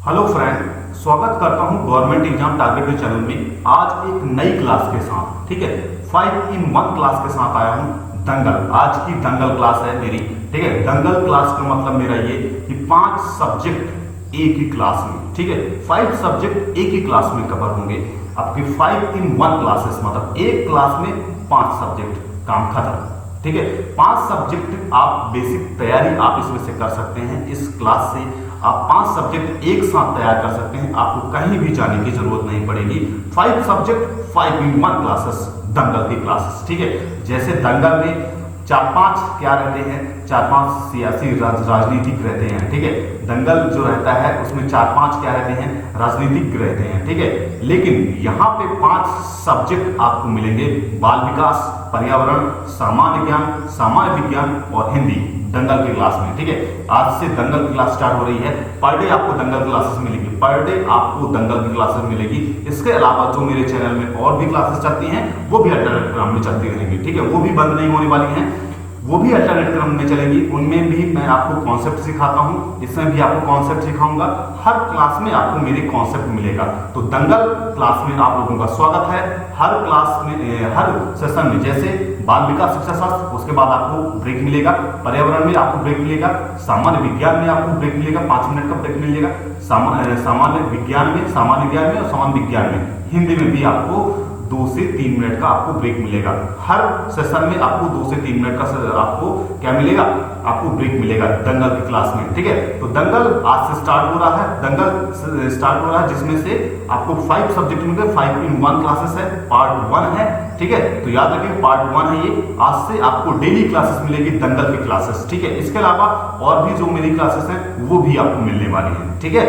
Hello friend, स्वागत करता हूं गवर्नमेंट एग्जाम टारगेटेड चैनल में। आज एक नई क्लास के साथ, ठीक है, 5 in 1 क्लास के साथ आया हूं। दंगल, आज की दंगल क्लास है मेरी, ठीक है। दंगल क्लास का मतलब मेरा ये कि 5 सब्जेक्ट एक ही क्लास में, ठीक है, 5 सब्जेक्ट एक ही क्लास में कवर होंगे। आपकी 5 in 1 क्लासेस, मतलब एक क्लास में 5 सब्जेक्ट, काम खत्म, ठीक है। 5 सब्जेक्ट आप बेसिक तैयारी आप इसमें से कर सकते हैं। इस क्लास से आप 5 सब्जेक्ट एक साथ तैयार कर सकते हैं, आपको कहीं भी जाने की जरूरत नहीं पड़ेगी। 5 सब्जेक्ट 5 in 1 क्लासेस, दंगल की क्लासेस, ठीक है। जैसे दंगल में 4-5 क्या रहते हैं, 4-5 सियासी राजनीतिक रहते हैं, ठीक है। दंगल जो रहता है उसमें 4-5 क्या रहते हैं, राजनीतिक रहते हैं, ठीक है। लेकिन यहाँ पे 5 सब्जेक्ट आपको मिलेंगे: बाल विकास, पर्यावरण, सामान्य ज्ञान, सामान्य विज्ञान और हिंदी, दंगल की क्लास में, ठीक है। आज से दंगल की क्लास स्टार्ट हो रही है। पर डे आपको दंगल क्लासेस मिलेगी, पर डे आपको दंगल की क्लासेस मिलेगी। इसके अलावा जो मेरे चैनल में और भी क्लासेस चलती हैं वो भी अल्टरनेट क्रम में चलती रहेंगी, ठीक है। वो भी बंद नहीं होने वाली हैं, वो भी अल्टरनेट क्रम में चलेंगी। उनमें भी मैं आपको कॉन्सेप्ट सिखाता हूं, इसमें भी आपको कॉन्सेप्ट सिखाऊंगा। हर क्लास में आपको मेरे कॉन्सेप्ट मिलेगा। तो दंगल क्लास में आप लोगों का स्वागत है। हर क्लास में, हर सेशन में, जैसे बाल विकास शिक्षा शास्त्र, उसके बाद आपको ब्रेक मिलेगा। पर्यावरण में आपको ब्रेक मिलेगा। सामान्य विज्ञान में आपको ब्रेक मिलेगा, 5 मिनट का ब्रेक मिलेगा। सामान्य विज्ञान में, सामान्य ज्ञान में और सामान्य विज्ञान में, हिंदी में भी आपको 2 से 3 मिनट का आपको ब्रेक मिलेगा। हर सेशन में आपको 2 से 3 मिनट का आपको क्या मिलेगा, आपको ब्रेक मिलेगा दंगल की क्लास में, ठीक है। तो दंगल आज से स्टार्ट हो रहा है, दंगल स्टार्ट हो रहा है, जिसमें से आपको 5 सब्जेक्ट मिलेंगे। 5 in 1 क्लासेस है, पार्ट 1 है, ठीक है। तो याद रखिए पार्ट 1 है ये। आज से आपको डेली क्लासेस मिलेगी दंगल की क्लासेस, ठीक है। इसके अलावा और भी जो मेरी क्लासेस हैं वो भी आपको मिलने वाली हैं, ठीक है।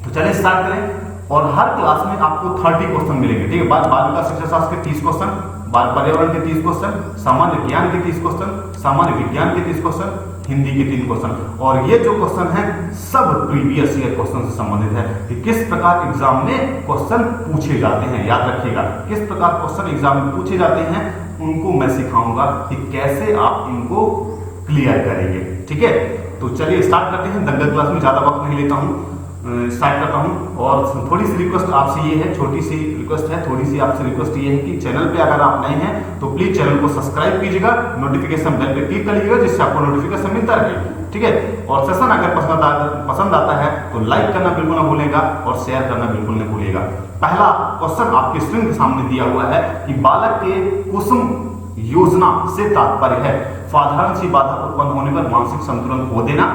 तो चलिए स्टार्ट करें। और हर क्लास में आपको 30 क्वेश्चन मिलेंगे, ठीक है। बाल विकास शिक्षा शास्त्र के 30 क्वेश्चन, पर्यावरण के 30 क्वेश्चन, सामान्य ज्ञान के 30 क्वेश्चन, सामान्य विज्ञान के 30 क्वेश्चन, हिंदी के 3 क्वेश्चन। और ये जो क्वेश्चन है सब प्रीवियस ईयर क्वेश्चन से संबंधित है कि किस प्रकार एग्जाम में क्वेश्चन पूछे जाते हैं। याद रखिएगा, किस प्रकार क्वेश्चन एग्जाम में पूछे जाते हैं उनको मैं सिखाऊंगा कि कैसे आप इनको क्लियर करेंगे, ठीक है। तो चलिए स्टार्ट करते हैं। दंगल क्लास में ज्यादा वक्त नहीं लेता हूं, स्टार्ट करता हूं। और थोड़ी सी रिक्वेस्ट आपसे ये है, छोटी सी रिक्वेस्ट है, थोड़ी सी आपसे रिक्वेस्ट ये है कि चैनल पे अगर आप नए हैं तो प्लीज चैनल को सब्सक्राइब कीजिएगा, नोटिफिकेशन बेल पे क्लिक करिएगा जिससे आपको नोटिफिकेशन मिलता रहे, ठीक है। और सेशन अगर पसंद आता है तो लाइक करना बिल्कुल ना भूलेगा और शेयर करना बिल्कुल ना भूलेगा। पहला क्वेश्चन आपके स्क्रीन के सामने दिया हुआ है कि बालक के कुसुम योजना से तात्पर्य है साधारण सी बाधा उत्पन्न होने पर मानसिक संतुलन खो देना,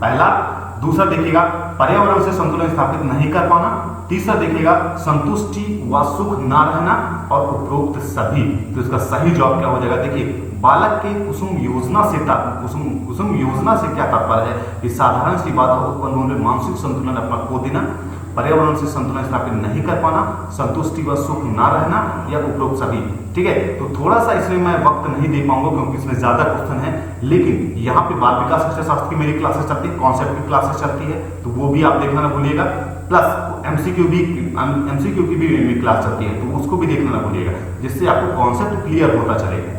पहला। दूसरा देखिएगा, पर्यावरण से संतुलन स्थापित नहीं कर पाना। तीसरा देखिएगा, संतुष्टि व सुख ना रहना। और उपरोक्त सभी। तो इसका सही जवाब क्या हो जाएगा, देखिए, बालक के कुसुम योजना से कुसुम योजना से क्या तात्पर्य है कि साधारण सी बाधा उत्पन्न होने पर मानसिक संतुलन अपना खो देना, पर्यावरण से संतुलन स्थापित नहीं कर पाना, संतुष्टि व सुख ना रहना, या उपरोक्त सभी, ठीक है। तो थोड़ा सा इसमें मैं वक्त नहीं दे पाऊंगा क्योंकि इसमें ज्यादा क्वेश्चन है, लेकिन यहाँ पे बाल विकास शिक्षा शास्त्र की मेरी क्लासेस चलती है, कॉन्सेप्ट की क्लासेस चलती है, तो वो भी आप देखना ना भूलिएगा। प्लस एमसीक्यू की भी मेरी क्लास चलती है, तो उसको भी देखना ना भूलिएगा, जिससे आपको कॉन्सेप्ट क्लियर होता चलेगा,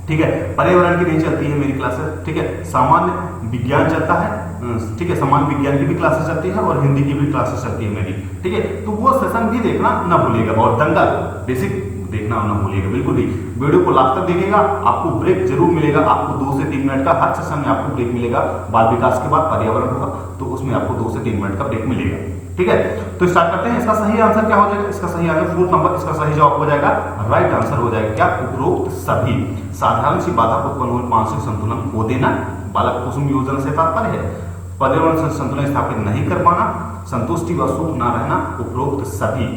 ठीक है। पर्यावरण की नहीं चलती है मेरी क्लासेस, ठीक है। सामान्य विज्ञान चलता है, ठीक है, सामान्य विज्ञान की भी क्लासेस चलती है और हिंदी की भी क्लासेस चलती है मेरी, ठीक है। तो वो सेशन भी देखना ना भूलिएगा। और दंगल बेसिक देखना ना भूलिएगा बिल्कुल भी। वीडियो को लास्ट तक देखिएगा, आपको ब्रेक जरूर मिलेगा। आपको 2 से 3 मिनट का हर सेशन में आपको ब्रेक मिलेगा। बाल विकास के बाद पर्यावरण होगा तो उसमें आपको 2 से 3 मिनट का ब्रेक मिलेगा, ठीक है। तो स्टार्ट करते हैं। इसका सही आंसर क्या हो जाएगा, इसका सही आंसर 4 नंबर, इसका सही जवाब हो जाएगा, राइट आंसर हो जाएगा क्या, उपरोक्त सभी। साधारण सी बाधा उत्पन्न होकर मानसिक संतुलन खो देना, बालक कुसुम योजना से तात्पर्य है पर्यावरण से संतुलन स्थापित नहीं कर पाना, संतुष्टि व सुख ना रहना, उपरोक्त सभी,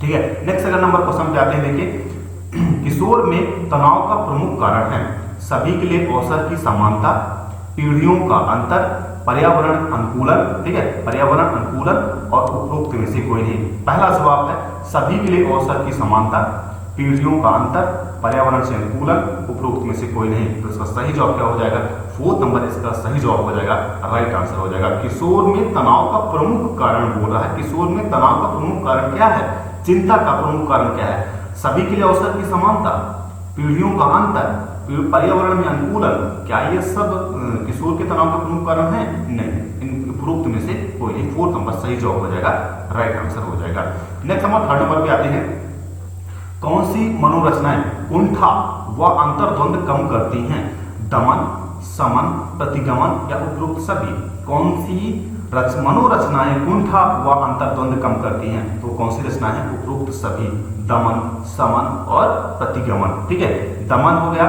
ठीक है। नेक्स्ट अगर नंबर क्वेश्चन पे आते हैं, देखिए, किशोर में तनाव का प्रमुख कारण है सभी के लिए अवसर की समानता, पीढ़ियों का अंतर, पर्यावरण अनुकूलन, ठीक है, पर्यावरण अनुकूलन और उपरोक्त में से कोई नहीं। पहला जवाब है सभी के लिए अवसर की समानता, पीढ़ियों का अंतर, पर्यावरण से अनुकूलन, उपरोक्त में से कोई नहीं। तो इसका सही जवाब क्या हो जाएगा, 4 नंबर इसका सही जवाब हो जाएगा, राइट आंसर हो जाएगा। किशोर में तनाव का प्रमुख कारण बोल रहा है, किशोर में तनाव का प्रमुख कारण क्या है, चिंता का प्रमुख कारण क्या है, सभी के लिए अवसर की समानता, पीढ़ियों का अंतर, पर्यावरण में अनुकूलन, क्या ये सब किशोर के तनाव का प्रमुख कारण है? नहीं, उपरोक्त में से कोई नहीं। 4 नंबर सही जवाब हो जाएगा, राइट आंसर हो जाएगा। नेक्स्ट नंबर 3rd नंबर पे आते हैं। कौन सी मनोरचनाएं कुंठा व अंतर्द्वंद कम करती हैं? दमन, समन, प्रतिगमन या उपरोक्त सभी? कौन सी मनोरचनाएं कुंठा व अंतर्द्वंद कम करती हैं? तो कौन सी रचनाएं हैं? उपरोक्त सभी, दमन, समन और प्रतिगमन। ठीक है, दमन हो गया,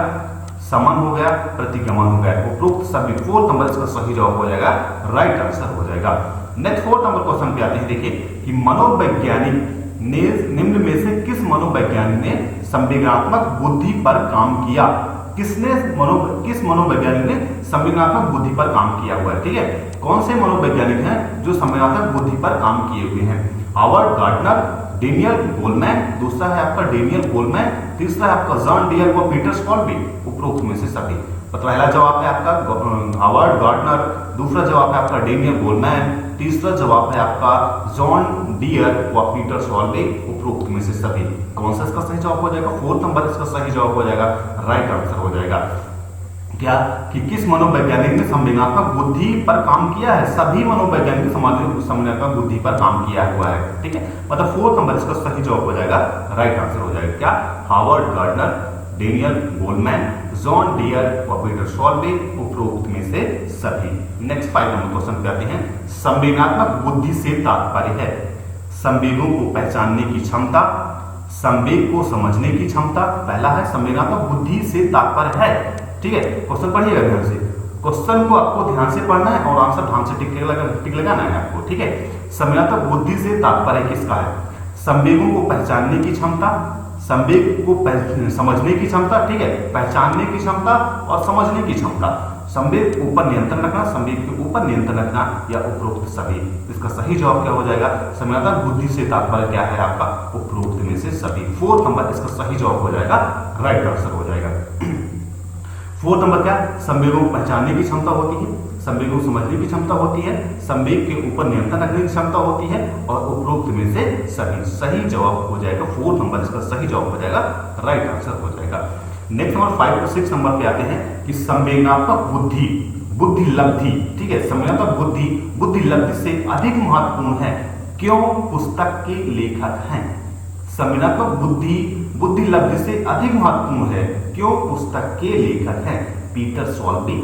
समन हो गया, प्रतिगमन हो गया, उपरोक्त सभी। 4 नंबर इसका सही जवाब हो जाएगा, राइट आंसर हो जाएगा। नेक्स्ट 4 नंबर क्वेश्चन पे आते हैं। देखिए कि मनोवैज्ञानिक ने निम्न में से किस मनोवैज्ञानिक ने संवेगात्मक बुद्धि पर काम किया? किस मनोवैज्ञानिक ने संवेगात्मक बुद्धि पर काम किया हुआ है? ठीक है, कौन से मनोवैज्ञानिक हैं जो संवेगात्मक बुद्धि पर काम किए हुए हैं? हावर्ड गार्डनर, डेनियल गोलमैन, दूसरा है आपका डेनियल गोलमैन, तीसरा है आपका जॉन डियर व पीटर सॉल्वी, उपरोक्त में से सभी। तो पहला जवाब है आपका हावर्ड गार्डनर, दूसरा जवाब है आपका डेनियल गोलमैन, तीसरा जवाब है आपका जॉन डियर व पीटर सॉल्वी, उपरोक्त में से सभी। कौन सा इसका सही जवाब हो जाएगा? 4 नंबर इसका सही जवाब हो जाएगा, राइट आंसर हो जाएगा। क्या कि किस मनोवैज्ञानिक ने संवेगात्मक बुद्धि पर काम किया है? सभी मनोवैज्ञानिक संवेगात्मक बुद्धि पर काम किया हुआ है। ठीक है, मतलब 4 नंबर इसका सही जवाब हो जाएगा, राइट आंसर हो जाएगा। क्या? Howard Gardner, Daniel Goleman, John Dear व पीटर सॉल्वी, उपरोक्त में से सभी। नेक्स्ट 5 नंबर क्वेश्चन पे आते हैं। संवेगात्मक बुद्धि से तात्पर्य है संवेगों को पहचानने की क्षमता, संवेग को समझने की क्षमता। पहला है संवेगात्मक बुद्धि से तात्पर्य है। ठीक है, क्वेश्चन पढ़िएगा ध्यान से, क्वेश्चन को आपको ध्यान से पढ़ना है और आंसर ध्यान से टिक लगाना है आपको। ठीक है, संवेगात्मक बुद्धि से तात्पर्य किसका है? संवेगों को पहचानने की क्षमता, संवेग को समझने की क्षमता, ठीक है, पहचानने की क्षमता और समझने की क्षमता। संवेग के ऊपर नियंत्रण रखना, संवेग के ऊपर नियंत्रण रखना या उपरोक्त सभी। इसका सही जवाब क्या हो जाएगा? संवेगात्मक बुद्धि से तात्पर्य क्या है आपका? उपरोक्त में से सभी। 4 नंबर इसका सही जवाब हो जाएगा, राइट आंसर हो जाएगा। 4 नंबर क्या? संवेगों को पहचानने की क्षमता होती है, संवेगों को समझने की क्षमता होती है, संवेग के ऊपर नियंत्रण रखने की क्षमता होती है और उपरोक्त में से सभी। सही जवाब हो जाएगा 4 नंबर इसका सही जवाब हो जाएगा, राइट आंसर हो जाएगा। नेक्स्ट नंबर 5 और 6 नंबर पे आते हैं कि संवेगात्मक बुद्धि, बुद्धि लब्धि, ठीक है, संवेगात्मक बुद्धि बुद्धि लब्धि से अधिक महत्वपूर्ण है, क्यों? पुस्तक के लेखक हैं। संवेगात्मक बुद्धि बुद्धि लब्धि से अधिक महत्वपूर्ण है, क्यों? पुस्तक के लेखक हैं। Peter Salovey,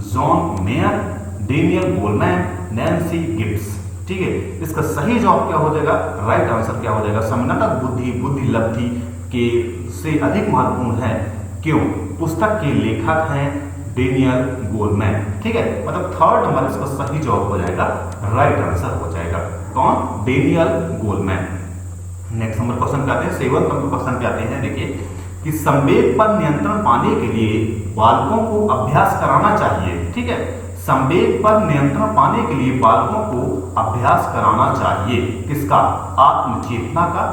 John Mayer, Daniel Goleman, Nancy Gibbs. ठीक है, इसका सही जवाब क्या हो जाएगा? राइट आंसर क्या हो जाएगा? संवेगात्मक बुद्धि बुद्धि लब्धि के से अधिक महत्वपूर्ण है, क्यों? पुस्तक के लेखक हैं डेनियल गोलमैन। ठीक है, मतलब 3rd नंबर इसका सही जवाब हो जाएगा, राइट आंसर हो जाएगा। कौन? Daniel Goleman. Next number question पे आते हैं, 7th नंबर क्वेश्चन पे आते हैं। देखिए कि संवेग पर नियंत्रण पाने के लिए बालकों को अभ्यास कराना चाहिए। ठीक है, संवेग पर नियंत्रण पाने के लिए बालकों को अभ्यास कराना चाहिए। किसका? आत्मचेतना का,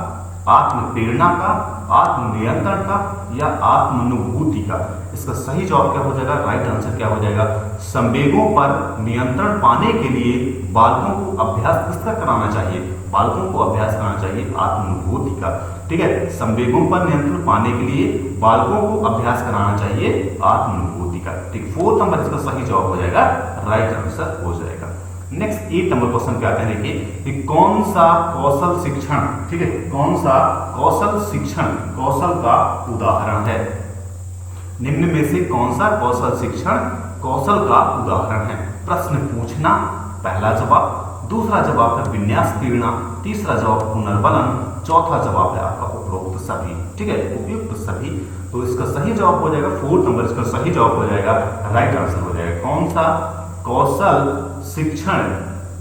आत्मप्रेरणा का, आत्मनियंत्रण का या आत्मानुभूति का। इसका सही जवाब क्या हो जाएगा? राइट आंसर क्या हो जाएगा? संवेगों पर नियंत्रण पाने के लिए बालकों को अभ्यास किसका कराना चाहिए? बालकों को अभ्यास कराना चाहिए आत्मानुभूति का। ठीक है, संवेगों पर नियंत्रण पाने के लिए बालकों को अभ्यास कराना चाहिए आत्मानुभूति का। ठीक, 4th नंबर इसका सही जवाब हो जाएगा, राइट आंसर हो जाएगा। नेक्स्ट 8 नंबर क्वेश्चन पे आते हैं। देखिए कि कौन सा कौशल शिक्षण, ठीक है, कौन सा कौशल शिक्षण कौशल का उदाहरण है? निम्न में से कौन सा कौशल शिक्षण कौशल का उदाहरण है? प्रश्न पूछना, पहला जवाब, दूसरा जवाब है विन्यास प्रेरणा, तीसरा जवाब पुनर्बलन, चौथा जवाब है आपका उपरोक्त सभी। ठीक है, उपयुक्त सभी। तो इसका सही जवाब हो जाएगा 4th नंबर इसका सही जवाब हो जाएगा, राइट आंसर हो जाएगा। कौन सा कौशल शिक्षण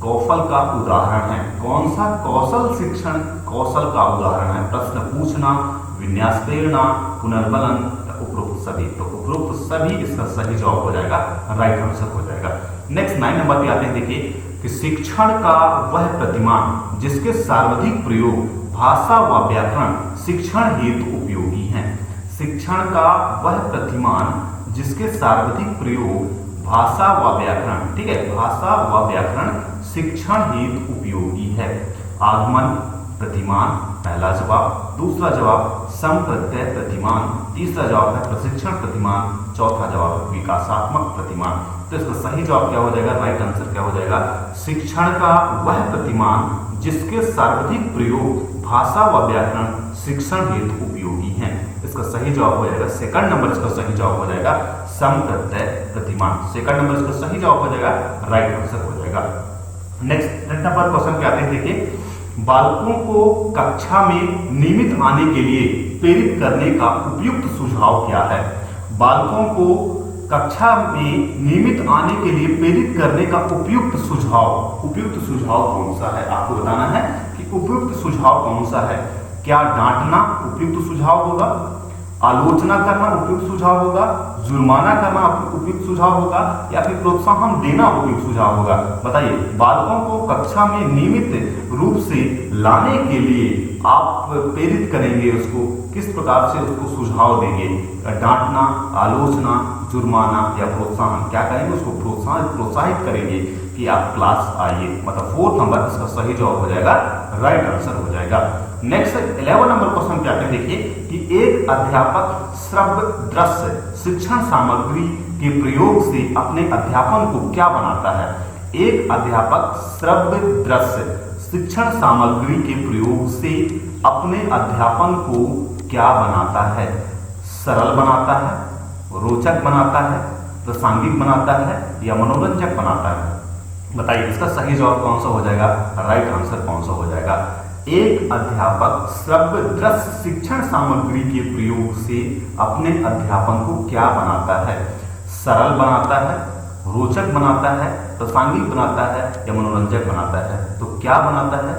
कौशल का उदाहरण है? कौन सा कौशल शिक्षण कौशल का उदाहरण है? प्रश्न पूछना, विन्यास प्रेरणा, पुनर्बलन, उपरोक्त सभी। तो उपरोक्त सभी इसका सही जवाब हो जाएगा, राइट आंसर हो जाएगा। नेक्स्ट 9 नंबर पे आते हैं। देखिए कि शिक्षण का वह प्रतिमान जिसके सर्वाधिक प्रयोग भाषा व व्याकरण शिक्षण हेतु उपयोगी हैं। शिक्षण का वह प्रतिमान जिसके सर्वाधिक प्रयोग भाषा व व्याकरण, ठीक है, भाषा व व्याकरण शिक्षण हेतु उपयोगी है। आगमन, प्रतिमान, पहला जवाब, दूसरा जवाब संप्रत्यय प्रतिमान, तीसरा जवाब है प्रशिक्षण प्रतिमान, चौथा जवाब है विकासात्मक प्रतिमान। तो इसका सही जवाब क्या हो जाएगा, राइट आंसर क्या हो जाएगा, शिक्षण का वह प्रतिमान जिसके सर्वाधिक प्रयोग भाषा व व्याकरण शिक्षण हेतु उपयोगी हैं। इसका सही जवाब हो जाएगा सेकंड नंबर, इसका सही जवाब हो जाएगा संप्रत्यय प्रतिमान। सेकंड नंबर इसका सही जवाब हो जाएगा, राइट आंसर हो जाएगा। नेक्स्ट नंबर क्वेश्चन पे आते हैं। देखिए, बालकों को कक्षा में नियमित आने के लिए प्रेरित करने का उपयुक्त सुझाव क्या है। बालकों को कक्षा में नियमित आने के लिए प्रेरित करने का उपयुक्त सुझाव कौन सा है, आपको बताना है कि उपयुक्त सुझाव कौन सा है। क्या डांटना उपयुक्त सुझाव होगा, आलोचना करना उपयुक्त सुझाव होगा, जुर्माना करना उपयुक्त सुझाव होगा, या फिर प्रोत्साहन देना उपयुक्त सुझाव होगा। बताइए, बालकों को कक्षा में नियमित रूप से लाने के लिए आप प्रेरित करेंगे, उसको किस प्रकार से उसको सुझाव देंगे, डांटना, आलोचना, जुर्माना या प्रोत्साहन, क्या करेंगे, उसको प्रोत्साहित करेंगे कि आप क्लास आइए। मतलब 4th नंबर इसका सही जवाब हो जाएगा, राइट आंसर हो जाएगा। नेक्स्ट 11 नंबर क्वेश्चन क्या है। देखिए कि एक अध्यापक श्रव्य दृश्य शिक्षण सामग्री के प्रयोग से अपने अध्यापन को क्या बनाता है। एक अध्यापक श्रव्य दृश्य शिक्षण सामग्री के प्रयोग से अपने अध्यापन को क्या बनाता है। सरल बनाता है, रोचक बनाता है, प्रासंगिक बनाता है या मनोरंजक बनाता है। बताइए इसका सही जवाब कौन सा हो जाएगा, राइट आंसर कौन सा हो जाएगा। एक अध्यापक श्रव्य दृश्य शिक्षण सामग्री के प्रयोग से अपने अध्यापन को क्या बनाता है। सरल बनाता है, रोचक बनाता है, प्रासंगिक बनाता है या मनोरंजक बनाता है। तो क्या बनाता है,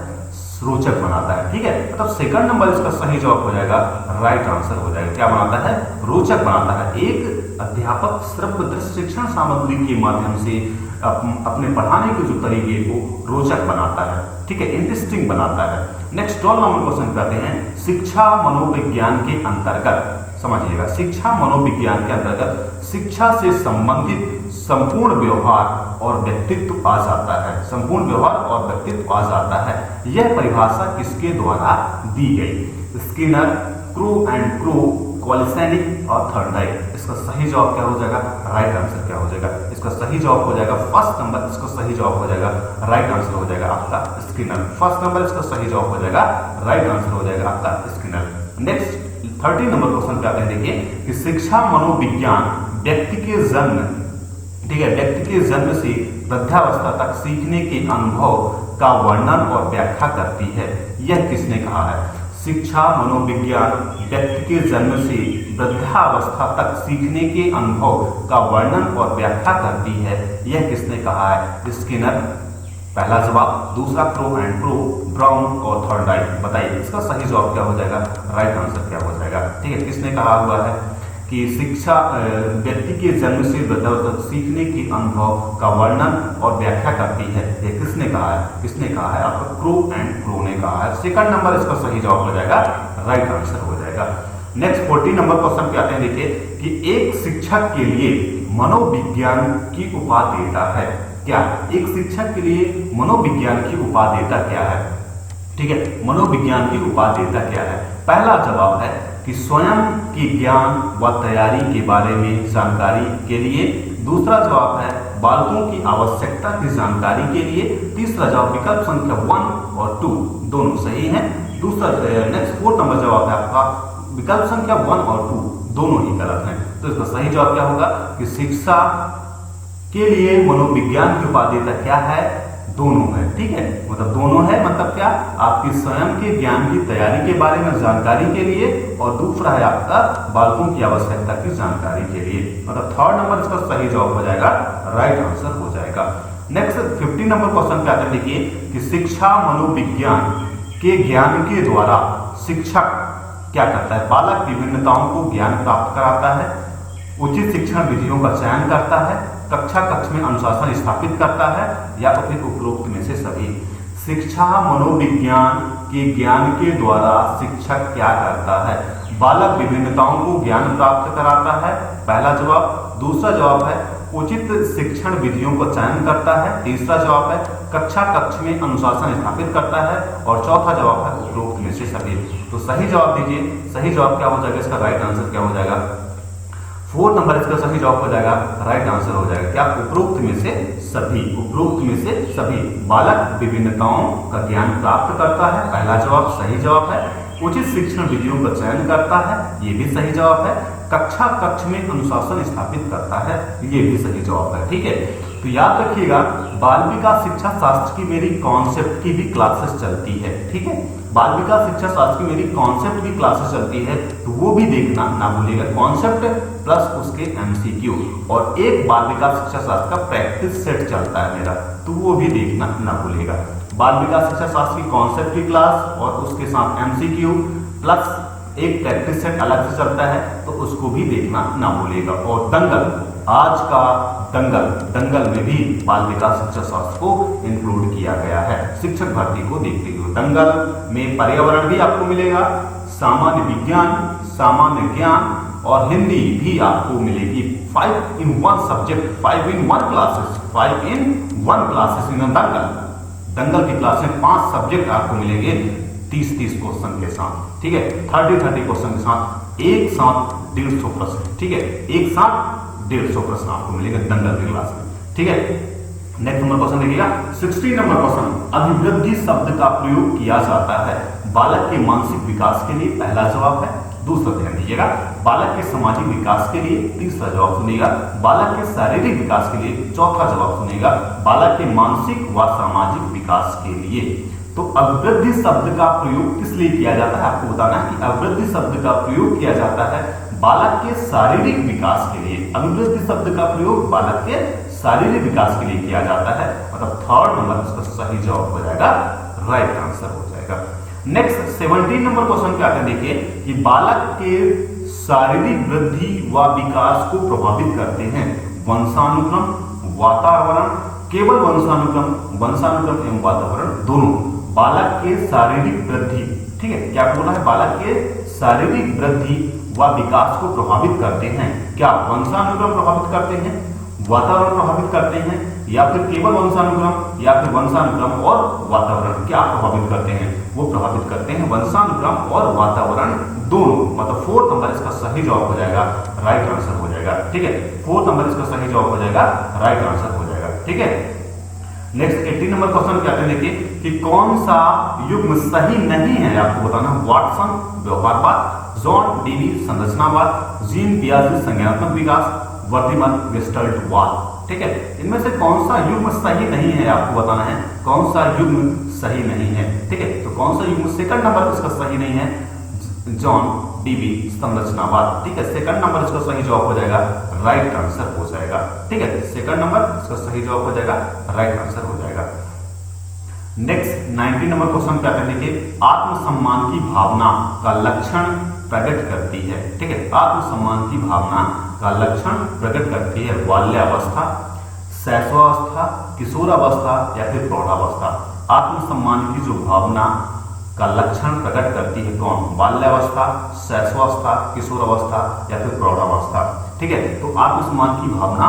रोचक बनाता है। ठीक है, मतलब सेकंड नंबर इसका सही जवाब हो जाएगा, राइट आंसर हो जाएगा। क्या बनाता है, रोचक बनाता है। एक अध्यापक श्रव्य दृश्य शिक्षण सामग्री के माध्यम से अपने पढ़ाने के जो तरीके को रोचक बनाता है। ठीक है, इंटरेस्टिंग बनाता है। नेक्स्ट 12 नंबर क्वेश्चन करते हैं। शिक्षा मनोविज्ञान के अंतर्गत, समझिएगा, शिक्षा मनोविज्ञान के अंतर्गत शिक्षा से संबंधित संपूर्ण व्यवहार और व्यक्तित्व आ जाता है। संपूर्ण व्यवहार और व्यक्तित्व आ जाता है। यह परिभाषा किसके द्वारा दी गई। स्किनर, क्रो एंड क्रो, कॉल्सेनिक और थॉर्नडाइक। इसका सही जवाब क्या हो जाएगा, राइट आंसर क्या हो जाएगा। इसका सही जवाब हो जाएगा फर्स्ट नंबर, इसका सही जवाब हो जाएगा, राइट आंसर हो जाएगा आपका स्किनर। फर्स्ट नंबर इसका सही जवाब हो जाएगा, राइट आंसर हो जाएगा आपका स्किनर। नेक्स्ट 13 नंबर क्वेश्चन पे आते हैं। देखिए कि शिक्षा मनोविज्ञान व्यक्ति के जन्म, ठीक है, व्यक्ति के जन्म से वृद्धावस्था तक सीखने के अनुभव का वर्णन और व्याख्या करती है। यह किसने कहा है। शिक्षा मनोविज्ञान व्यक्ति के जन्म से वृद्धावस्था तक सीखने के अनुभव का वर्णन और व्याख्या करती है। यह किसने कहा है। स्किनर पहला जवाब, दूसरा क्रो एंड क्रो, ब्राउन और थॉर्नडाइक। बताइए इसका सही जवाब क्या हो जाएगा, राइट आंसर क्या हो जाएगा। ठीक है, किसने कहा हुआ है कि शिक्षा व्यक्ति के जन्म से वृद्धावस्था तक सीखने के अनुभव का वर्णन और व्याख्या करती है। ये किसने कहा है, किसने कहा है, आपका क्रो एंड क्रो ने कहा है। सेकंड नंबर इसका सही जवाब हो जाएगा, राइट आंसर हो जाएगा। नेक्स्ट 14 नंबर क्वेश्चन पे आते हैं। देखिए कि एक शिक्षक के लिए मनोविज्ञान की उपादेयता है क्या। एक शिक्षक के लिए मनोविज्ञान की उपादेयता क्या है। ठीक है, मनोविज्ञान की उपादेयता क्या है। पहला जवाब है कि स्वयं के ज्ञान व तैयारी के बारे में जानकारी के लिए। दूसरा जवाब है बालकों की आवश्यकता की जानकारी के लिए। तीसरा जवाब विकल्प संख्या 1 और 2 दोनों सही हैं। दूसरा नेक्स्ट 4th नंबर जवाब है आपका विकल्प संख्या 1 और 2 दोनों ही गलत हैं। तो इसका सही जवाब क्या होगा कि शिक्षा के लिए मनोविज्ञान की उपादेयता क्या है, दोनों है। ठीक है, मतलब दोनों है, मतलब क्या, आपकी स्वयं के ज्ञान की तैयारी के बारे में जानकारी के लिए, और दूसरा है आपका बालकों की आवश्यकता की जानकारी के लिए। मतलब 3rd नंबर इसका सही जवाब हो जाएगा, राइट आंसर हो जाएगा। नेक्स्ट 15 नंबर क्वेश्चन पे आते हैं। देखिए कि शिक्षा मनोविज्ञान के ज्ञान के द्वारा शिक्षक क्या करता है। बालक विभिन्नताओं को ज्ञान प्राप्त कराता है, उचित शिक्षण विधियों का चयन करता है, कक्षा कक्ष में अनुशासन स्थापित करता है, या फिर उपरोक्त में से सभी। शिक्षा मनोविज्ञान के ज्ञान के द्वारा शिक्षक क्या करता है। बालक विभिन्नताओं को ज्ञान प्राप्त कराता है, पहला जवाब। दूसरा जवाब है उचित शिक्षण विधियों का चयन करता है। तीसरा जवाब है कक्षा कक्ष में अनुशासन स्थापित करता है। और चौथा जवाब है उपरोक्त में से सभी। तो सही जवाब दीजिए, सही जवाब क्या हो जाएगा, इसका राइट आंसर क्या हो जाएगा, 4 नंबर इसका सही जवाब हो जाएगा, राइट आंसर हो जाएगा क्या, उपरोक्त में से सभी। उपरोक्त में से सभी बालक विभिन्नताओं का ज्ञान प्राप्त करता है, पहला जवाब सही जवाब है। उचित शिक्षण विधियों का चयन करता है, ये भी सही जवाब है। कक्षा कक्ष में अनुशासन स्थापित करता है, ये भी सही जवाब है। ठीक है, तो याद रखिएगा बाल विकास शिक्षा शास्त्र की मेरी कॉन्सेप्ट की भी क्लासेस चलती है। ठीक है, बाल विकास शिक्षा शास्त्र की मेरी कॉन्सेप्ट की क्लासेस चलती है, तो वो भी देखना ना भूलिएगा। कॉन्सेप्ट प्लस उसके एमसीक्यू, और एक बाल विकास शिक्षा शास्त्र का प्रैक्टिस सेट चलता है मेरा, तो वो भी देखना ना भूलिएगा। बाल विकास शिक्षा शास्त्र की कॉन्सेप्ट की क्लास और उसके साथ एमसीक्यू प्लस एक प्रैक्टिस सेट अलग से चलता है, तो उसको भी देखना ना भूलिएगा। और दंगल, आज का दंगल में भी बाल विकास शिक्षा शास्त्र को इंक्लूड किया गया है शिक्षक भर्ती को देखते हुए। दंगल में पर्यावरण भी आपको मिलेगा, सामान्य विज्ञान, सामान्य ज्ञान और हिंदी भी आपको मिलेगी। 5 in 1 subject, 5 in 1 classes, 5 in 1 classes इन दंगल की क्लास में 5 सब्जेक्ट आपको मिलेंगे 30-30 क्वेश्चन के साथ। ठीक है, 30-30 क्वेश्चन के साथ एक साथ 150 प्रश्न। ठीक है, एक साथ 150 प्रश्न आपको मिलेंगे दंगल की क्लास में। ठीक है, नेक्स्ट नंबर क्वेश्चन देखिएगा, 16 नंबर क्वेश्चन, अभिवृद्धि शब्द का प्रयोग किया जाता है बालक के मानसिक विकास के लिए, पहला जवाब है। दूसरा ध्यान दीजिएगा, बालक के सामाजिक विकास के लिए, तीसरा जवाब सुनिएगा, बालक के शारीरिक विकास के लिए, चौथा जवाब सुनिएगा, बालक के मानसिक व सामाजिक विकास के लिए। तो अभिवृद्धि शब्द का प्रयोग किस लिए किया जाता है, आपको बताना है कि अभिवृद्धि शब्द का प्रयोग किया जाता है बालक के शारीरिक विकास के लिए। अभिवृद्धि शब्द का प्रयोग बालक के शारीरिक विकास के लिए किया जाता है, मतलब 3rd नंबर इसका सही जवाब हो जाएगा, राइट आंसर हो जाएगा। नेक्स्ट 17 नंबर क्वेश्चन क्या है, देखिए कि बालक के शारीरिक वृद्धि व विकास को प्रभावित करते हैं वंशानुक्रम, वातावरण, केवल वंशानुक्रम एवं वातावरण दोनों। बालक के शारीरिक वृद्धि, ठीक है, क्या बोला है, बालक के शारीरिक वृद्धि व विकास को प्रभावित करते हैं, क्या वंशानुक्रम प्रभावित करते हैं, वातावरण प्रभावित करते हैं, या फिर केवल वंशानुक्रम, या फिर वंशानुक्रम और वातावरण क्या प्रभावित करते हैं, वो प्रभावित करते हैं वंशानुक्रम और वातावरण दोनों। मतलब 4th नंबर इसका सही जवाब हो जाएगा, राइट आंसर हो जाएगा। ठीक है, 4th नंबर इसका सही जवाब हो जाएगा, राइट आंसर हो जाएगा। ठीक है, नेक्स्ट 18 नंबर क्वेश्चन क्या है, देखिए कि कौन सा युग्म सही नहीं है, आपको बताना। वाटसन व्यवहारवाद, जॉन डीवी संरचनावाद, जीन पियाजे संज्ञानात्मक विकास, वर्धमान गेस्टल्टवाद। ठीक है, इनमें से कौन सा युग्म सही नहीं है, आपको बताना है कौन सा युग्म सही नहीं है। ठीक है, तो कौन सा युग्म 2nd नंबर इसका सही नहीं है, जॉन डीवी संरचनावाद। ठीक है, 2nd नंबर इसका सही जवाब हो जाएगा, राइट आंसर हो जाएगा। ठीक है, 2nd नंबर इसका सही जवाब हो जाएगा, राइट आंसर हो जाएगा। नेक्स्ट 19 नंबर क्वेश्चन क्या है, देखिए आत्मसम्मान की भावना का लक्षण प्रकट करती है। ठीक है, आत्मसम्मान की भावना का लक्षण प्रकट करती है बाल्यावस्था, शैशवावस्था, किशोरावस्था या फिर प्रौढ़ावस्था। आत्मसम्मान की जो भावना का लक्षण प्रकट करती है कौन, बाल्यावस्था, शैशवावस्था, किशोरावस्था या फिर प्रौढ़ावस्था। ठीक है, तो आत्मसम्मान की भावना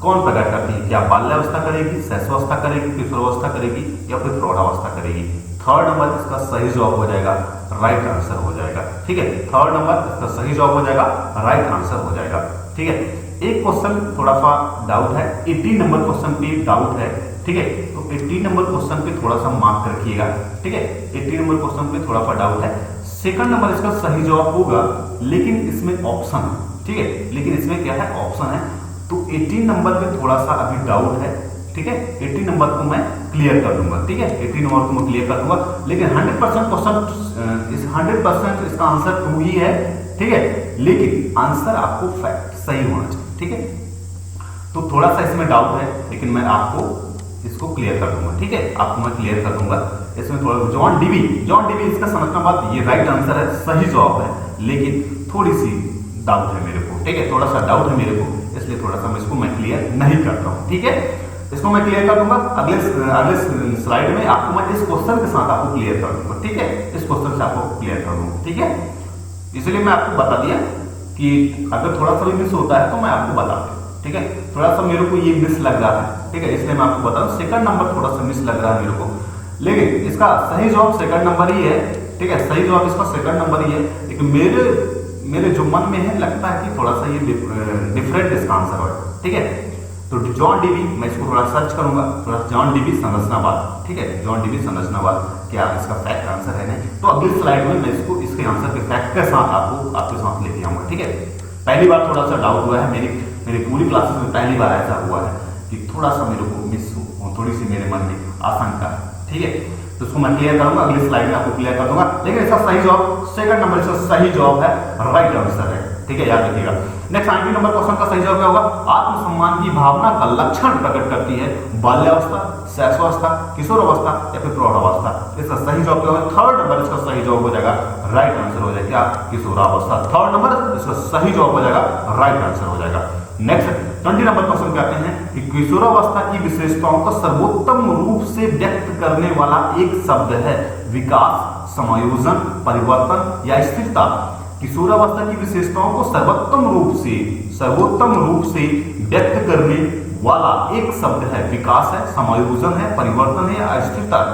कौन प्रकट करती है, क्या बाल्यावस्था करेगी, शैशवावस्था करेगी, किशोरावस्था करेगी या फिर प्रौढ़ावस्था करेगी। 3rd नंबर इसका सही जवाब हो जाएगा, राइट आंसर हो जाएगा। ठीक है, 3rd नंबर इसका सही जवाब हो जाएगा, राइट आंसर हो जाएगा। ठीक है, एक क्वेश्चन थोड़ा सा डाउट है, 18 नंबर क्वेश्चन पे डाउट है। ठीक है, तो 18 नंबर क्वेश्चन पे थोड़ा सा मार्क रखिएगा। ठीक है, 18 नंबर क्वेश्चन पे थोड़ा सा डाउट है। 2nd नंबर इसका सही जवाब होगा, लेकिन इसमें ऑप्शन है। ठीक है, लेकिन इसमें क्या है, ऑप्शन है। तो 18 नंबर पे थोड़ा सा अभी डाउट है। ठीक है, 18 नंबर को मैं क्लियर कर दूंगा। ठीक है, 18 नंबर को मैं क्लियर कर दूंगा, लेकिन 100% क्वेश्चन इस 100% इसका आंसर ट्रू ही है। ठीक है, लेकिन आंसर आपको फैक्ट सही होना चाहिए। ठीक है, तो थोड़ा सा इसमें डाउट है, लेकिन मैं आपको इसको क्लियर कर दूंगा। ठीक है, आपको मैं क्लियर कर दूंगा। इसमें थोड़ा जॉन डीवी इसका संरचनावाद ये राइट आंसर है, सही जवाब है, लेकिन थोड़ी सी डाउट है मेरे को। ठीक है, थोड़ा सा डाउट है मेरे को, इसलिए थोड़ा सा मैं इसको मैं क्लियर नहीं करता हूँ। ठीक है, इसको मैं क्लियर कर दूंगा अगले स्लाइड में, आपको मैं इस क्वेश्चन के साथ आपको क्लियर कर दूंगा। ठीक है, इस क्वेश्चन से आपको क्लियर कर दूंगा। ठीक है, इसलिए मैं आपको बता दिया कि अगर थोड़ा सा भी मिस होता है तो मैं आपको बता दूँ। ठीक है, थोड़ा सा मेरे को ये मिस लग रहा है, ठीक है, इसलिए मैं आपको बता दूं सेकंड नंबर थोड़ा सा मिस लग रहा है मेरे को, लेकिन इसका सही जवाब सेकंड नंबर ही है, ठीक है, सही जवाब इसका सेकंड नंबर ही है। लेकिन मेरे जो मन में है लगता है कि थोड़ा सा ये डिफरेंट इसका आंसर है, ठीक है। तो जॉन डीवी, मैं इसको थोड़ा सर्च करूंगा, थोड़ा जॉन डीवी संरचनावाद, ठीक है, जॉन डीवी संरचनावाद क्या इसका फैक्ट आंसर है नहीं, तो अगली स्लाइड में मैं इसको इसके आंसर के फैक्ट के साथ आपके साथ लेके आऊंगा, ठीक है। पहली बार थोड़ा सा डाउट हुआ है, मेरी पूरी क्लासेस में पहली बार ऐसा हुआ है कि थोड़ा सा मेरे को मिस हो, थोड़ी सी मेरे मन में आशंका, ठीक है, तो उसको मैं क्लियर करूंगा, अगली स्लाइड में आपको क्लियर कर दूंगा। लेकिन इसका सही जवाब सेकंड नंबर, इसका सही जवाब है, राइट आंसर है, ठीक है, याद रखिएगा। नेक्स्ट 90 नंबर क्वेश्चन का सही जवाब क्या होगा? आत्मसम्मान की भावना का लक्षण प्रकट करती है बाल्यावस्था, शैशवावस्था, किशोरावस्था या फिर प्रौढ़ावस्था। इसका सही जवाब क्या होगा? थर्ड नंबर इसका सही जवाब हो जाएगा, राइट आंसर हो जाएगा क्या? किशोरावस्था। थर्ड नंबर इसका सही जवाब हो जाएगा, राइट आंसर हो जाएगा। नेक्स्ट 20 नंबर क्वेश्चन कहते हैं कि किशोरावस्था की विशेषताओं को सर्वोत्तम रूप से व्यक्त करने वाला एक शब्द है विकास, समायोजन, परिवर्तन या स्थिरता। किशोरावस्था की विशेषताओं को सर्वोत्तम रूप से व्यक्त करने वाला एक शब्द है विकास है, समायोजन है, परिवर्तन है या स्थिरता है।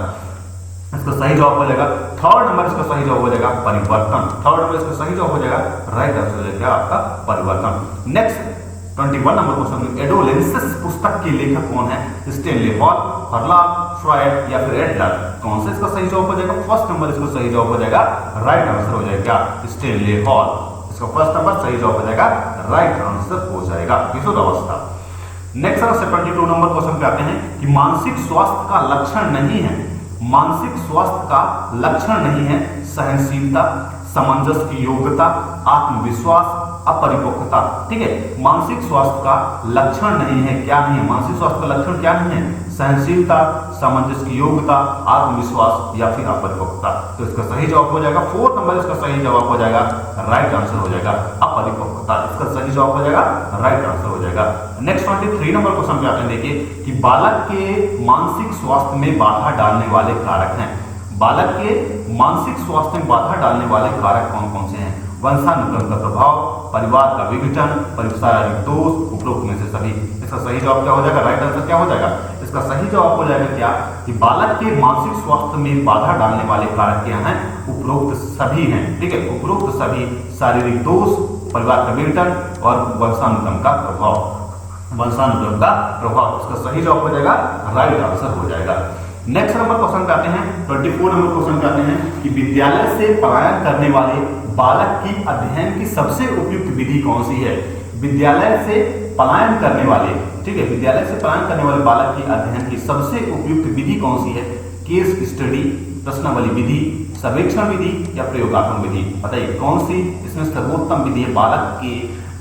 इसका सही जवाब हो जाएगा थर्ड नंबर, इसका सही जवाब हो जाएगा परिवर्तन। थर्ड नंबर इसका सही जवाब हो जाएगा, राइट आंसर हो जाएगा आपका परिवर्तन। नेक्स्ट 21 नंबर क्वेश्चन, एडोलेंसेस पुस्तक के लेखक कौन है? स्टेनले हॉल, हर्लाक, फ्रॉयड या फिर एडलर। कौन सा इसका सही जवाब हो जाएगा? फर्स्ट नंबर इसका सही जवाब हो जाएगा, राइट आंसर हो जाएगा स्टेनले हॉल। इसका फर्स्ट नंबर सही जवाब हो जाएगा, राइट आंसर हो जाएगा किशोरावस्था। नेक्स्ट 22 नंबर क्वेश्चन पे आते हैं कि मानसिक स्वास्थ्य का लक्षण नहीं है, मानसिक स्वास्थ्य का लक्षण नहीं है सहनशीलता, सामंजस्य की योग्यता, आत्मविश्वास, अपरिपक्वता। ठीक है, मानसिक स्वास्थ्य का लक्षण नहीं है, क्या नहीं है? मानसिक स्वास्थ्य का लक्षण क्या नहीं है? सहनशीलता, सामंजस्य की योग्यता, आत्मविश्वास या फिर अपरिपक्वता। तो इसका सही जवाब हो जाएगा फोर्थ नंबर, इसका सही जवाब हो जाएगा, राइट आंसर हो जाएगा अपरिपक्वता। इसका सही जवाब हो जाएगा, राइट आंसर हो जाएगा। नेक्स्ट 23 नंबर क्वेश्चन पे आते हैं, देखिए कि बालक के मानसिक स्वास्थ्य में बाधा डालने वाले कारक हैं। बालक के मानसिक स्वास्थ्य में बाधा डालने वाले कारक कौन कौन से हैं? वंशानुक्रम का प्रभाव, परिवार का विघटन, परिवारिक दोष, उपरोक्त में से सभी। इसका सही जवाब क्या हो जाएगा? राइट आंसर क्या हो जाएगा? इसका सही जवाब हो जाएगा क्या कि बालक के मानसिक स्वास्थ्य में बाधा डालने वाले कारक क्या हैं? उपरोक्त सभी हैं। ठीक है, उपरोक्त सभी, शारीरिक दोष, परिवार का विघटन और वंशानुक्रम का प्रभाव। वंशानुक्रम का प्रभाव, इसका सही जवाब हो जाएगा, राइट आंसर हो जाएगा। नेक्स्ट नंबर क्वेश्चन पे आते हैं, 24 नंबर क्वेश्चन पे आते हैं कि विद्यालय से पलायन करने वाले बालक की अध्ययन की सबसे उपयुक्त विधि कौन सी है? विद्यालय से पलायन करने वाले, ठीक है, विद्यालय से पलायन करने वाले बालक की अध्ययन की सबसे उपयुक्त विधि कौन सी है? केस स्टडी, प्रश्नावली विधि, सर्वेक्षण विधि या प्रयोगात्मक विधि? बताइए कौन सी इसमें सर्वोत्तम विधि है?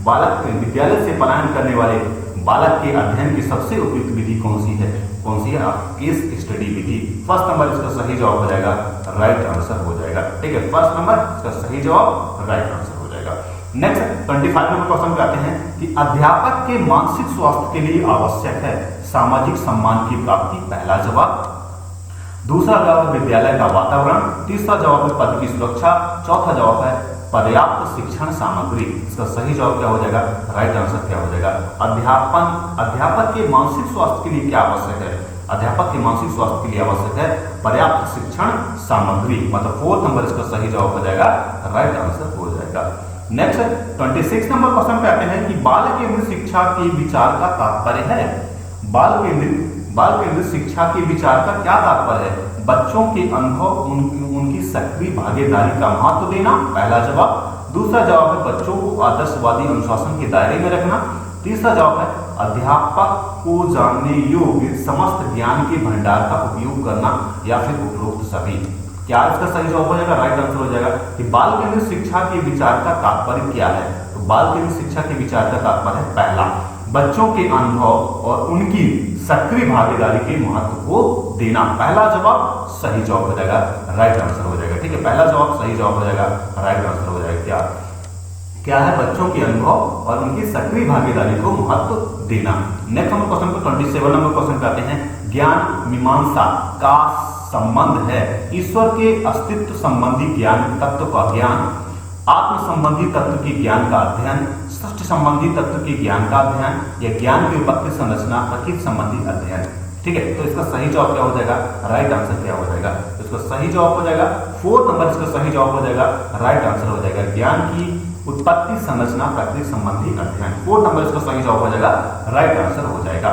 बालक विद्यालय से पलायन करने वाले बालक के अध्ययन की सबसे उपयुक्त विधि कौन सी है? कौन सी है? केस स्टडी विधि। फर्स्ट नंबर इसका सही जवाब हो जाएगा, राइट आंसर हो जाएगा। ठीक है, फर्स्ट नंबर इसका सही जवाब, राइट आंसर हो जाएगा। नेक्स्ट 25 नंबर क्वेश्चन पे आते हैं कि अध्यापक के मानसिक स्वास्थ्य के लिए आवश्यक है सामाजिक सम्मान की प्राप्ति। पहला जवाब। दूसरा जवाब है विद्यालय का वातावरण। तीसरा जवाब है पद की सुरक्षा। चौथा जवाब है पर्याप्त शिक्षण सामग्री। इसका सही जवाब क्या हो जाएगा? राइट आंसर क्या हो जाएगा? अध्यापक के मानसिक स्वास्थ्य के लिए क्या आवश्यक है? अध्यापक के मानसिक स्वास्थ्य के लिए आवश्यक है पर्याप्त शिक्षण सामग्री। मतलब फोर्थ नंबर इसका सही जवाब हो जाएगा, राइट आंसर हो जाएगा। नेक्स्ट 26 नंबर क्वेश्चन पे आते हैं कि बाल केंद्रित शिक्षा के विचार का तात्पर्य है। बाल केंद्रित शिक्षा के विचार का क्या तात्पर्य है? बच्चों के अनुभव, उनकी सक्रिय भागीदारी का महत्व देना, पहला जवाब। दूसरा जवाब है बच्चों को आदर्शवादी अनुशासन के दायरे में रखना। तीसरा जवाब है अध्यापक को जानने योग्य समस्त ज्ञान के भंडार का उपयोग करना या फिर उपरोक्त सभी। क्या इसका सही जवाब हो जाएगा? राइट आंसर हो जाएगा कि बाल केंद्रित शिक्षा के विचार का तात्पर्य क्या है? तो बाल केंद्रित शिक्षा के विचार का तात्पर्य है पहला, बच्चों के अनुभव और उनकी सक्रिय भागीदारी के महत्व को देना। पहला जवाब सही जवाब हो जाएगा, राइट आंसर हो जाएगा। ठीक है, पहला जवाब सही जवाब हो जाएगा, राइट आंसर हो जाएगा। क्या है? बच्चों के अनुभव और उनकी सक्रिय भागीदारी को महत्व देना। नेक्स्ट नंबर क्वेश्चन को 27 नंबर क्वेश्चन पे आते हैं, ज्ञान मीमांसा का संबंध है ईश्वर के अस्तित्व संबंधी ज्ञान तत्व का ज्ञान, आत्म संबंधी तत्व के ज्ञान का अध्ययन, सृष्टि संबंधी तत्व के ज्ञान का अध्ययन या ज्ञान की उत्पत्ति संरचना प्रकृति संबंधी अध्ययन। ठीक है, तो इसका सही जवाब क्या हो जाएगा, राइट आंसर क्या हो जाएगा, इसका सही जवाब हो जाएगा 4 नंबर, इसका सही जवाब हो जाएगा, राइट आंसर हो जाएगा ज्ञान की उत्पत्ति संरचना प्रकृति संबंधी अध्ययन। 4 नंबर इसका सही जवाब हो जाएगा, राइट आंसर हो जाएगा।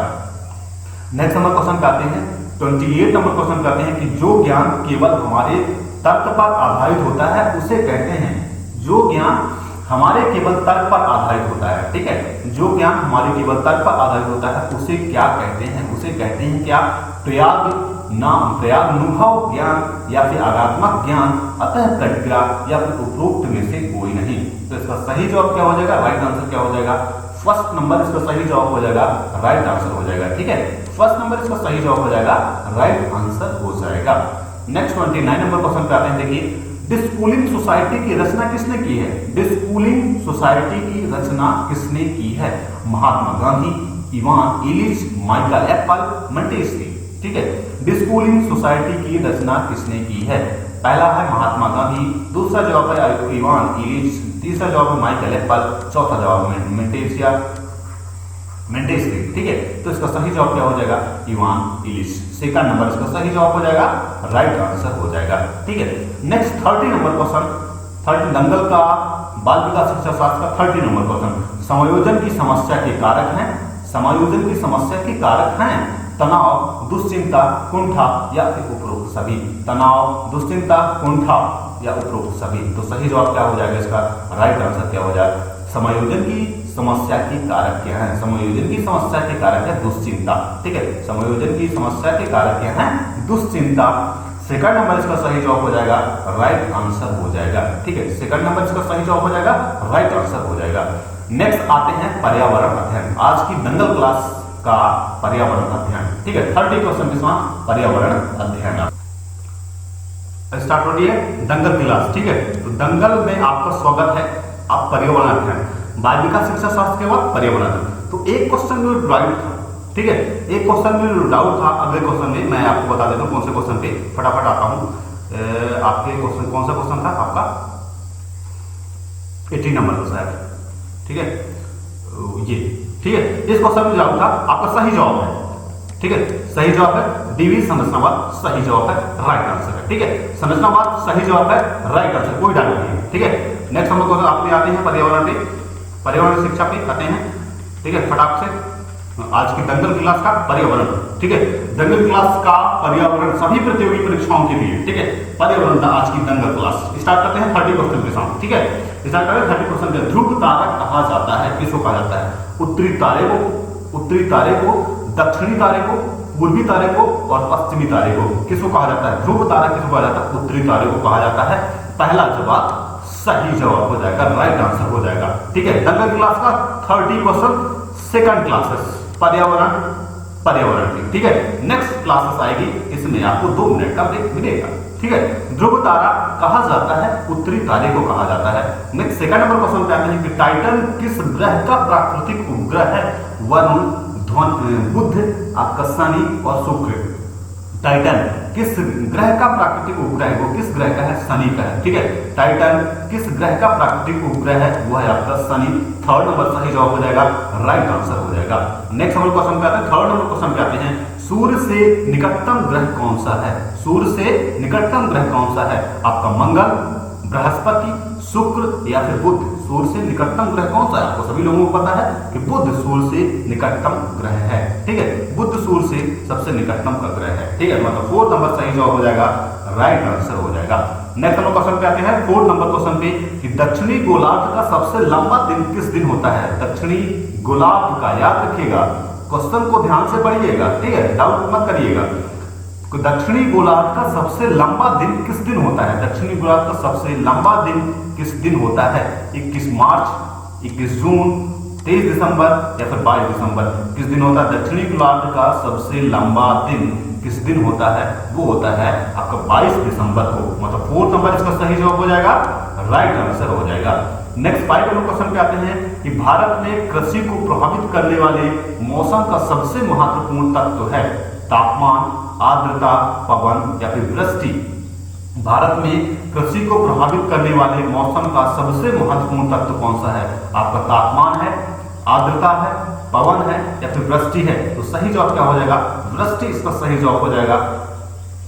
नेक्स्ट नंबर क्वेश्चन पे आते हैं, 28 नंबर क्वेश्चन पे आते हैं कि जो ज्ञान केवल हमारे तर्क पर आधारित होता है उसे कहते हैं, जो ज्ञान हमारे केवल तर्क पर आधारित होता है, ठीक है, जो ज्ञान हमारे केवल तर्क पर आधारित होता है उसे क्या कहते हैं, उसे कहते हैं क्या, प्रयागानुभव ज्ञान या फिर आगात्मक ज्ञान, अतः प्रतिज्ञा या फिर उपरोक्त में से कोई नहीं। तो इसका सही जवाब क्या हो जाएगा, राइट आंसर क्या हो जाएगा, फर्स्ट नंबर इसका सही जवाब हो जाएगा, राइट आंसर हो जाएगा। ठीक है, फर्स्ट नंबर इसका सही जवाब हो जाएगा, राइट आंसर हो जाएगा। नेक्स्ट 29 नंबर क्वेश्चन पे आते हैं, देखिए डिस्कूलिंग सोसाइटी की रचना किसने की है, डिस्कूलिंग सोसाइटी की रचना किसने की है, Mahatma Gandhi, Ivan Illich, Michael Apple, Montesquieu. ठीक है, डिस्कूलिंग सोसाइटी की रचना किसने की है, पहला है महात्मा गांधी, दूसरा जवाब है इवान इलिच, तीसरा जवाब है माइकल एप्पल, चौथा जवाब है मॉन्टेस्क्यू। ठीक है, तो इसका सही जवाब क्या हो जाएगा, इवान इलिच। सेकंड नंबर इसका सही जवाब हो जाएगा, राइट आंसर हो जाएगा। ठीक है, नेक्स्ट 30 नंबर क्वेश्चन, 30 दंगल का बाल विकास शिक्षा शास्त्र का 30 नंबर क्वेश्चन, समायोजन की समस्या के कारक हैं, समायोजन की समस्या के कारक हैं तनाव, दुश्चिंता, कुंठा या फिर उपरोक्त सभी, तनाव, दुश्चिंता, कुंठा या उपरोक्त सभी। तो सही जवाब क्या हो जाएगा, इसका राइट आंसर क्या हो जाएगा, समायोजन की समस्या के कारक क्या है, समायोजन की समस्या के कारक है दुश्चिंता। ठीक है, समायोजन की समस्या के कारक क्या है, दुश्चिंता। सेकंड नंबर इसका सही जवाब हो जाएगा, राइट आंसर हो जाएगा। ठीक है, सेकंड नंबर इसका सही जवाब हो जाएगा, राइट आंसर हो जाएगा। नेक्स्ट आते हैं पर्यावरण अध्ययन, आज की दंगल क्लास का पर्यावरण अध्ययन। ठीक है, 30 क्वेश्चन के साथ पर्यावरण अध्ययन स्टार्ट हो रही है दंगल क्लास। ठीक है, तो दंगल में आपका स्वागत है। आप पर्यावरण अध्ययन, बाल विकास शिक्षा शास्त्र के बाद पर्यावरण। तो एक क्वेश्चन में डाउट था, ठीक है, एक क्वेश्चन में डाउट था, अगले क्वेश्चन में मैं आपको बता देता हूँ कौन से क्वेश्चन पे, फटाफट आता हूँ। आपके क्वेश्चन कौन सा क्वेश्चन था आपका, 80 नंबर का शायद, ठीक है, ये ठीक है, इस क्वेश्चन में डाउट था, आपका सही जवाब है। ठीक है, सही जवाब है डीवी संरचनावाद, सही जवाब है, राइट आंसर है। ठीक है, संरचनावाद सही जवाब है, राइट आंसर, कोई डाउट नहीं। ठीक है, नेक्स्ट हम लोग आपके आते हैं पर्यावरण पे, पर्यावरण शिक्षा पे आते हैं। ठीक है, फटाक से आज की दंगल क्लास का पर्यावरण। ठीक है, दंगल क्लास का पर्यावरण सभी प्रतियोगी परीक्षाओं के लिए। ठीक है, पर्यावरण था आज की दंगल क्लास। स्टार्ट करते हैं 30 क्वेश्चन के साथ। ठीक है, स्टार्ट करते हैं 30 क्वेश्चन के। ध्रुव तारा कहा जाता है, किसको कहा जाता है, उत्तरी तारे को, दक्षिणी तारे को, पूर्वी तारे को और पश्चिमी तारे को किसको कहा जाता है, ध्रुव तारा किसको कहा जाता है, उत्तरी तारे को कहा जाता है। पहला जवाब सही जवाब हो जाएगा, राइट आंसर हो जाएगा। ठीक है, दंगल क्लास का 30 क्वेश्चन सेकंड क्लासेस पर्यावरण की। ठीक है, नेक्स्ट क्लासेस आएगी, इसमें आपको 2 मिनट का ब्रेक मिलेगा। ठीक है, ध्रुव तारा कहा जाता है, उत्तरी तारे को कहा जाता है। नेक्स्ट सेकंड नंबर क्वेश्चन पे आते हैं कि टाइटन किस ग्रह का प्राकृतिक उपग्रह है, वरुण, बुध, आपका शनि और शुक्र। टाइटन किस ग्रह का प्राकृतिक उपग्रह है, वो किस ग्रह का है, शनि का है। ठीक है, टाइटन किस ग्रह का प्राकृतिक उपग्रह है, वो है आपका शनि। थर्ड नंबर सही जवाब हो जाएगा, राइट आंसर हो जाएगा। नेक्स्ट नंबर क्वेश्चन पे आते हैं, थर्ड नंबर क्वेश्चन पे आते हैं, सूर्य से निकटतम ग्रह कौन सा है, सूर्य से निकटतम ग्रह कौन सा है, आपका मंगल, बृहस्पति, शुक्र या फिर बुध। सूर्य से निकटतम ग्रह कौन सा है, आपको सभी लोगों को पता है कि बुध सूर्य से निकटतम ग्रह है। ठीक है, बुध सूर्य से सबसे निकटतम का ग्रह है। ठीक है, मतलब 4 नंबर सही जवाब हो जाएगा, राइट आंसर हो जाएगा। नेक्स्ट नंबर क्वेश्चन पे आते हैं, 4 नंबर क्वेश्चन पे कि दक्षिणी गोलार्ध का सबसे लंबा दिन किस दिन होता है, दक्षिणी गोलार्ध का, याद रखिएगा, क्वेश्चन को ध्यान से पढ़िएगा। ठीक है, डाउट मत करिएगा। दक्षिणी गोलार्ध का सबसे लंबा दिन किस दिन होता है, दक्षिणी गोलार्ध का सबसे लंबा दिन किस दिन होता है, 21 मार्च, 21 जून, 23 दिसंबर या फिर 22 दिसंबर, किस दिन होता है, दक्षिणी गोलार्ध का सबसे लंबा दिन किस दिन होता है, वो होता है आपका 22 दिसंबर को। मतलब 4 नंबर इसका सही जवाब हो जाएगा, राइट आंसर हो जाएगा। नेक्स्ट 5 नंबर क्वेश्चन पे आते हैं कि भारत में कृषि को प्रभावित करने वाले मौसम का सबसे महत्वपूर्ण तत्व है तापमान, आर्द्रता, पवन या फिर वृष्टि। भारत में कृषि को प्रभावित करने वाले मौसम का सबसे महत्वपूर्ण तत्व कौन सा है? आपका तापमान है, आर्द्रता है, पवन है या फिर वृष्टि है? तो सही जवाब क्या हो जाएगा? वृष्टि इसका सही जवाब हो जाएगा,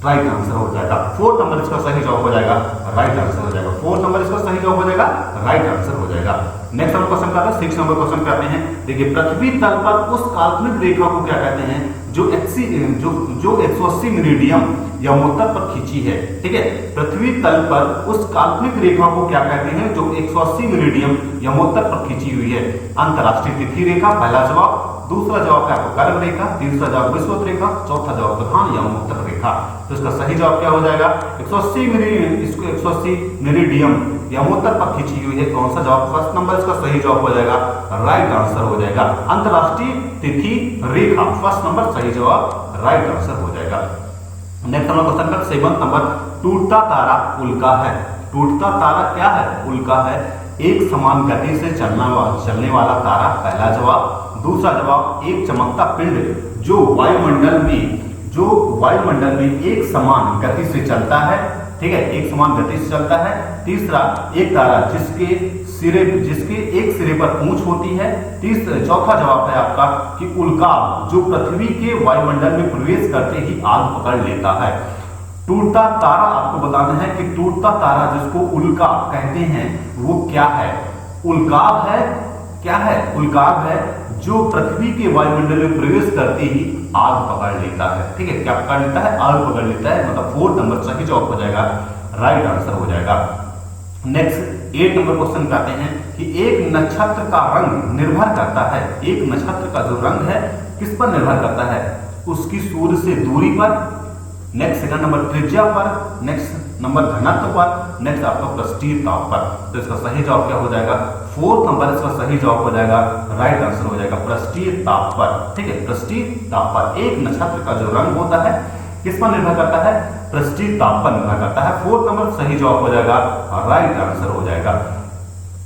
राइट आंसर हो जाएगा। 4 नंबर इसका सही जवाब हो जाएगा, राइट आंसर हो जाएगा। 4 नंबर इसका सही जवाब हो जाएगा, राइट आंसर हो जाएगा। नेक्स्ट हम क्वेश्चन करते हैं 6 नंबर क्वेश्चन पे आते हैं। देखिए, पृथ्वी तल पर उस काल्पनिक रेखा को क्या कहते हैं जो 180 मेरिडियन यमोत्तर पर खींची है? ठीक है, पृथ्वी तल पर उस काल्पनिक रेखा को क्या कहते हैं जो 180 मेरिडियन यमोत्तर पर खींची हुई है? अंतरराष्ट्रीय तिथि रेखा पहला जवाब, दूसरा जवाब है आपको कर्क रेखा, तीसरा जवाब विषुवत रेखा, चौथा जवाब प्रधान यमोत्तर रेखा। तो इसका सही जवाब क्या हो जाएगा? 180 मेरिडियन, इसको 180 मेरिडियन यमोत्तर पर खींची हुई है। कौन सा जवाब? फर्स्ट नंबर इसका सही जवाब हो जाएगा, राइट आंसर हो जाएगा। अंतरराष्ट्रीय तिथि रेखा फर्स्ट नंबर सही जवाब, राइट आंसर हो जाएगा। नेक्स्ट हम क्वेश्चन नंबर 7 नंबर, टूटता तारा उल्का है। टूटता तारा क्या है? उल्का है। एक समान गति से चलने वाला तारा पहला जवाब, दूसरा जवाब एक चमकता पिंड जो वायुमंडल में एक समान गति से चलता है। ठीक है, एक समान गति से चलता है। तीसरा, एक तारा जिसके एक सिरे पर पूंछ होती है। चौथा जवाब है आपका कि उल्का जो पृथ्वी के वायुमंडल में प्रवेश करते ही आग पकड़ लेता है। टूटता तारा आपको बताना है कि टूटता तारा जिसको उल्का कहते हैं वो क्या है? उल्काब है, क्या है? उल्काब है जो पृथ्वी के वायुमंडल में प्रवेश करते ही आग पकड़ लेता है। ठीक है, क्या पकड़ लेता है? आग पकड़ लेता है। मतलब 4 नंबर सही जवाब हो जाएगा, राइट आंसर हो जाएगा। नेक्स्ट 8 नंबर क्वेश्चन पे आते हैं कि एक नक्षत्र का रंग निर्भर करता है, एक नक्षत्र का जो रंग है किस पर निर्भर करता है? उसकी सूर्य से दूरी पर, नेक्स्ट सेकंड नंबर त्रिज्या पर, नेक्स्ट नंबर घनत्व पर, नेक्स्ट आपका पृष्ठीय ताप पर। तो इसका सही जवाब क्या हो जाएगा? 4 नंबर इसका सही जवाब हो जाएगा, राइट आंसर हो जाएगा, पृष्ठीय ताप पर। ठीक है, पृष्ठीय ताप पर। एक नक्षत्र का जो रंग होता है किस पर निर्भर करता है? पृष्ठीय ताप पर निर्भर करता है। 4 नंबर सही जवाब हो जाएगा, राइट आंसर हो जाएगा।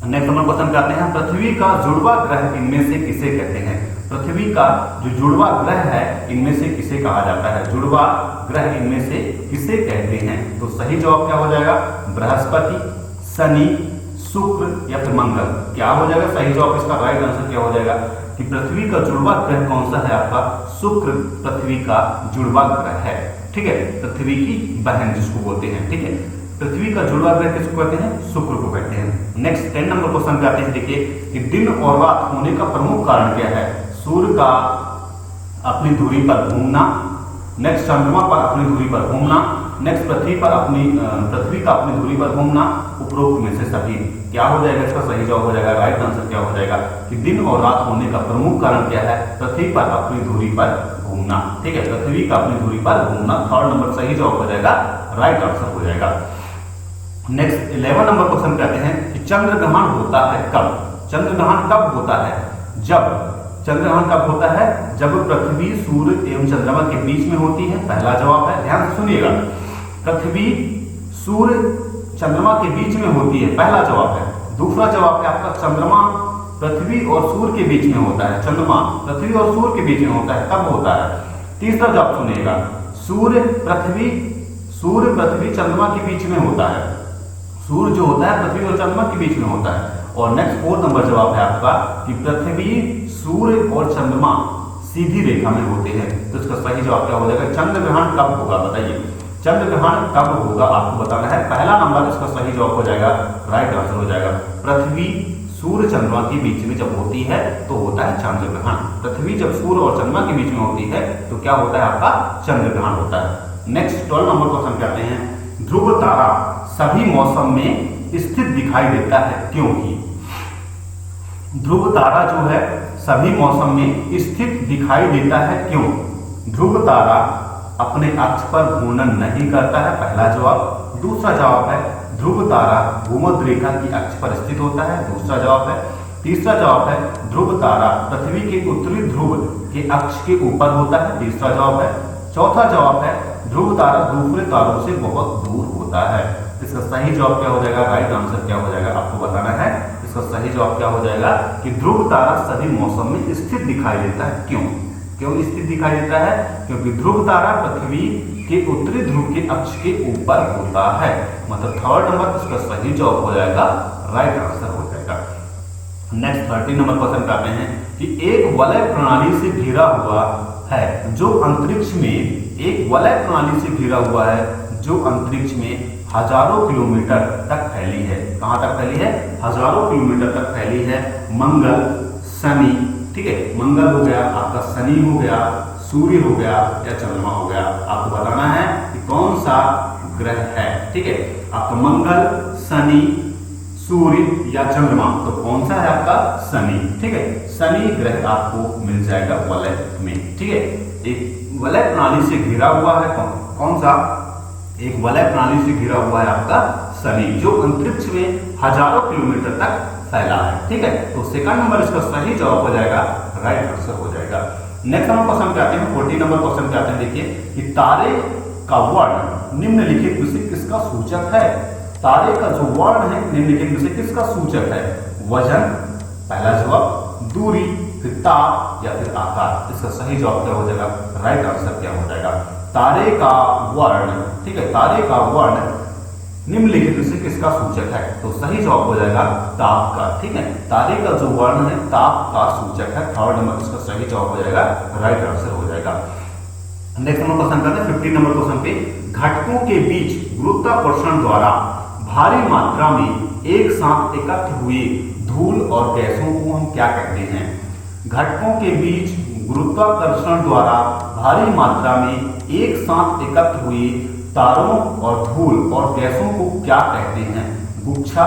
नेक्स्ट नंबर क्वेश्चन पे आते हैं, पृथ्वी का जुड़वा ग्रह इनमें से किसे कहते हैं? पृथ्वी का जो जुड़वा ग्रह है इनमें से किसे कहा जाता है? जुड़वा ग्रह इनमें से किसे कहते हैं? तो सही जवाब क्या हो जाएगा? बृहस्पति, शनि, शुक्र या फिर मंगल। क्या हो जाएगा सही जवाब? इसका राइट आंसर क्या हो जाएगा कि पृथ्वी का जुड़वा ग्रह कौन सा है आपका? शुक्र पृथ्वी का जुड़वा ग्रह है। ठीक है, पृथ्वी की बहन जिसको बोलते हैं। ठीक है, पृथ्वी का जुड़वा ग्रह किसको कहते हैं? शुक्र को कहते हैं। नेक्स्ट 10 नंबर क्वेश्चन पे आते हैं। देखिए कि दिन और रात होने का प्रमुख कारण क्या है? सूर्य का अपनी धुरी पर घूमना, नेक्स्ट चंद्रमा पर अपनी धुरी पर घूमना, नेक्स्ट पृथ्वी का अपनी धुरी पर घूमना, उपरोक्त में से सभी। क्या हो जाएगा? इसका सही जवाब हो जाएगा, राइट आंसर क्या हो जाएगा कि दिन और रात होने का प्रमुख कारण क्या है? पृथ्वी पर अपनी धुरी पर घूमना। ठीक है, पृथ्वी का अपनी धुरी पर घूमना 3rd नंबर सही जवाब हो जाएगा, राइट आंसर हो जाएगा। नेक्स्ट 11 नंबर क्वेश्चन पे आते हैं कि चंद्र ग्रहण होता है कब? चंद्र ग्रहण कब होता है? चंद्र ग्रहण कब होता है? जब पृथ्वी, सूर्य एवं चंद्रमा के बीच में होती है। पहला जवाब है, ध्यान से सुनिएगा, पृथ्वी, सूर्य, चंद्रमा के बीच में होती है, पहला जवाब है। दूसरा जवाब है आपका चंद्रमा पृथ्वी और सूर्य के बीच में होता है। चंद्रमा पृथ्वी और सूर्य के बीच में होता है, कब होता है? तीसरा जवाब सुनिएगा, सूर्य पृथ्वी चंद्रमा के बीच में होता है। सूर्य जो होता है पृथ्वी और चंद्रमा के बीच में होता है। और नेक्स्ट 4 नंबर जवाब है आपका कि पृथ्वी, सूर्य और चंद्रमा सीधी रेखा में होते हैं। तो इसका सही जवाब क्या हो जाएगा? चंद्र ग्रहण कब होगा? बताइए, चंद्र ग्रहण कब होगा आपको बताना है। पहला नंबर इसका सही जवाब हो जाएगा, राइट आंसर हो जाएगा। पृथ्वी, सूर्य, चंद्रमा के बीच में जब होती है तो होता है चंद्र ग्रहण। पृथ्वी जब सूर्य और चंद्रमा के बीच में होती है तो क्या होता है? आपका चंद्र ग्रहण होता है। नेक्स्ट 12 नंबर क्वेश्चन कहते हैं, ध्रुव तारा सभी मौसम में स्थित दिखाई देता है क्योंकि? ध्रुव तारा जो है सभी मौसम में स्थित दिखाई देता है क्यों? ध्रुव तारा अपने अक्ष पर घूर्णन नहीं करता है, पहला जवाब। दूसरा जवाब है ध्रुव तारा भूमध्य रेखा की अक्ष पर स्थित होता है, दूसरा जवाब है। तीसरा जवाब है ध्रुव तारा पृथ्वी के उत्तरी ध्रुव के अक्ष के ऊपर होता है, तीसरा जवाब है। चौथा जवाब है ध्रुव तारा दूसरे तारों से बहुत दूर होता है। इसका सही जवाब क्या हो जाएगा? राइट आंसर क्या हो जाएगा आपको बताना है। इसका सही जवाब क्या हो जाएगा कि ध्रुव तारा सभी मौसम में स्थित दिखाई देता है क्यों? क्यों स्थित दिखाई देता है? क्योंकि ध्रुव तारा पृथ्वी के उत्तरी ध्रुव के अक्ष के ऊपर होता है। मतलब थर्ड नंबर इसका सही जवाब हो जाएगा, राइट आंसर हो जाएगा। नेक्स्ट 30 नंबर क्वेश्चन पे आते हैं कि एक वलय प्रणाली से घिरा हुआ है जो अंतरिक्ष में, एक वलय प्रणाली से घिरा हुआ है जो अंतरिक्ष में हजारों किलोमीटर तक फैली है। कहां तक फैली है? हजारों किलोमीटर तक फैली है। मंगल, शनि, ठीक है, मंगल हो गया आपका, शनि हो गया, सूर्य हो गया या चंद्रमा हो गया। आपको बताना है कि कौन सा ग्रह है, ठीक है, आपका मंगल, शनि, सूर्य या चंद्रमा, तो कौन सा है आपका? शनि, ठीक है, शनि ग्रह आपको मिल जाएगा वलय में, ठीक है। एक वलय प्रणाली से घिरा हुआ है, कौन सा? एक वलय प्रणाली से घिरा हुआ है आपका शनि, जो अंतरिक्ष में हजारों किलोमीटर तक फैला है, ठीक है। तो सेकंड नंबर इसका सही जवाब हो जाएगा, राइट आंसर हो जाएगा। नेक्स्ट नंबर क्वेश्चन पे आते हैं, 40 नंबर क्वेश्चन पे आते हैं। देखिए कि तारे का वर्ण निम्नलिखित में से किसका सूचक है? तारे का जो वर्ण है निम्नलिखित में से किसका सूचक है? वजन, पहला जवाब, दूरी, फिर ताप या फिर आकार। इसका सही जवाब क्या हो जाएगा? राइट आंसर क्या हो जाएगा? तारे का वर्ण, ठीक है, तारे का वर्ण निम्नलिखित में से किसका सूचक है? तो सही जवाब हो जाएगा ताप का, ठीक है। तारे का जो वर्ण है ताप का सूचक है। थर्ड नंबर इसका सही जवाब हो जाएगा, राइट आंसर हो जाएगा। नेक्स्ट नंबर क्वेश्चन करते हैं 15 नंबर क्वेश्चन पे। घटकों के बीच गुरुत्वाकर्षण द्वारा भारी मात्रा में एक साथ एकत्र हुए धूल और गैसों को हम क्या कहते हैं? घटकों के बीच गुरुत्वाकर्षण द्वारा भारी मात्रा में एक साथ एकत्र हुए तारों और धूल और गैसों को क्या कहते हैं? गुच्छा,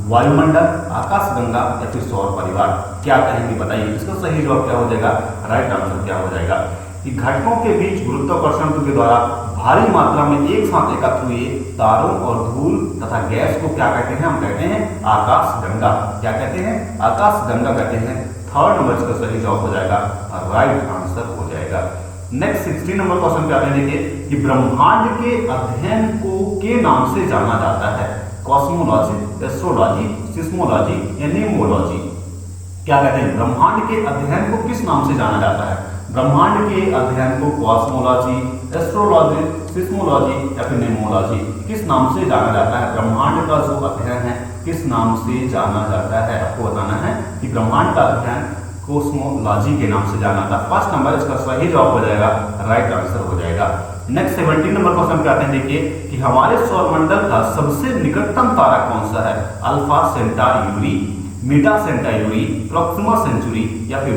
वायुमंडल, आकाशगंगा या फिर सौर परिवार, क्या कहेंगे बताइए? इसका सही जवाब क्या हो जाएगा? राइट आंसर क्या हो जाएगा? कि घटकों के बीच गुरुत्वाकर्षण के द्वारा भारी मात्रा में एक साथ एकत्र हुए तारों और धूल तथा गैस को क्या कहते हैं? हम कहते हैं आकाशगंगा। क्या कहते हैं? आकाशगंगा कहते हैं। थर्ड नंबर इसका सही जवाब हो जाएगा, राइट आंसर हो जाएगा। नेक्स्ट 16 नंबर क्वेश्चन पे आते हैं। देखिए कि ब्रह्मांड के अध्ययन को के नाम से जाना जाता है? कॉस्मोलॉजी, एस्ट्रोलॉजी, सिस्मोलॉजी या न्यूमोलॉजी। क्या कहते हैं? ब्रह्मांड के अध्ययन को किस नाम से जाना जाता है? ब्रह्मांड के अध्ययन को कॉस्मोलॉजी, एस्ट्रोलॉजी, सिस्मोलॉजी या फिर न्यूमोलॉजी, किस नाम से जाना जाता है? ब्रह्मांड का जो अध्ययन है किस नाम से जाना जाता है? आपको बताना है कि ब्रह्मांड का अध्ययन कॉस्मोलॉजी के नाम से जाना था। फर्स्ट नंबर इसका सही जवाब हो जाएगा, राइट आंसर हो जाएगा। नेक्स्ट 17 नंबर क्वेश्चन पे आते हैं। देखिए कि हमारे सौरमंडल का सबसे निकटतम तारा कौन सा है? अल्फा सेंटायूरी, बीटा सेंटायूरी, प्रॉक्सिमा सेंचुरी या फिर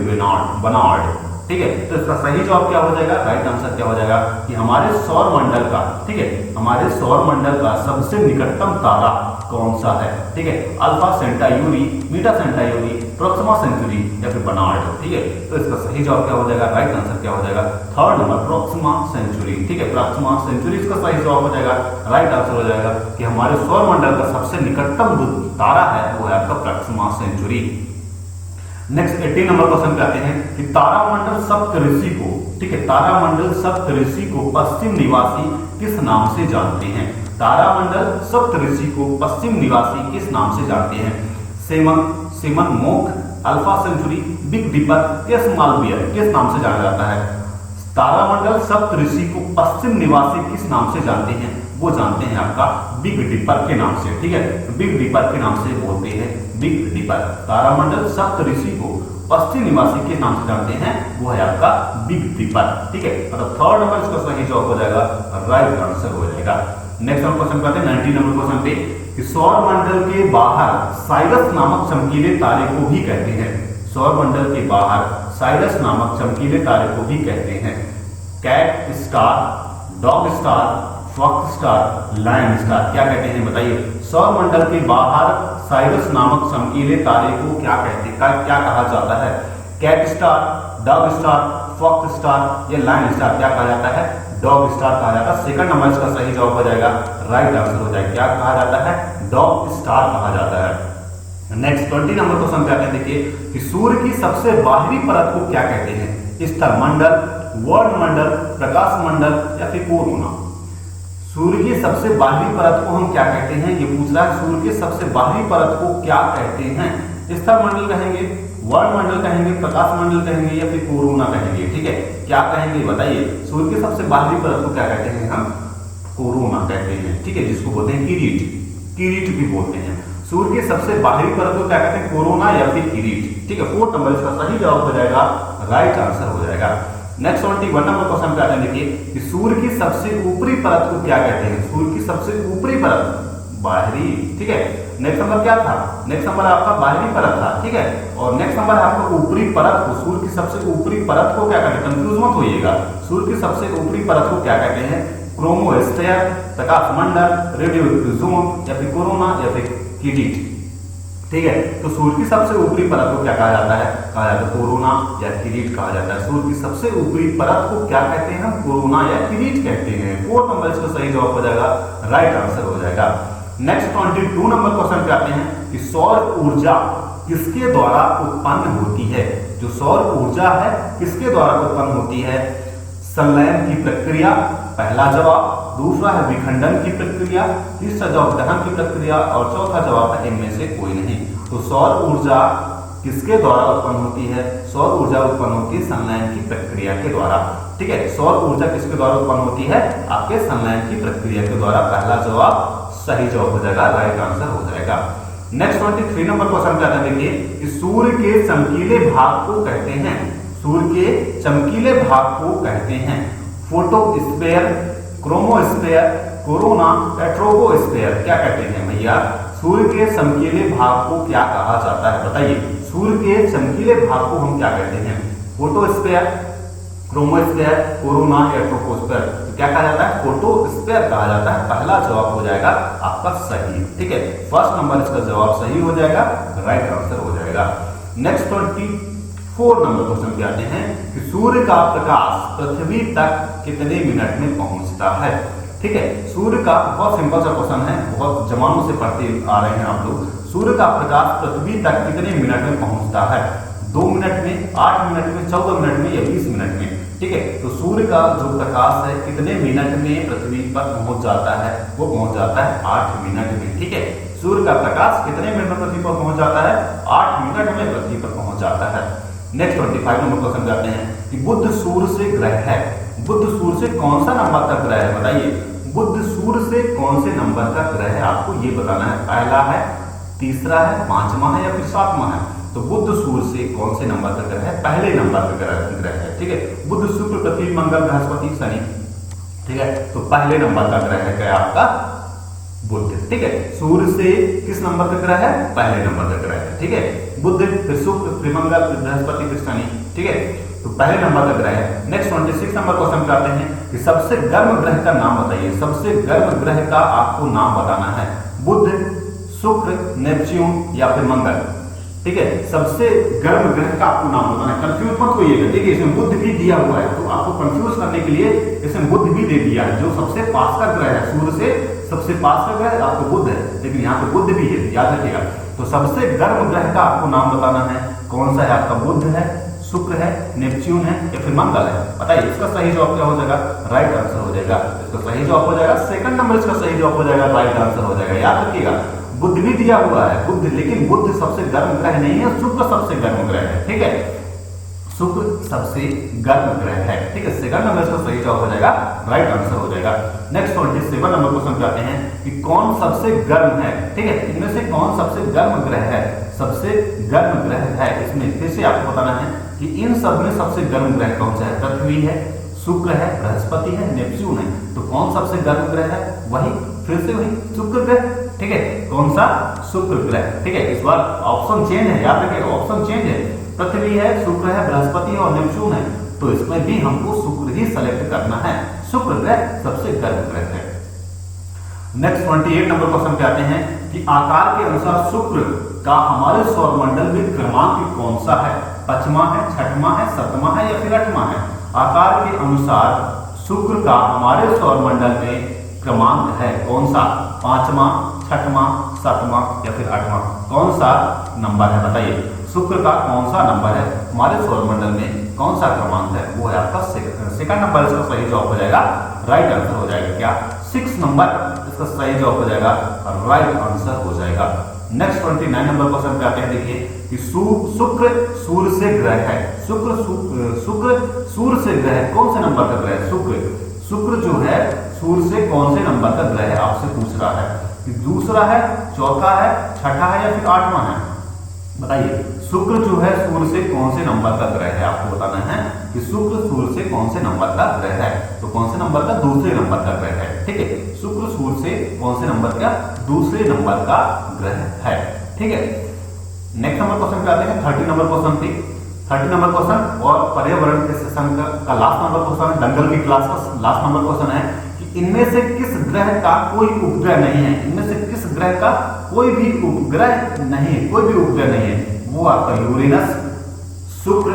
बनार्ड, ठीक है। तो इसका सही जवाब क्या हो जाएगा? राइट आंसर क्या हो जाएगा? कि हमारे सौरमंडल का, ठीक है, हमारे सौरमंडल का सबसे निकटतम तारा कौन सा है? ठीक है, अल्फा सेंटायूरी, बीटा सेंटायूरी, प्रॉक्सिमा सेंचुरी या फिर बनार्ड, ठीक है। तो इसका सही जवाब क्या हो जाएगा? राइट आंसर क्या हो जाएगा? थर्ड नंबर प्रॉक्सिमा सेंचुरी, ठीक है, प्रॉक्सिमा सेंचुरी इसका सही जवाब हो जाएगा, राइट आंसर हो जाएगा कि हमारे सौरमंडल का सबसे निकटतम जो तारा है वो है आपका Proxima Centauri. Next 18 number question पे आते हैं कि तारामंडल सप्तऋषि को, ठीक है, तारामंडल सप्तऋषि को पश्चिम निवासी किस नाम से जानते हैं? तारामंडल सप्तऋषि को पश्चिम निवासी किस नाम से जानते हैं? सेमन मोक, अल्फा सेंचुरी, बिग डिपर या स्मॉल बियर, किस नाम से जाना जाता है? तारामंडल सप्तऋषि को पश्चिम निवासी किस नाम से जानते हैं? वो जानते हैं आपका बिग डिपर के नाम से, ठीक है, बिग डिपर के नाम से बोलते हैं बिग डिपर। तारामंडल सप्तऋषि को पश्चिम निवासी किस नाम से जानते हैं? वो है आपका बिग डिपर, ठीक है। मतलब थर्ड नंबर इसका सही जवाब हो जाएगा, राइट आंसर हो जाएगा। नेक्स्ट हम क्वेश्चन करते हैं 19 नंबर क्वेश्चन पे कि सौरमंडल के बाहर साइरस नामक चमकीले तारे को भी कहते हैं। सौरमंडल के बाहर साइरस नामक चमकीले तारे को भी कहते हैं cat star, dog star, fox star, lion star, क्या कहते हैं बताइए? सौरमंडल के बाहर साइरस नामक चमकीले तारे को क्या कहते हैं, क्या कहा जाता है? Cat star, dog star, fox star या लायन स्टार, क्या कहा जाता है? डॉग स्टार कहा जाता है। सेकंड नंबर इसका सही जवाब हो जाएगा, राइट आंसर हो जाएगा। क्या कहा जाता है? डॉग स्टार कहा जाता है। नेक्स्ट 20 नंबर क्वेश्चन पे आते हैं। देखिए कि सूर्य की सबसे बाहरी परत को क्या कहते हैं? स्थलमंडल, वर्णमंडल, प्रकाश मंडल या फिर कोरोना। सूर्य की सबसे बाहरी परत को हम क्या कहते हैं? ये पूछ रहा है, सूर्य की सबसे बाहरी परत को क्या कहते हैं? स्थलमंडल कहेंगे, वर्ण मंडल कहेंगे, प्रकाश मंडल कहेंगे या फिर कोरोना कहेंगे, ठीक है, क्या कहेंगे बताइए। सूर्य के सबसे बाहरी परत को क्या कहते हैं हम, कोरोना कहते हैं, ठीक है, जिसको बोलते हैं किरीट, किरीट भी बोलते हैं। सूर्य के सबसे बाहरी परत को क्या कहते हैं, कोरोना या फिर किरीट, ठीक है। 4 नंबर इसका सही जवाब हो जाएगा, राइट आंसर हो जाएगा। नेक्स्ट 21 नंबर क्वेश्चन पे आते हैं, देखिए कि सूर्य की सबसे ऊपरी परत को क्या कहते हैं, सूर्य की सबसे ऊपरी परत, बाहरी, ठीक है। नेक्स्ट नंबर क्या था, नेक्स्ट नंबर आपका बाहरी परत था, ठीक है, और नेक्स्ट नंबर आपका ऊपरी परत को, सूर्य की सबसे ऊपरी परत को क्या कहते हैं, कंफ्यूज मत होइएगा, सूर्य की सबसे ऊपरी परत को क्या कहते हैं, क्रोमोस्फीयर, प्रकाश मंडल, रेडियो जोन या फिर कोरोना या फिर किरीट, ठीक है। तो सूर्य की सबसे ऊपरी परत को क्या कहा जाता है, कहा जाता है कोरोना या किरीट कहा जाता है। सूर्य की सबसे ऊपरी परत को क्या कहते हैं, हम कोरोना या किरीट कहते हैं। 4 नंबर इसका सही जवाब हो जाएगा, राइट आंसर हो जाएगा। नेक्स्ट 22 नंबर क्वेश्चन पे आते हैं कि सौर ऊर्जा किसके द्वारा उत्पन्न होती है, जो सौर ऊर्जा है किसके द्वारा उत्पन्न होती है, संलयन की प्रक्रिया, पहला जवाब, दूसरा है विखंडन की प्रक्रिया, तीसरा जवाब दहन की प्रक्रिया और चौथा जवाब है इनमें से कोई नहीं। तो सौर ऊर्जा किसके द्वारा उत्पन्न होती है, सौर ऊर्जा उत्पन्न होती है संलयन की प्रक्रिया के द्वारा, ठीक है। सौर ऊर्जा किसके द्वारा उत्पन्न होती है, आपके संलयन की प्रक्रिया के द्वारा, पहला जवाब सही जवाब हो जाएगा, राइट आंसर हो जाएगा। नेक्स्ट 23 नंबर क्वेश्चन पे आते हैं, देखिए कि सूर्य के चमकीले भाग को कहते हैं, सूर्य के चमकीले भाग को कहते हैं फोटोस्फीयर, क्रोमोस्फीयर, कोरोना या ट्रोपोस्फीयर, क्या कहते हैं भैया, सूर्य के चमकीले भाग को क्या कहा जाता है बताइए। सूर्य के चमकीले भाग को हम क्या कहते हैं, फोटोस्फीयर, क्रोमोस्फीयर, कोरोना या ट्रोपोस्फीयर, तो क्या कहा जाता है, फोटोस्फीयर कहा जाता है, पहला जवाब हो जाएगा आपका सही, ठीक है। फर्स्ट नंबर इसका जवाब सही हो जाएगा, राइट आंसर हो जाएगा। नेक्स्ट 24 नंबर क्वेश्चन पे आते हैं कि सूर्य का प्रकाश पृथ्वी तक कितने मिनट में पहुंचता है, ठीक है। सूर्य का बहुत सिंपल सा क्वेश्चन है, बहुत जमानों से पढ़ते आ रहे हैं आप लोग। सूर्य का प्रकाश पृथ्वी तक कितने मिनट में पहुंचता है, 2 मिनट में, 8 मिनट में, 14 मिनट में या 20 मिनट में, ठीक है। तो सूर्य का जो प्रकाश है कितने मिनट में पृथ्वी पर पहुंच जाता है, वो पहुंच जाता है 8 मिनट में, ठीक है। सूर्य का प्रकाश कितने मिनट में पृथ्वी पर पहुंच जाता है, 8 मिनट में पृथ्वी पर पहुंच जाता है। नेक्स्ट 25 नंबर क्वेश्चन जाते हैं कि बुध सूर्य से ग्रह है, बुध सूर्य से कौन सा नंबर का ग्रह है बताइए। बुध सूर्य से कौन से नंबर का ग्रह है, आपको ये बताना है, पहला है, तीसरा है, 5वां है या फिर 7वां है। तो बुध सूर्य से कौन से नंबर का ग्रह है, पहले नंबर का ग्रह है, ठीक है। बुध शुक्र पृथ्वी मंगल बृहस्पति शनि, ठीक है, तो पहले नंबर का ग्रह है क्या आपका बुध, ठीक है। सूर्य से किस नंबर का ग्रह है, पहले नंबर का ग्रह है, ठीक है। बुध, फिर शुक्र, फिर मंगल, फिर बृहस्पति, फिर शनि, ठीक है, तो पहले नंबर का ग्रह है। नेक्स्ट 26 नंबर क्वेश्चन पे आते हैं कि सबसे गर्म ग्रह का नाम बताइए, सबसे गर्म ग्रह का आपको नाम बताना है, बुध, शुक्र, नेपच्यून या फिर मंगल, ठीक है। सबसे गर्म ग्रह का आपको नाम बताना है, कंफ्यूज मत होइएगा, देखिए इसमें बुध भी दिया हुआ है, तो आपको कंफ्यूज करने के लिए इसमें बुध भी दे दिया है, जो सबसे पास का ग्रह है, सूर्य से सबसे पास का ग्रह आपको बुध है, लेकिन यहाँ पे बुध भी है, याद रखिएगा। तो सबसे गर्म ग्रह का आपको नाम बताना है, कौन सा है आपका, बुध है, शुक्र है, नेपच्यून है या फिर मंगल है, बताइए। इसका सही जवाब क्या हो जाएगा, राइट आंसर हो जाएगा, इसका सही जवाब हो जाएगा, सेकंड नंबर इसका सही जवाब हो जाएगा, राइट आंसर हो जाएगा। याद रखिएगा बुध भी दिया हुआ है, बुध, लेकिन बुध सबसे गर्म ग्रह नहीं है, शुक्र सबसे गर्म ग्रह है, ठीक है, शुक्र सबसे गर्म ग्रह है, ठीक है। सेकंड नंबर इसका सही जवाब हो जाएगा, राइट आंसर हो जाएगा। नेक्स्ट 27 नंबर क्वेश्चन पे आते हैं कि कौन सबसे गर्म है, ठीक है, इनमें से कौन सबसे गर्म ग्रह है, सबसे गर्म ग्रह है, इसमें फिर से आपको बताना है कि इन सब में सबसे गर्म ग्रह कौन सा है, पृथ्वी है, शुक्र है, बृहस्पति है, नेपच्यून है, तो कौन सबसे गर्म ग्रह है, वही, फिर से वही शुक्र ग्रह, ठीक है, कौन सा, शुक्र ग्रह, ठीक है। इस बार ऑप्शन चेंज है, याद रखिएगा ऑप्शन चेंज है, पृथ्वी है, शुक्र है, बृहस्पति और नेपच्यून है, तो इसमें भी हमको शुक्र ही सेलेक्ट करना है, शुक्र ग्रह सबसे गर्म ग्रह है। नेक्स्ट 28 नंबर क्वेश्चन पे आते हैं कि आकार के अनुसार शुक्र का हमारे सौरमंडल में क्रमांक कौन सा है, 5वां है, 6वां है, 7वां है या फिर 8वां है। आकार के अनुसार शुक्र का हमारे सौरमंडल में क्रमांक है कौन सा, 5वां, 6वां, 7वां या फिर 8वां, कौन सा नंबर है बताइए। शुक्र का कौन सा नंबर है हमारे सौरमंडल में, कौन सा क्रमांक है, वो है आपका सेकंड नंबर, इसका सही जवाब हो जाएगा, राइट आंसर हो जाएगा क्या, 6 नंबर इसका सही जवाब हो जाएगा, राइट आंसर हो जाएगा। नेक्स्ट 29 नंबर क्वेश्चन पे आते हैं। देखिए कि शुक्र सूर्य से ग्रह है। शुक्र सूर्य से ग्रह है, कौन से नंबर का ग्रह है? शुक्र जो है सूर्य से कौन से नंबर का ग्रह है, आपसे पूछ रहा है कि दूसरा है, चौथा है, छठा है या फिर आठवां है? बताइए, शुक्र जो है सूर्य से कौन से नंबर का ग्रह है, आपको बताना है कि शुक्र सूर्य से कौन से नंबर का ग्रह है। तो कौन से नंबर का? दूसरे नंबर का ग्रह है। ठीक है, शुक्र सूर्य से कौन से नंबर का? दूसरे नंबर का ग्रह है। ठीक है, नेक्स्ट नंबर क्वेश्चन पे आते हैं 30 नंबर क्वेश्चन पे। 30 नंबर क्वेश्चन और पर्यावरण के सेशन का लास्ट नंबर क्वेश्चन है, दंगल की क्लास का लास्ट नंबर क्वेश्चन है कि इनमें से किस ग्रह का कोई उपग्रह नहीं है? इनमें से किस ग्रह का कोई भी उपग्रह नहीं है? कोई भी उपग्रह नहीं है, वो आपका यूरेनस, शुक्र,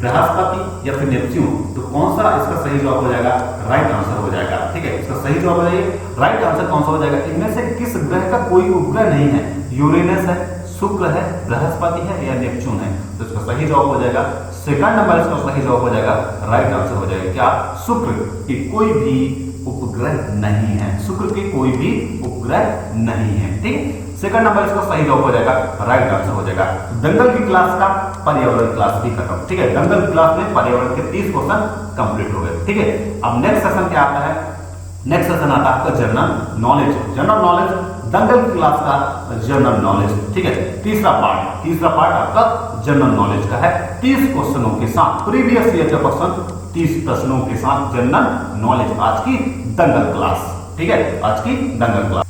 बृहस्पति या फिर नेपच्यून। तो कौन सा इसका सही जवाब हो जाएगा? राइट आंसर हो जाएगा। ठीक है, इसका सही जवाब हो जाएगा, राइट आंसर कौन सा हो जाएगा? इनमें से किस ग्रह का कोई उपग्रह नहीं है? यूरेनस है, शुक्र है, बृहस्पति है या नेपच्यून है। तो इसका सही जवाब हो जाएगा सेकंड नंबर, इसका सही जवाब हो जाएगा, राइट आंसर हो जाएगा क्या? शुक्र की कोई भी उपग्रह नहीं है, शुक्र की कोई भी उपग्रह नहीं है। ठीक, सेकंड नंबर इसका सही जवाब हो जाएगा, राइट आंसर हो जाएगा। दंगल की क्लास का पर्यावरण क्लास भी खत्म। ठीक है, दंगल क्लास में पर्यावरण के 30 क्वेश्चन कंप्लीट हो गए। ठीक है, अब नेक्स्ट सेशन क्या आता है? नेक्स्ट सेशन आता है आपका जनरल नॉलेज। जनरल नॉलेज दंगल क्लास का जनरल नॉलेज। ठीक है, तीसरा पार्ट आपका जनरल नॉलेज का है, 30 क्वेश्चनों के साथ, प्रीवियस ईयर का क्वेश्चन 30 प्रश्नों के साथ जनरल नॉलेज, आज की दंगल क्लास। ठीक है, आज की दंगल क्लास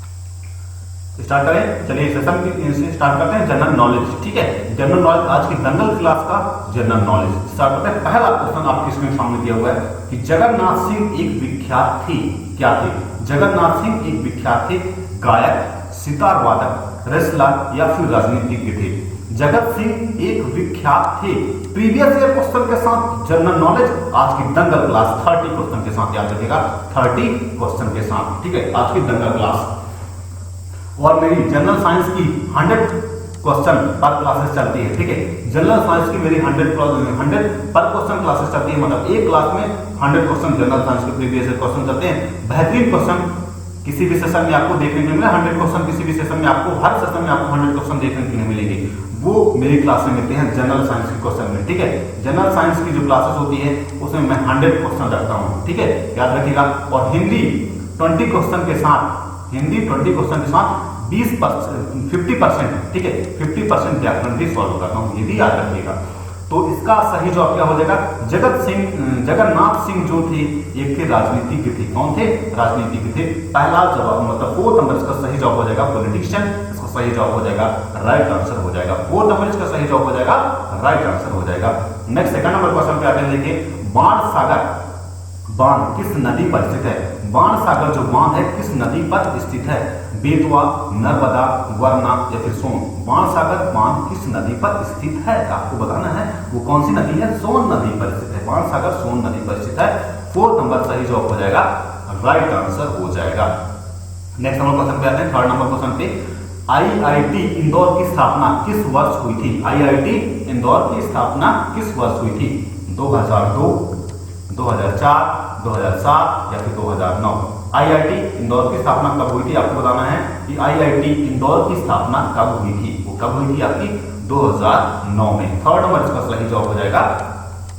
स्टार्ट करें। चलिए सेशन से स्टार्ट करते हैं जनरल नॉलेज। ठीक है, जनरल नॉलेज आज की दंगल क्लास का जनरल नॉलेज स्टार्ट करते हैं। पहला क्वेश्चन आपके स्क्रीन सामने दिया हुआ है कि जगन्नाथ सिंह एक विख्यात थे, क्या थे? जगन्नाथ सिंह एक विख्यात थे गायक, सितार वादक, रेसलर या फिर राजनीतिज्ञ थे? जगत सिंह एक विख्यात थे। प्रीवियस ईयर क्वेश्चन के साथ जनरल नॉलेज, आज की दंगल क्लास 30 क्वेश्चन के साथ, याद रखिएगा 30 क्वेश्चन के साथ। ठीक है, आज की दंगल क्लास। और मेरी जनरल साइंस की 100 क्वेश्चन पर क्लासेस चलती है। ठीक है, जनरल साइंस की मेरी 100 पर क्वेश्चन क्लासेस चलती है, मतलब एक क्लास में 100 क्वेश्चन जनरल साइंस के प्रीवियस ईयर क्वेश्चन चलते हैं। बेहतरीन क्वेश्चन किसी भी सेशन में आपको देखने को मिलेगा, 100 क्वेश्चन किसी भी सेशन में आपको, हर सेशन में आपको 100 क्वेश्चन देखने को नहीं मिलेंगे, वो मेरी क्लास में मिलते हैं जनरल साइंस के क्वेश्चन में। ठीक है, जनरल साइंस की जो क्लासेस होती है उसमें मैं 100 क्वेश्चन रखता हूँ। ठीक है, याद रखिएगा। और हिंदी 20 क्वेश्चन के साथ, हिंदी 20 क्वेश्चन के साथ 50%, ठीक है, 50% व्याकरण भी सॉल्व करता हूँ, ये भी याद रखिएगा। तो इसका सही जवाब क्या हो जाएगा? जगन्नाथ सिंह जो थे एक थे राजनीतिज्ञ थे। कौन थे? राजनीतिज्ञ थे। पहला जवाब मतलब 4 नंबर इसका सही जवाब हो जाएगा पॉलिटिशियन, इसका सही जवाब हो जाएगा, राइट आंसर हो जाएगा। 4 नंबर इसका सही जवाब हो जाएगा, राइट आंसर हो जाएगा। नेक्स्ट सेकंड नंबर क्वेश्चन पे आते हैं। देखिए, बाणसागर बांध किस नदी पर स्थित है? बाणसागर जो बांध है किस नदी पर स्थित है? बेतवा, नर्मदा, वरना या फिर सोन? बाणसागर बांध किस नदी पर स्थित है, आपको बताना है। वो कौन सी नदी है? सोन नदी पर स्थित है। बाणसागर सोन नदी पर स्थित है। 4 नंबर सही जवाब हो जाएगा, राइट आंसर हो जाएगा। नेक्स्ट नंबर क्वेश्चन पे आते हैं, थर्ड नंबर क्वेश्चन पे। आईआईटी इंदौर की स्थापना किस वर्ष हुई थी? आईआईटी इंदौर की स्थापना किस वर्ष हुई थी? 2002, 2004, 2007 या फिर 2009? आईआईटी इंदौर की स्थापना कब हुई थी, आपको बताना है कि आईआईटी इंदौर की स्थापना कब हुई थी। वो कब हुई थी आपकी? 2009 में। थर्ड नंबर इसका सही जवाब हो जाएगा,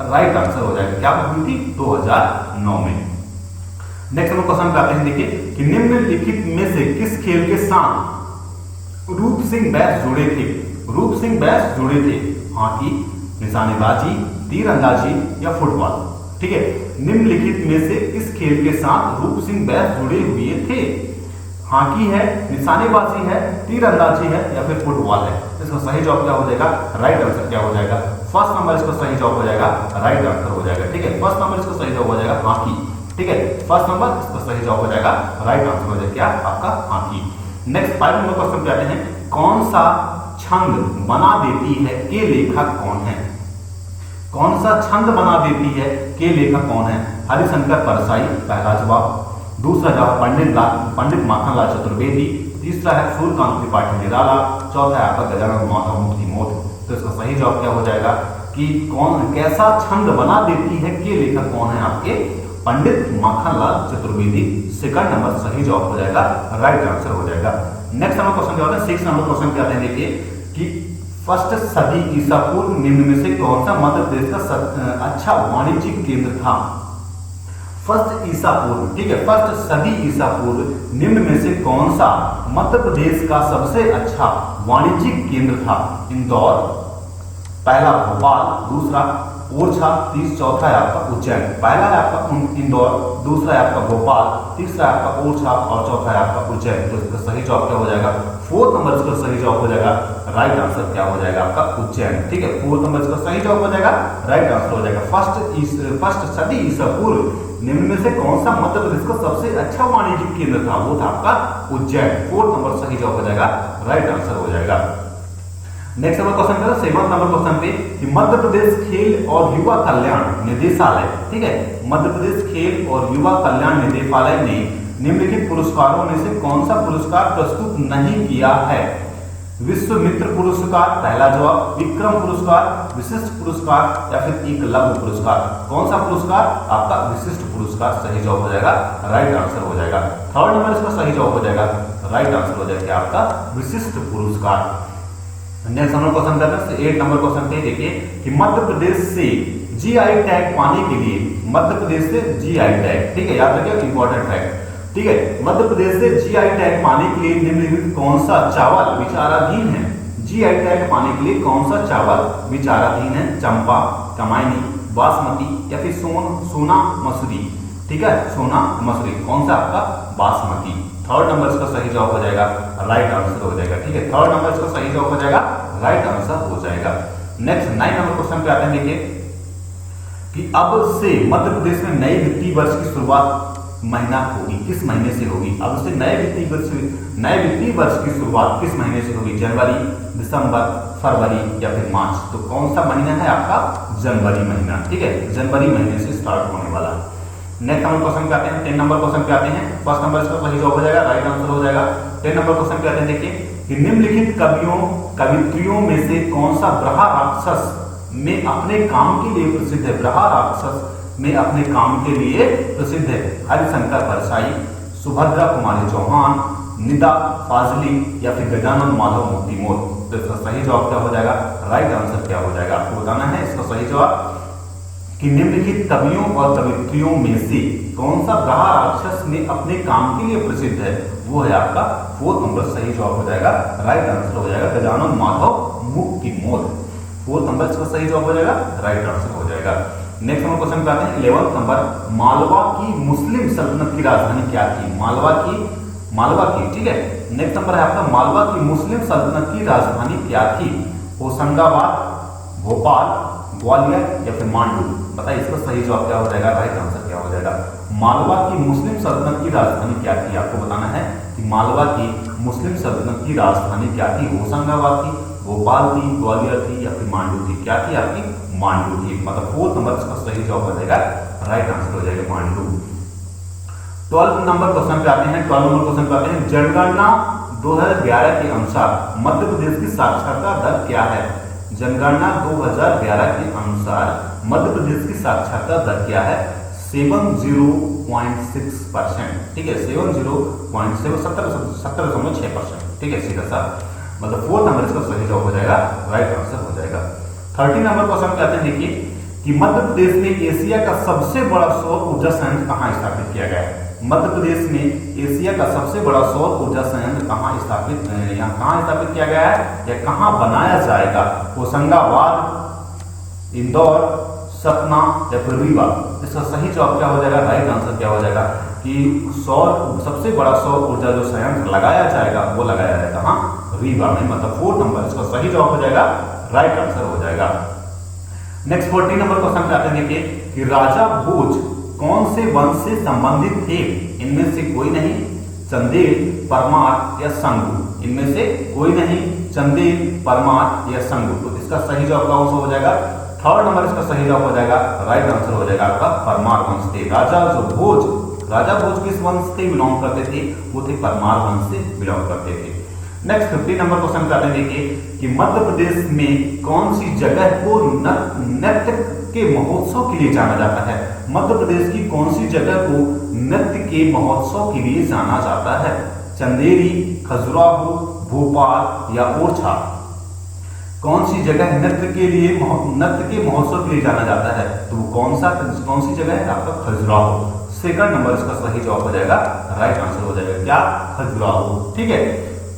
राइट आंसर हो जाएगा। क्या हुई थी? 2009 में। नेक्स्ट नंबर क्वेश्चन पे आते हैं। देखिए कि निम्नलिखित में से किस खेल के साथ रूप सिंह बैस जुड़े थे? रूप सिंह बैस जुड़े थे हॉकी, निशानेबाजी, तीरंदाजी या फुटबॉल? ठीक है, निम्नलिखित में से किस खेल के साथ रूप सिंह बैस जुड़े हुए थे? हॉकी है, निशानेबाजी है, तीरंदाजी है या फिर फुटबॉल है? इसका सही जवाब क्या हो जाएगा? राइट आंसर क्या हो जाएगा? फर्स्ट नंबर इसका सही जवाब हो जाएगा, राइट आंसर हो जाएगा। ठीक है, फर्स्ट नंबर इसका सही जवाब हो जाएगा हॉकी। ठीक है, फर्स्ट नंबर इसका सही जवाब हो जाएगा, राइट आंसर हो जाएगा क्या आपका? हॉकी। नेक्स्ट 5 नंबर क्वेश्चन पे आते हैं। कौन सा छंद बना देती है के लेखक कौन है? कौन सा छंद बना देती है के लेखक कौन है? हरिशंकर परसाई, पहला जवाब। दूसरा जवाब पंडित माखनलाल चतुर्वेदी। तीसरा है सूर्यकांत त्रिपाठी निराला। चौथा है आपका गजानन माधव मुक्ति मोड। तो इसका सही जवाब क्या हो जाएगा कि कौन कैसा छंद बना देती है के लेखक कौन है आपके? पंडित माखनलाल चतुर्वेदी सेकंड नंबर सही जवाब हो जाएगा, राइट आंसर हो जाएगा। नेक्स्ट नंबर क्वेश्चन क्या होता है, 6 नंबर क्वेश्चन क्या आते हैं देखिए कि फर्स्ट सदी ईसा पूर्व निम्न में से कौन सा मध्य प्रदेश का अच्छा वाणिज्यिक केंद्र था। फर्स्ट ईसा पूर्व, ठीक है, फर्स्ट सदी ईसा पूर्व निम्न में से कौन सा मध्य प्रदेश का सबसे अच्छा वाणिज्यिक केंद्र था। इंदौर, पहला भोपाल, दूसरा ओरछा, चौथा है आपका उज्जैन। पहला है आपका इंदौर, दूसरा है आपका भोपाल, तीसरा है आपका ओरछा और चौथा है आपका उज्जैन। तो इसका सही जवाब क्या हो जाएगा, 4th नंबर इसका सही जवाब हो जाएगा, राइट आंसर क्या हो जाएगा आपका उज्जैन। ठीक है, 4th नंबर इसका सही जवाब हो जाएगा, राइट आंसर हो जाएगा। फर्स्ट सदी ईसा पूर्व निम्न में से कौन सा मध्य प्रदेश का सबसे अच्छा वाणिज्यिक केंद्र था, वो था आपका उज्जैन। 4th नंबर सही जवाब हो जाएगा, राइट आंसर हो जाएगा। नेक्स्ट नंबर क्वेश्चन करें 7th नंबर क्वेश्चन पे कि मध्य प्रदेश खेल और युवा कल्याण निदेशालय, ठीक है, मध्य प्रदेश खेल और युवा कल्याण निदेशालय ने निम्नलिखित पुरस्कारों में से कौन सा पुरस्कार प्रस्तुत नहीं किया है। विश्व मित्र पुरस्कार पहला जवाब, विक्रम पुरस्कार, विशिष्ट पुरस्कार या फिर एकलव्य पुरस्कार। कौन सा पुरस्कार, आपका विशिष्ट पुरस्कार सही जवाब हो जाएगा, राइट आंसर हो जाएगा। 3rd नंबर इसका सही जवाब हो जाएगा, राइट आंसर हो जाएगा आपका विशिष्ट पुरस्कार। नेक्स्ट नंबर क्वेश्चन करते हैं 8 नंबर क्वेश्चन पे देखिए कि मध्य प्रदेश से जीआई टैग पाने के लिए, मध्य प्रदेश से जीआई टैग, ठीक है, याद रखिए इंपॉर्टेंट है, ठीक है, मध्य प्रदेश से जीआई टैग पाने के लिए निम्नलिखित कौन सा चावल विचाराधीन है। जीआई टैग पाने के लिए कौन सा चावल विचाराधीन है। चंपा, कमायनी, बासमती या फिर सोना मसूरी, ठीक है, सोना मसूरी, कौन सा आपका बासमती। 3rd नंबर इसका सही जवाब हो जाएगा, राइट आंसर हो जाएगा। ठीक है, 3rd नंबर इसका सही जवाब हो जाएगा, राइट आंसर हो जाएगा। नेक्स्ट 9 नंबर क्वेश्चन पे आते हैं देखिए कि अब से मध्य प्रदेश में नए वित्तीय वर्ष की शुरुआत महीना होगी, किस महीने से होगी। अब से नए वित्तीय वर्ष की शुरुआत किस महीने से होगी। जनवरी, दिसंबर, फरवरी या फिर मार्च। तो कौन सा महीना है आपका, जनवरी महीना, ठीक है, जनवरी महीने से स्टार्ट होने वाला है। नेक्स्ट नंबर क्वेश्चन पे आते हैं 10 नंबर क्वेश्चन पे आते हैं। फर्स्ट नंबर इसका सही जवाब हो जाएगा, राइट आंसर हो जाएगा। 10 नंबर क्वेश्चन पे आते हैं देखिए कि निम्नलिखित कवित्रियों में से कौन सा ब्रहा राक्षस में अपने काम के लिए प्रसिद्ध है। ब्रहा राक्षस में अपने काम के लिए प्रसिद्ध है। हरिशंकर परसाई, सुभद्रा कुमारी चौहान, निदा फाजली या फिर गजानन माधव मूर्तिमोर। तो इसका सही जवाब क्या हो जाएगा, राइट आंसर क्या हो जाएगा, आपको बताना है इसका सही जवाब कि निम्नलिखित कवियों और कवित्रियों में से कौन सा ब्रहा राक्षस में अपने काम के लिए प्रसिद्ध है। वो है आपका 4th नंबर सही जवाब हो जाएगा, राइट आंसर हो जाएगा, गजानन माधव मूर्तिमोर। 4th नंबर इसका सही जवाब हो जाएगा, राइट आंसर हो जाएगा। नेक्स्ट नंबर क्वेश्चन पे आते हैं 11th नंबर। मालवा की मुस्लिम सल्तनत की राजधानी क्या थी। मालवा की, ठीक है। नेक्स्ट नंबर है आपका मालवा की मुस्लिम सल्तनत की राजधानी क्या थी। होशंगाबाद, भोपाल, ग्वालियर या फिर मांडू। बताइए इसका सही जवाब क्या हो जाएगा, राइट आंसर क्या हो जाएगा। मालवा की मुस्लिम सल्तनत की राजधानी क्या थी, आपको बताना है कि मालवा की मुस्लिम सल्तनत की राजधानी क्या थी। होशंगाबाद थी, भोपाल थी, ग्वालियर थी या फिर मांडू थी। क्या थी आपकी, मांडू थी। मतलब 4th नंबर इसका सही जवाब हो जाएगा, राइट आंसर हो जाएगा मांडू। 12 नंबर क्वेश्चन पे आते हैं। 12 नंबर क्वेश्चन पे आते हैं जनगणना 2011 के अनुसार मध्य प्रदेश की साक्षरता दर क्या है। जनगणना 2011 के अनुसार मध्य प्रदेश की साक्षरता दर क्या है। 70.6%, ठीक है, 70.6%, ठीक है, सीधा सा मतलब 4th नंबर इसका सही जवाब हो जाएगा, राइट आंसर हो जाएगा। 13 नंबर क्वेश्चन पे आते हैं देखिए कि मध्य प्रदेश में एशिया का सबसे बड़ा सौर ऊर्जा संयंत्र कहाँ स्थापित किया गया है। मध्य प्रदेश में एशिया का सबसे बड़ा सौर ऊर्जा संयंत्र कहाँ स्थापित किया गया है या कहाँ बनाया जाएगा। होशंगाबाद, इंदौर, सतना या फिर रीवा। इसका सही जवाब क्या हो जाएगा, राइट आंसर क्या हो जाएगा कि सबसे बड़ा सौर ऊर्जा जो संयंत्र लगाया जाएगा वो लगाया जाएगा कहाँ, रीवा में। मतलब 4th नंबर इसका सही जवाब हो जाएगा, राइट आंसर हो जाएगा। नेक्स्ट 14 नंबर क्वेश्चन पे आते हैं देखिए कि राजा भोज कौन से वंश से संबंधित थे। इनमें से कोई नहीं, चंदेल, परमार या संगु। इनमें से कोई नहीं, चंदेल, परमार या संगु। तो इसका सही जवाब कौन सा हो जाएगा, 3rd नंबर इसका सही जवाब हो जाएगा, राइट आंसर हो जाएगा आपका परमार वंश थे। राजा भोज किस वंश से बिलोंग करते थे, वो थे परमार वंश से बिलोंग करते थे। नेक्स्ट 50 नंबर क्वेश्चन पे आते हैं, देखिए कि मध्य प्रदेश में कौन सी जगह को नृत्य के महोत्सव के लिए जाना जाता है। मध्य प्रदेश की कौन सी जगह को नृत्य के महोत्सव के लिए जाना जाता है। चंदेरी, खजुराहो, भोपाल या ओरछा। कौन सी जगह नृत्य के महोत्सव के लिए जाना जाता है, तो कौन सी जगह है आपका खजुराहो। सेकंड नंबर इसका सही जवाब हो जाएगा, राइट आंसर हो जाएगा क्या, खजुराहो। ठीक है,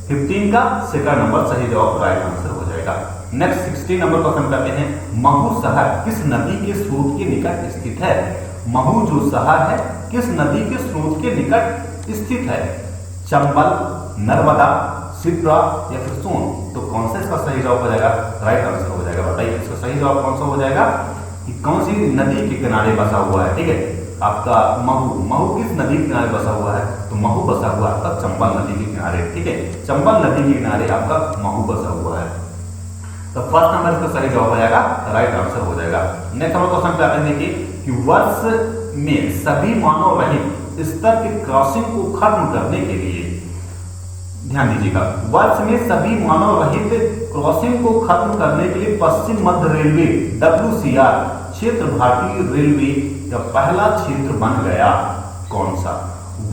15 का सेकंड नंबर सही जवाब राइट आंसर हो जाएगा। नेक्स्ट 60 नंबर क्वेश्चन करते हैं, महू शहर किस नदी के स्रोत के निकट स्थित है। महू जो शहर है किस नदी के स्रोत के निकट स्थित है। चंबल, नर्मदा, शिप्रा या फिर सोन। तो कौन सा इसका सही जवाब हो जाएगा, राइट आंसर हो जाएगा। बताइए इसका सही जवाब कौन सा हो जाएगा, कि कौन सी नदी के किनारे बसा हुआ है। ठीक है, आपका महू किस नदी के किनारे बसा हुआ है, तो महू बसा हुआ आपका चंबल नदी के किनारे। ठीक है, चंबल नदी के किनारे आपका महू बसा हुआ है। तो फर्स्ट नंबर इसका सही जवाब हो जाएगा, राइट आंसर हो जाएगा। नेक्स्ट नंबर क्वेश्चन पे आते हैं, देखिए कि वर्ष में सभी मानव रहित स्तर के क्रॉसिंग को खत्म करने के लिए, ध्यान दीजिएगा, वर्ष में सभी मानव रहित क्रॉसिंग को खत्म करने के लिए पश्चिम मध्य रेलवे WCR क्षेत्र भारतीय रेलवे का पहला क्षेत्र बन गया। कौन सा।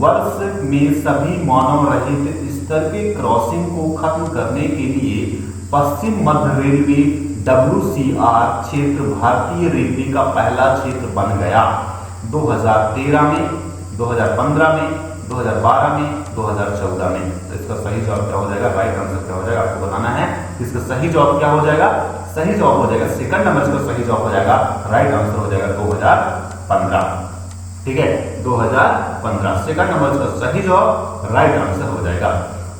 वर्ष में सभी मानव रहित स्तर के क्रॉसिंग को खत्म करने के लिए पश्चिम मध्य रेलवे WCR क्षेत्र भारतीय रेलवे का पहला क्षेत्र बन गया। 2013 में, 2015 में, 2012 में, 2014 में। तो इसका सही जवाब क्या हो जाएगा, राइट आंसर क्या हो जाएगा, आपको बताना है। इसका सही जवाब क्या हो जाएगा, सही जवाब हो जाएगा सेकंड नंबर इसका सही जवाब हो जाएगा, राइट आंसर हो जाएगा 2015। ठीक है, 2015 सेकंड नंबर इसका सही जवाब, राइट आंसर हो जाएगा।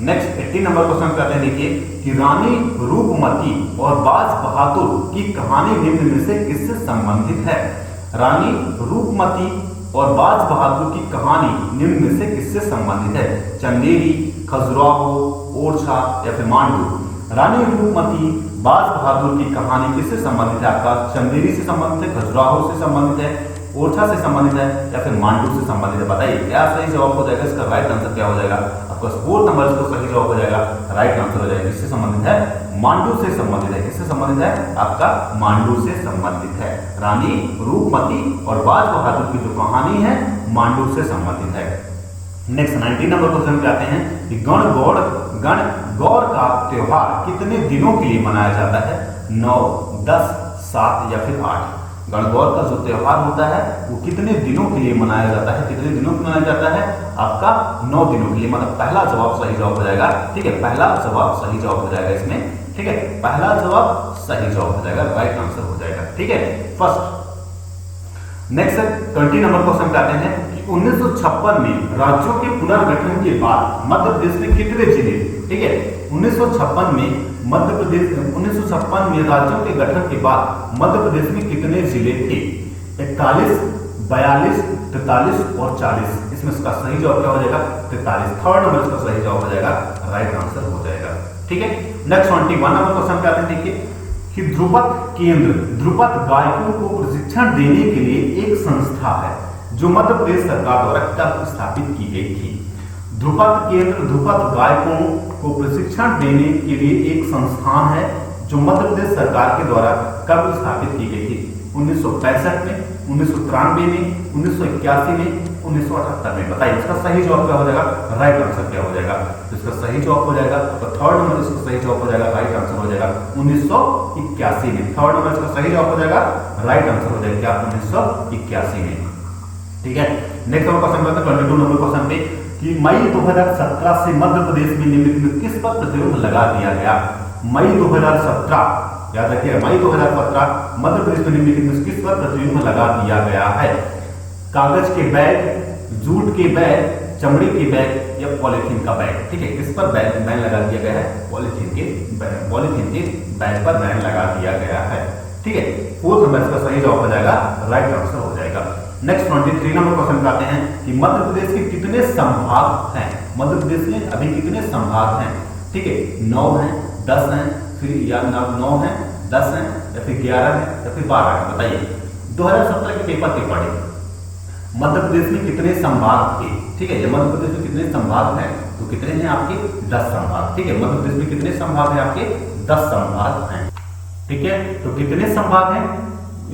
नेक्स्ट 80 नंबर क्वेश्चन करते हैं, देखिए कि रानी रूपमती और बाज बहादुर की कहानी निम्न में से किससे संबंधित है। रानी रूपमती और बाज बहादुर की कहानी निम्न में से किससे संबंधित है। चंदेरी, खजुराहो, ओरछा या फिर मांडू। रानी रूपमती, बाज बहादुर की कहानी किससे संबंधित है, आपका चंदेरी से संबंधित है, खजुराहो से संबंधित है, ओरछा से संबंधित है या फिर मांडू से संबंधित है। बताइए क्या सही जवाब हो जाएगा, इसका राइट आंसर क्या हो जाएगा, आपका फोर्थ नंबर इसका सही जवाब हो जाएगा, राइट आंसर हो जाएगा। किससे संबंधित है, मांडू से संबंधित है। किससे संबंधित है, आपका मांडू से संबंधित है। रानी रूपमती और बाज बहादुर की जो कहानी है मांडू से संबंधित है। नेक्स्ट 90 नंबर क्वेश्चन पे आते हैं कि गणगौर का त्योहार कितने दिनों के लिए मनाया जाता है। 9, 10, 7 या फिर 8। गणगौर का जो त्योहार होता है वो कितने दिनों के लिए मनाया जाता है, कितने दिनों के मनाया जाता है, आपका 9 दिनों के लिए। मतलब पहला जवाब सही जवाब हो जाएगा। ठीक है, पहला जवाब सही जवाब हो जाएगा इसमें। ठीक है, पहला जवाब सही जवाब हो जाएगा, राइट आंसर हो जाएगा। ठीक है, फर्स्ट। नेक्स्ट 20 नंबर क्वेश्चन पे आते हैं कि 1956 में राज्यों के पुनर्गठन के बाद मध्य प्रदेश में कितने जिले। ठीक है, 1956 में मध्य प्रदेश 1956 में राज्यों के गठन के बाद मध्य प्रदेश में कितने जिले थे। 41, 42, 43 और 40। इसमें इसका सही जवाब क्या हो जाएगा, 43। थर्ड नंबर इसका सही जवाब हो जाएगा, राइट आंसर हो जाएगा। ठीक है, नेक्स्ट 21 नंबर क्वेश्चन पे आते हैं, देखिए कि ध्रुपद गायकों को प्रशिक्षण देने के लिए एक संस्था है जो मध्य प्रदेश सरकार द्वारा कब स्थापित की गई थी। ध्रुपद गायकों को प्रशिक्षण देने के लिए एक संस्थान है जो मध्य प्रदेश सरकार के द्वारा कब स्थापित की गई थी। 1965 में, 1993 में, 1981 में, 1978 में। बताइए इसका सही जवाब क्या हो जाएगा, राइट आंसर क्या हो जाएगा। तो इसका सही जवाब हो जाएगा, तो थर्ड नंबर इसका सही जवाब हो जाएगा, राइट आंसर हो जाएगा 1981 में। थर्ड नंबर इसका सही जवाब हो जाएगा, राइट आंसर हो जाएगा क्या, 1981 में। ठीक है, नेक्स्ट नंबर क्वेश्चन करते हैं 22 नंबर क्वेश्चन पे कि मई 2017 से मध्य प्रदेश में निम्नलिखित में किस पर प्रतिबंध लगा दिया गया। मई 2017, याद रखिए मई 2017 मध्य प्रदेश में निम्नलिखित में किस पर प्रतिबंध लगा दिया गया है। कागज के बैग, जूट के बैग, चमड़े के बैग या पॉलिथीन का बैग। ठीक है, किस पर बैन लगा दिया गया है, पॉलिथीन के बैग पर बैन लगा दिया गया है। ठीक है, फोर्थ नंबर इसका सही जवाब हो जाएगा, राइट आंसर हो जाएगा। नेक्स्ट 23 नंबर क्वेश्चन पे आते हैं कि मध्य प्रदेश के कितने संभाग हैं। मध्य प्रदेश में अभी कितने संभाग हैं। ठीक है, 9 हैं, 10 हैं, फिर या 9 हैं, 10 हैं या फिर 11 हैं या फिर 12 हैं। बताइए 2017 के पेपर के पढ़े मध्य प्रदेश में कितने संभाग थे। ठीक है, ये मध्य प्रदेश में कितने संभाग हैं तो कितने हैं आपके 10 संभाग। ठीक है, मध्य प्रदेश में कितने संभाग हैं आपके 10 संभाग हैं। ठीक है, तो कितने संभाग हैं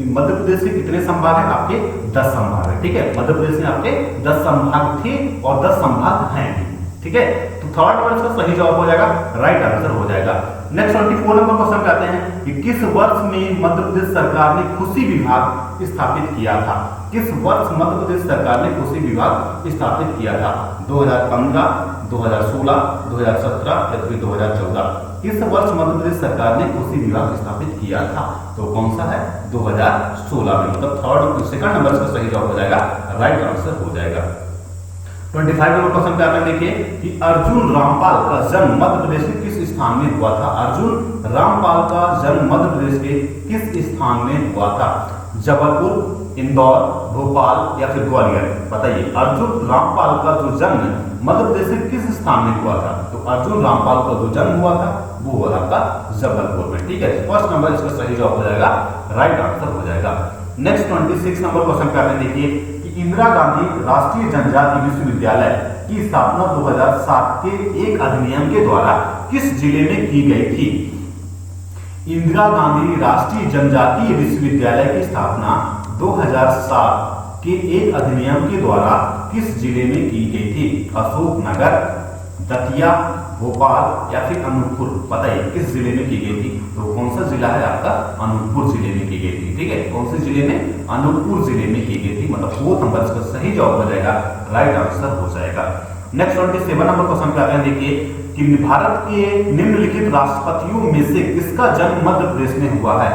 मध्य प्रदेश के, कितने संभाग हैं आपके 10 संभाग है। ठीक है, मध्य प्रदेश में आपके 10 संभाग थे और 10 संभाग हैं। ठीक है, तो थर्ड नंबर इसका सही जवाब हो जाएगा, राइट आंसर हो जाएगा। नेक्स्ट 24 नंबर क्वेश्चन पे आते हैं कि किस वर्ष में मध्य प्रदेश सरकार ने कृषि विभाग स्थापित किया था। किस वर्ष मध्य प्रदेश सरकार ने कृषि विभाग स्थापित किया था? 2015, 2016, 2017 या फिर 2014? किस वर्ष मध्य प्रदेश सरकार ने कृषि विभाग स्थापित किया था? तो कौन सा है? 2016 में। मतलब थर्ड सेकंड नंबर इसका सही जवाब हो जाएगा, राइट आंसर हो जाएगा। 25 नंबर क्वेश्चन पे आपने देखिए कि अर्जुन रामपाल का जन्म मध्य प्रदेश के किस स्थान में हुआ था? अर्जुन रामपाल का जन्म मध्य प्रदेश के किस स्थान में हुआ था? जबलपुर, इंदौर, भोपाल या फिर ग्वालियर? बताइए, अर्जुन रामपाल का जो जन्म मध्य प्रदेश के किस स्थान में हुआ था? तो अर्जुन रामपाल का जो जन्म हुआ था वो हुआ आपका जबलपुर में। ठीक है, फर्स्ट नंबर इसका सही जवाब हो जाएगा, राइट आंसर हो जाएगा। नेक्स्ट 26 नंबर क्वेश्चन पे आपने देखिए इंदिरा गांधी राष्ट्रीय जनजाति विश्वविद्यालय की स्थापना 2007 के एक अधिनियम के द्वारा किस जिले में की गई थी? इंदिरा गांधी राष्ट्रीय जनजातीय विश्वविद्यालय की स्थापना 2007 के एक अधिनियम के द्वारा किस जिले में की गई थी? अशोकनगर, दतिया, भोपाल या फिर अनूपपुर? बताइए किस जिले में की गई थी? तो कौन सा जिला है आपका? अनूपपुर जिले में की गई थी। ठीक है, कौन से जिले में? अनूपपुर जिले में की गई थी। मतलब फोर्थ नंबर इसका सही जवाब हो जाएगा, राइट आंसर हो जाएगा। नेक्स्ट 27 नंबर क्वेश्चन पे आते हैं देखिए कि भारत के निम्नलिखित राष्ट्रपतियों में से किसका जन्म मध्य प्रदेश में हुआ है?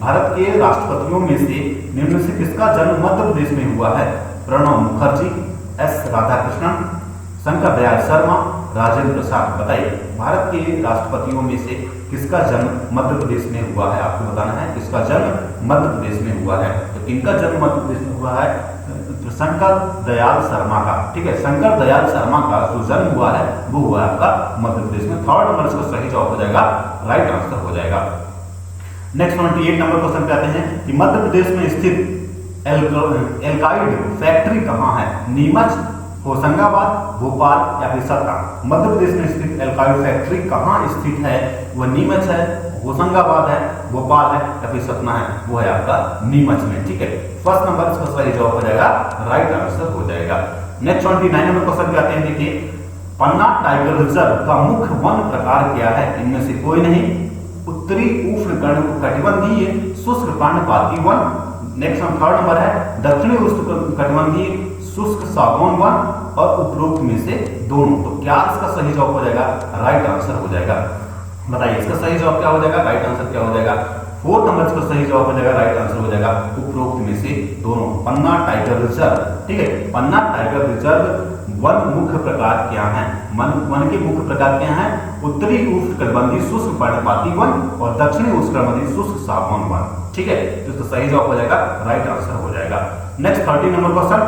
भारत के राष्ट्रपतियों में से निम्न से किसका जन्म मध्य प्रदेश में हुआ है? प्रणब मुखर्जी, एस राधाकृष्णन, शंकर दयाल शर्मा, राजेंद्र प्रसाद? बताइए भारत के राष्ट्रपतियों में से किसका जन्म मध्य प्रदेश में हुआ है? आपको बताना है किसका जन्म मध्य प्रदेश में हुआ है। तो किनका जन्म मध्य प्रदेश में हुआ है? तो शंकर दयाल शर्मा का। ठीक है, शंकर दयाल शर्मा का जो जन्म हुआ है वो हुआ आपका मध्य प्रदेश में। थर्ड नंबर इसका सही जवाब हो जाएगा, राइट आंसर हो जाएगा। नेक्स्ट 28 नंबर क्वेश्चन पे आते हैं कि मध्य प्रदेश में स्थित एल्काइड फैक्ट्री कहाँ है? नीमच, होशंगाबाद, भोपाल या फिर सतना? मध्य प्रदेश में स्थित एल्काइड फैक्ट्री कहाँ स्थित है? वह नीमच है, होशंगाबाद है, भोपाल है या फिर सतना है? वो है आपका नीमच में। ठीक है, फर्स्ट नंबर इसका सही जवाब हो जाएगा, राइट आंसर हो जाएगा। नेक्स्ट 29 नंबर क्वेश्चन पे आते हैं देखिए पन्ना टाइगर रिजर्व का मुख्य वन प्रकार क्या है? इनमें से कोई नहीं। उत्तरी उष्णकटिबंधीय शुष्क पर्णपाती वन। नेक्स्ट थर्ड नंबर है दक्षिणी उष्णकटिबंधीय शुष्क सागौन वन और उपरोक्त में से दोनों। तो क्या इसका सही जवाब हो जाएगा? राइट आंसर हो जाएगा। बताइए इसका सही जवाब क्या हो जाएगा? राइट आंसर क्या हो जाएगा? फोर्थ नंबर इसका सही जवाब हो जाएगा, राइट आंसर हो जाएगा उपरोक्त में से दोनों। पन्ना टाइगर रिजर्व। ठीक है, पन्ना टाइगर रिजर्व वन मुख्य प्रकार क्या है? वन के मुख्य प्रकार क्या है? उत्तरी उष्णकटिबंधीय शुष्क पर्णपाती वन और दक्षिणी उष्णकटिबंधीय शुष्क सागौन वन। ठीक है, तो इसका सही जवाब हो जाएगा, राइट आंसर हो जाएगा। Next 30 number question,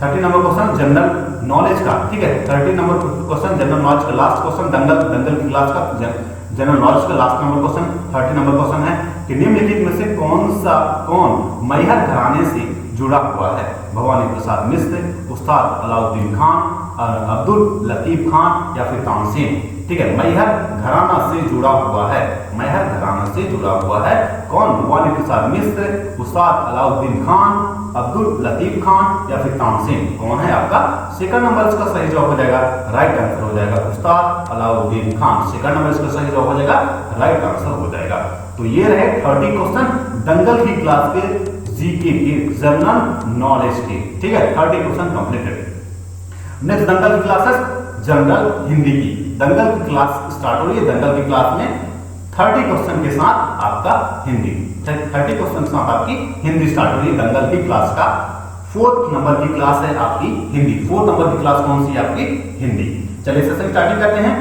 30 number question general knowledge का। ठीक है, 30 नंबर क्वेश्चन जनरल नॉलेज का लास्ट क्वेश्चन, दंगल की क्लास का जनरल नॉलेज का last number question 30 number question है कि निम्नलिखित में से कौन मैहर घराने से जुड़ा हुआ है? भवानी प्रसाद मिश्र, उस्ताद अलाउद्दीन खान, अब्दुल लतीफ खान या फिर तानसेन? ठीक है, मैहर घराना से जुड़ा हुआ है, मैहर घराना से जुड़ा हुआ है कौन? भवानी प्रसाद मिश्र, उस्ताद अलाउद्दीन खान, अब्दुल लतीफ खान या फिर तानसेन? कौन है आपका? सेकंड नंबर इसका सही जवाब हो जाएगा, राइट आंसर हो जाएगा उस्ताद अलाउद्दीन खान। सेकंड नंबर इसका सही जवाब हो जाएगा, राइट आंसर हो जाएगा। तो ये रहे 30 क्वेश्चन दंगल की क्लास के जीके के जनरल नॉलेज के। ठीक है, 30 क्वेश्चन कंप्लीटेड। नेक्स्ट दंगल की क्लासेस जनरल हिंदी की। दंगल की क्लास स्टार्ट हो रही है। दंगल की क्लास में 30 क्वेश्चन के साथ आपका हिंदी, 30 क्वेश्चन के साथ आपकी हिंदी स्टार्ट हो रही है। दंगल की क्लास का 4th नंबर की क्लास है आपकी हिंदी। 4th नंबर की क्लास कौन सी है आपकी? हिंदी। चलिए सेशन स्टार्टिंग करते हैं।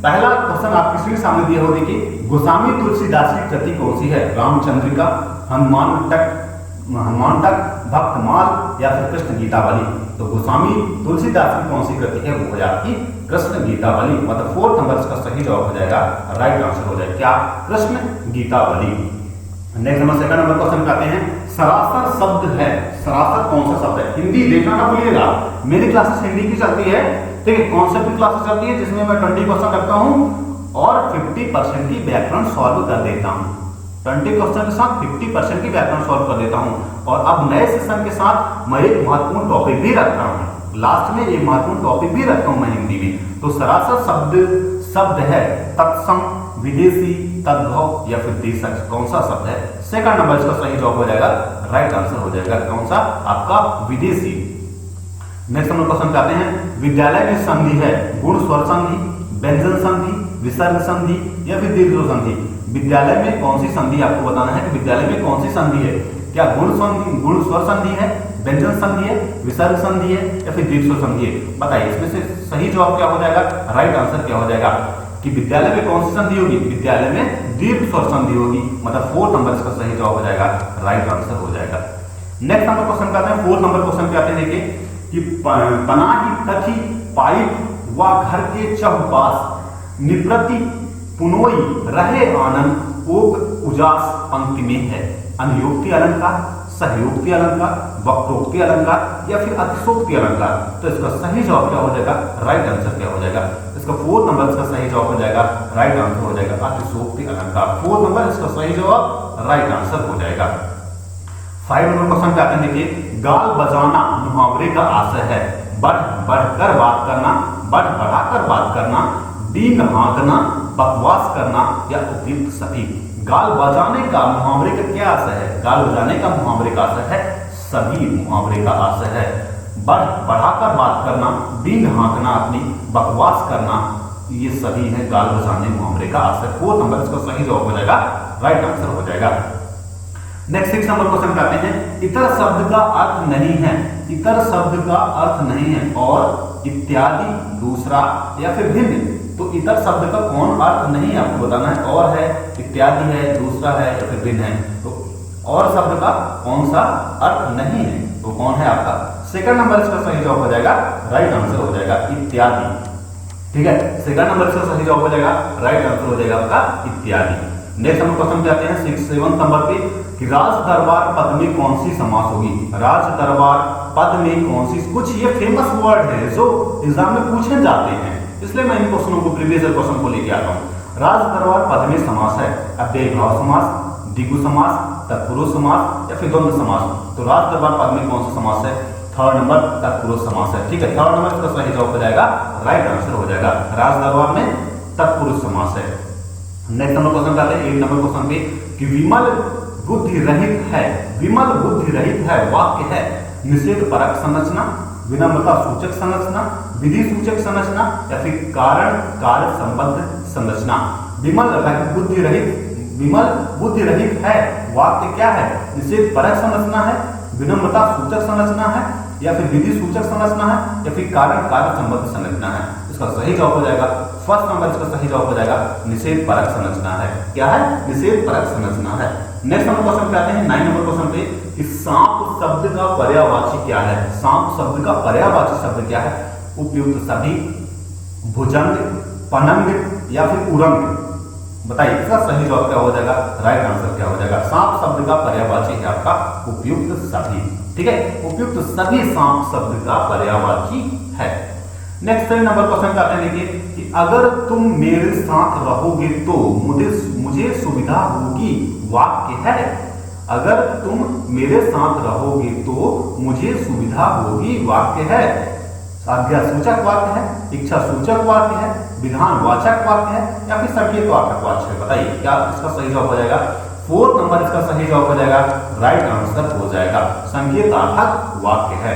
पहला क्वेश्चन आपकी स्क्रीन सामने दिया हो, देखिए गोस्वामी तुलसीदास की कृति कौन सी है? रामचंद्रिका, हनुमान तक, भक्तमाल या फिर कृष्ण गीतावली? तो गोस्वामी तुलसीदास की कौन सी कृति है? वो है आपकी कृष्ण गीतावली। मतलब 4th नंबर इसका सही जवाब हो जाएगा, राइट आंसर हो जाएगा क्या? Krishna Gitavali. Next number second number question आते हैं सरासर शब्द है। सरासर कौन सा शब्द है? हिंदी देखना ना भूलिएगा, मेरी क्लासेस हिंदी की चलती है, ठीक है। कॉन्सेप्ट की क्लासेस चलती है जिसमें मैं 20 क्वेश्चन रखता हूं और 50% की व्याकरण सॉल्व कर देता हूं। 20 क्वेश्चन के साथ 50% की व्याकरण सॉल्व कर देता हूं। और अब नए सेशन के साथ मैं एक महत्वपूर्ण टॉपिक भी रखता हूं, लास्ट में एक महत्वपूर्ण टॉपिक भी रखता हूं मैं हिंदी में। तो सरासर शब्द है तत्सम, विदेशी, तद्भव या फिर देशज। कौन सा शब्द है? सेकंड नंबर इसका सही जवाब हो जाएगा, राइट आंसर हो जाएगा कौन सा? आपका विदेशी। नेक्स्ट हम लोग क्वेश्चन पे आते हैं। विद्यालय में संधि है गुण स्वर संधि, व्यंजन संधि, विसर्ग संधि या फिर दीर्घ संधि। विद्यालय में कौन सी संधि आपको बताना है कि विद्यालय में कौन सी संधि है? क्या गुण स्वर संधि है, व्यंजन संधि है, विसर्ग संधि है या फिर दीर्घ संधि है? बताइए इसमें से सही जवाब क्या हो जाएगा, राइट आंसर क्या हो जाएगा कि विद्यालय में कौन सी संधि होगी? विद्यालय में दीर्घ स्वर संधि होगी, मतलब 4 नंबर इसका सही जवाब हो जाएगा, राइट आंसर हो जाएगा। नेक्स्ट नंबर क्वेश्चन पे आते हैं। 4 नंबर क्वेश्चन पे आते हैं देखिए कि पनाही तथी पाइप व घर के चहुपास निप्रति पुनोई रहे आनंद ओक उजास पंक्ति में है। अनुयोक्ति अलंकार, सहयोक्ति अलंकार, वक्रोक्ति अलंकार या फिर अतिशोक्ति अलंकार। तो इसका सही जवाब क्या हो जाएगा, राइट आंसर क्या हो जाएगा? इसका 4 नंबर इसका सही जवाब हो जाएगा, राइट आंसर हो जाएगा अतिशोक्ति अलंकार। 4 नंबर इसका सही जवाब, राइट आंसर हो जाएगा। 5 नंबर क्वेश्चन पे आते हैं देखिए। गाल बजाना मुहावरे का आशय है। बढ़ बढ़कर बात करना, बढ़ बढ़ाकर बात करना, डींग हाँकना, बकवास करना या उपयुक्त सभी। गाल बजाने का मुहावरे का क्या आशय है? गाल बजाने का मुहावरे का आशय है सभी मुहावरे का आशय है। बढ़ बढ़ाकर बात करना, डींग हाँकना, अपनी बकवास करना, ये सभी है गाल बजाने मुहावरे का आशय। 4 नंबर इसका सही जवाब हो जाएगा, राइट आंसर हो जाएगा। नेक्स्ट 6 नंबर क्वेश्चन पे आते हैं। इतर शब्द का अर्थ नहीं है, इतर शब्द का अर्थ नहीं है और इत्यादि, दूसरा या फिर भिन्न। तो इतर शब्द का कौन अर्थ नहीं है आपको बताना है। और है, इत्यादि है, दूसरा है या फिर भिन्न है। तो और शब्द का कौन सा अर्थ नहीं है, तो कौन है आपका? सेकंड नंबर इसका सही जवाब हो जाएगा, राइट आंसर हो जाएगा इत्यादि। ठीक है, सेकंड नंबर इसका सही जवाब हो जाएगा, राइट आंसर हो जाएगा आपका इत्यादि। नेक्स्ट हम क्वेश्चन पे आते हैं 7 नंबर पे कि राज दरबार पद में कौन सी समास होगी? राज दरबार पद में कौन सी? कुछ ये फेमस वर्ड है जो एग्जाम में पूछे जाते हैं, इसलिए मैं इन क्वेश्चनों को प्रीवियस क्वेश्चन को लेके आता हूँ। राज दरबार पद में समास है अव्ययीभाव समास, द्विगु समास, तत्पुरुष समास या फिर द्वंद्व समास। तो राज दरबार पद में कौन सा समास है? 3rd नंबर तत्पुरुष समास है। ठीक है, 3rd नंबर इसका सही जवाब हो जाएगा, राइट आंसर हो जाएगा। राज दरबार में तत्पुरुष समास है। नेक्स्ट नंबर क्वेश्चन आते हैं 8 नंबर क्वेश्चन पे कि विमल बुद्धि रहित है, विमल बुद्धि रहित है वाक्य है निषेध परक संरचना, विनम्रता सूचक संरचना, विधि सूचक संरचना या फिर कारण कार्य संबद्ध संरचना। विमल बुद्धि रहित है वाक्य क्या है? निषेध परक संरचना है, विनम्रता सूचक संरचना है या फिर विधि सूचक संरचना है या फिर कारण कार्य संबद्ध संरचना है। इसका सही जवाब हो जाएगा, फर्स्ट नंबर इसका सही जवाब हो जाएगा निषेध परक संरचना है। क्या है? निषेध परक संरचना है। नेक्स्ट नंबर क्वेश्चन पे आते हैं 9 नंबर क्वेश्चन पे कि सांप शब्द का पर्यायवाची क्या है? सांप शब्द का पर्यायवाची शब्द क्या है? उपयुक्त सभी, भुजंग, पनंग या फिर उरंग। बताइए इसका सही जवाब क्या हो जाएगा, राइट आंसर क्या हो जाएगा? सांप शब्द का पर्यायवाची है आपका उपयुक्त सभी। ठीक है, उपयुक्त सभी सांप शब्द का पर्यायवाची है। नेक्स्ट 3 नंबर क्वेश्चन पे आते हैं देखिए कि अगर तुम मेरे साथ रहोगे तो मुझे सुविधा होगी वाक्य है। अगर तुम मेरे साथ रहोगे तो मुझे सुविधा होगी वाक्य है। आज्ञा सूचक वाक्य है, इच्छा सूचक वाक्य है, विधान वाचक वाक्य है या फिर संकेत वाचक वाक्य है? बताइए क्या इसका सही जवाब हो जाएगा? 4 नंबर इसका सही जवाब हो जाएगा, राइट आंसर हो जाएगा संकेतार्थक वाक्य है।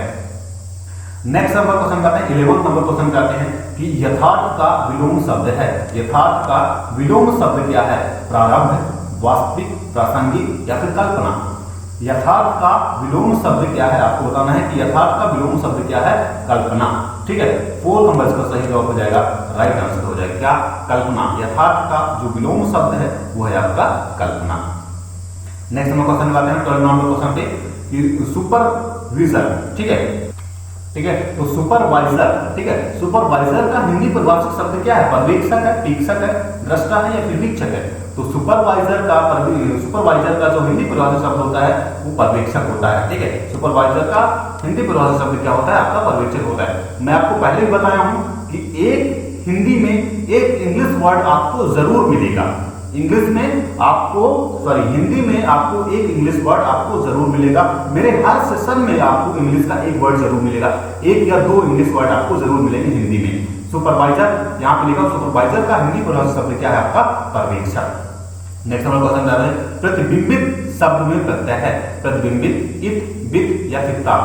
नेक्स्ट नंबर क्वेश्चन करते हैं 11 नंबर क्वेश्चन करते हैं कि यथार्थ का विलोम शब्द है। यथार्थ का विलोम शब्द क्या है? प्रारब्ध, वास्तविक, प्रासंगिक या फिर कल्पना। यथार्थ का विलोम शब्द क्या है? आपको बताना है कि यथार्थ का विलोम शब्द क्या है? कल्पना। ठीक है, 4 नंबर इसका सही जवाब हो जाएगा, राइट आंसर हो जाएगा क्या? कल्पना। यथार्थ का जो विलोम शब्द है वो है आपका कल्पना। नेक्स्ट नंबर क्वेश्चन आते हैं 12 नंबर क्वेश्चन पे कि सुपरविजन। ठीक है, ठीक है, तो सुपरवाइजर। ठीक है, सुपरवाइजर का हिंदी परिभाषित शब्द क्या है? पर्यवेक्षक है, टीक्षक है, दृष्टा है या फिर वीक्षक है? तो सुपरवाइजर का जो हिंदी परिभाषित शब्द होता है वो पर्यवेक्षक होता है। ठीक है, सुपरवाइजर का हिंदी परिभाषित शब्द क्या होता है? आपका पर्यवेक्षक होता है। मैं आपको पहले भी बताया हूं कि एक हिंदी में एक इंग्लिश वर्ड आपको जरूर मिलेगा। इंग्लिश में आपको हिंदी में आपको एक इंग्लिश वर्ड आपको जरूर मिलेगा। मेरे हर सेशन में आपको इंग्लिश का एक वर्ड जरूर मिलेगा, एक या दो इंग्लिश वर्ड आपको जरूर मिलेंगे हिंदी में। सुपरवाइजर यहाँ पे लिखा, सुपरवाइजर का हिंदी परिभाषित शब्द क्या है आपका? पर्यवेक्षक। नेक्स्ट नंबर क्वेश्चन आ रहा है, प्रतिबिंबित शब्द में प्रत्यय है। प्रतिबिंबित इत, बित या फिर ता,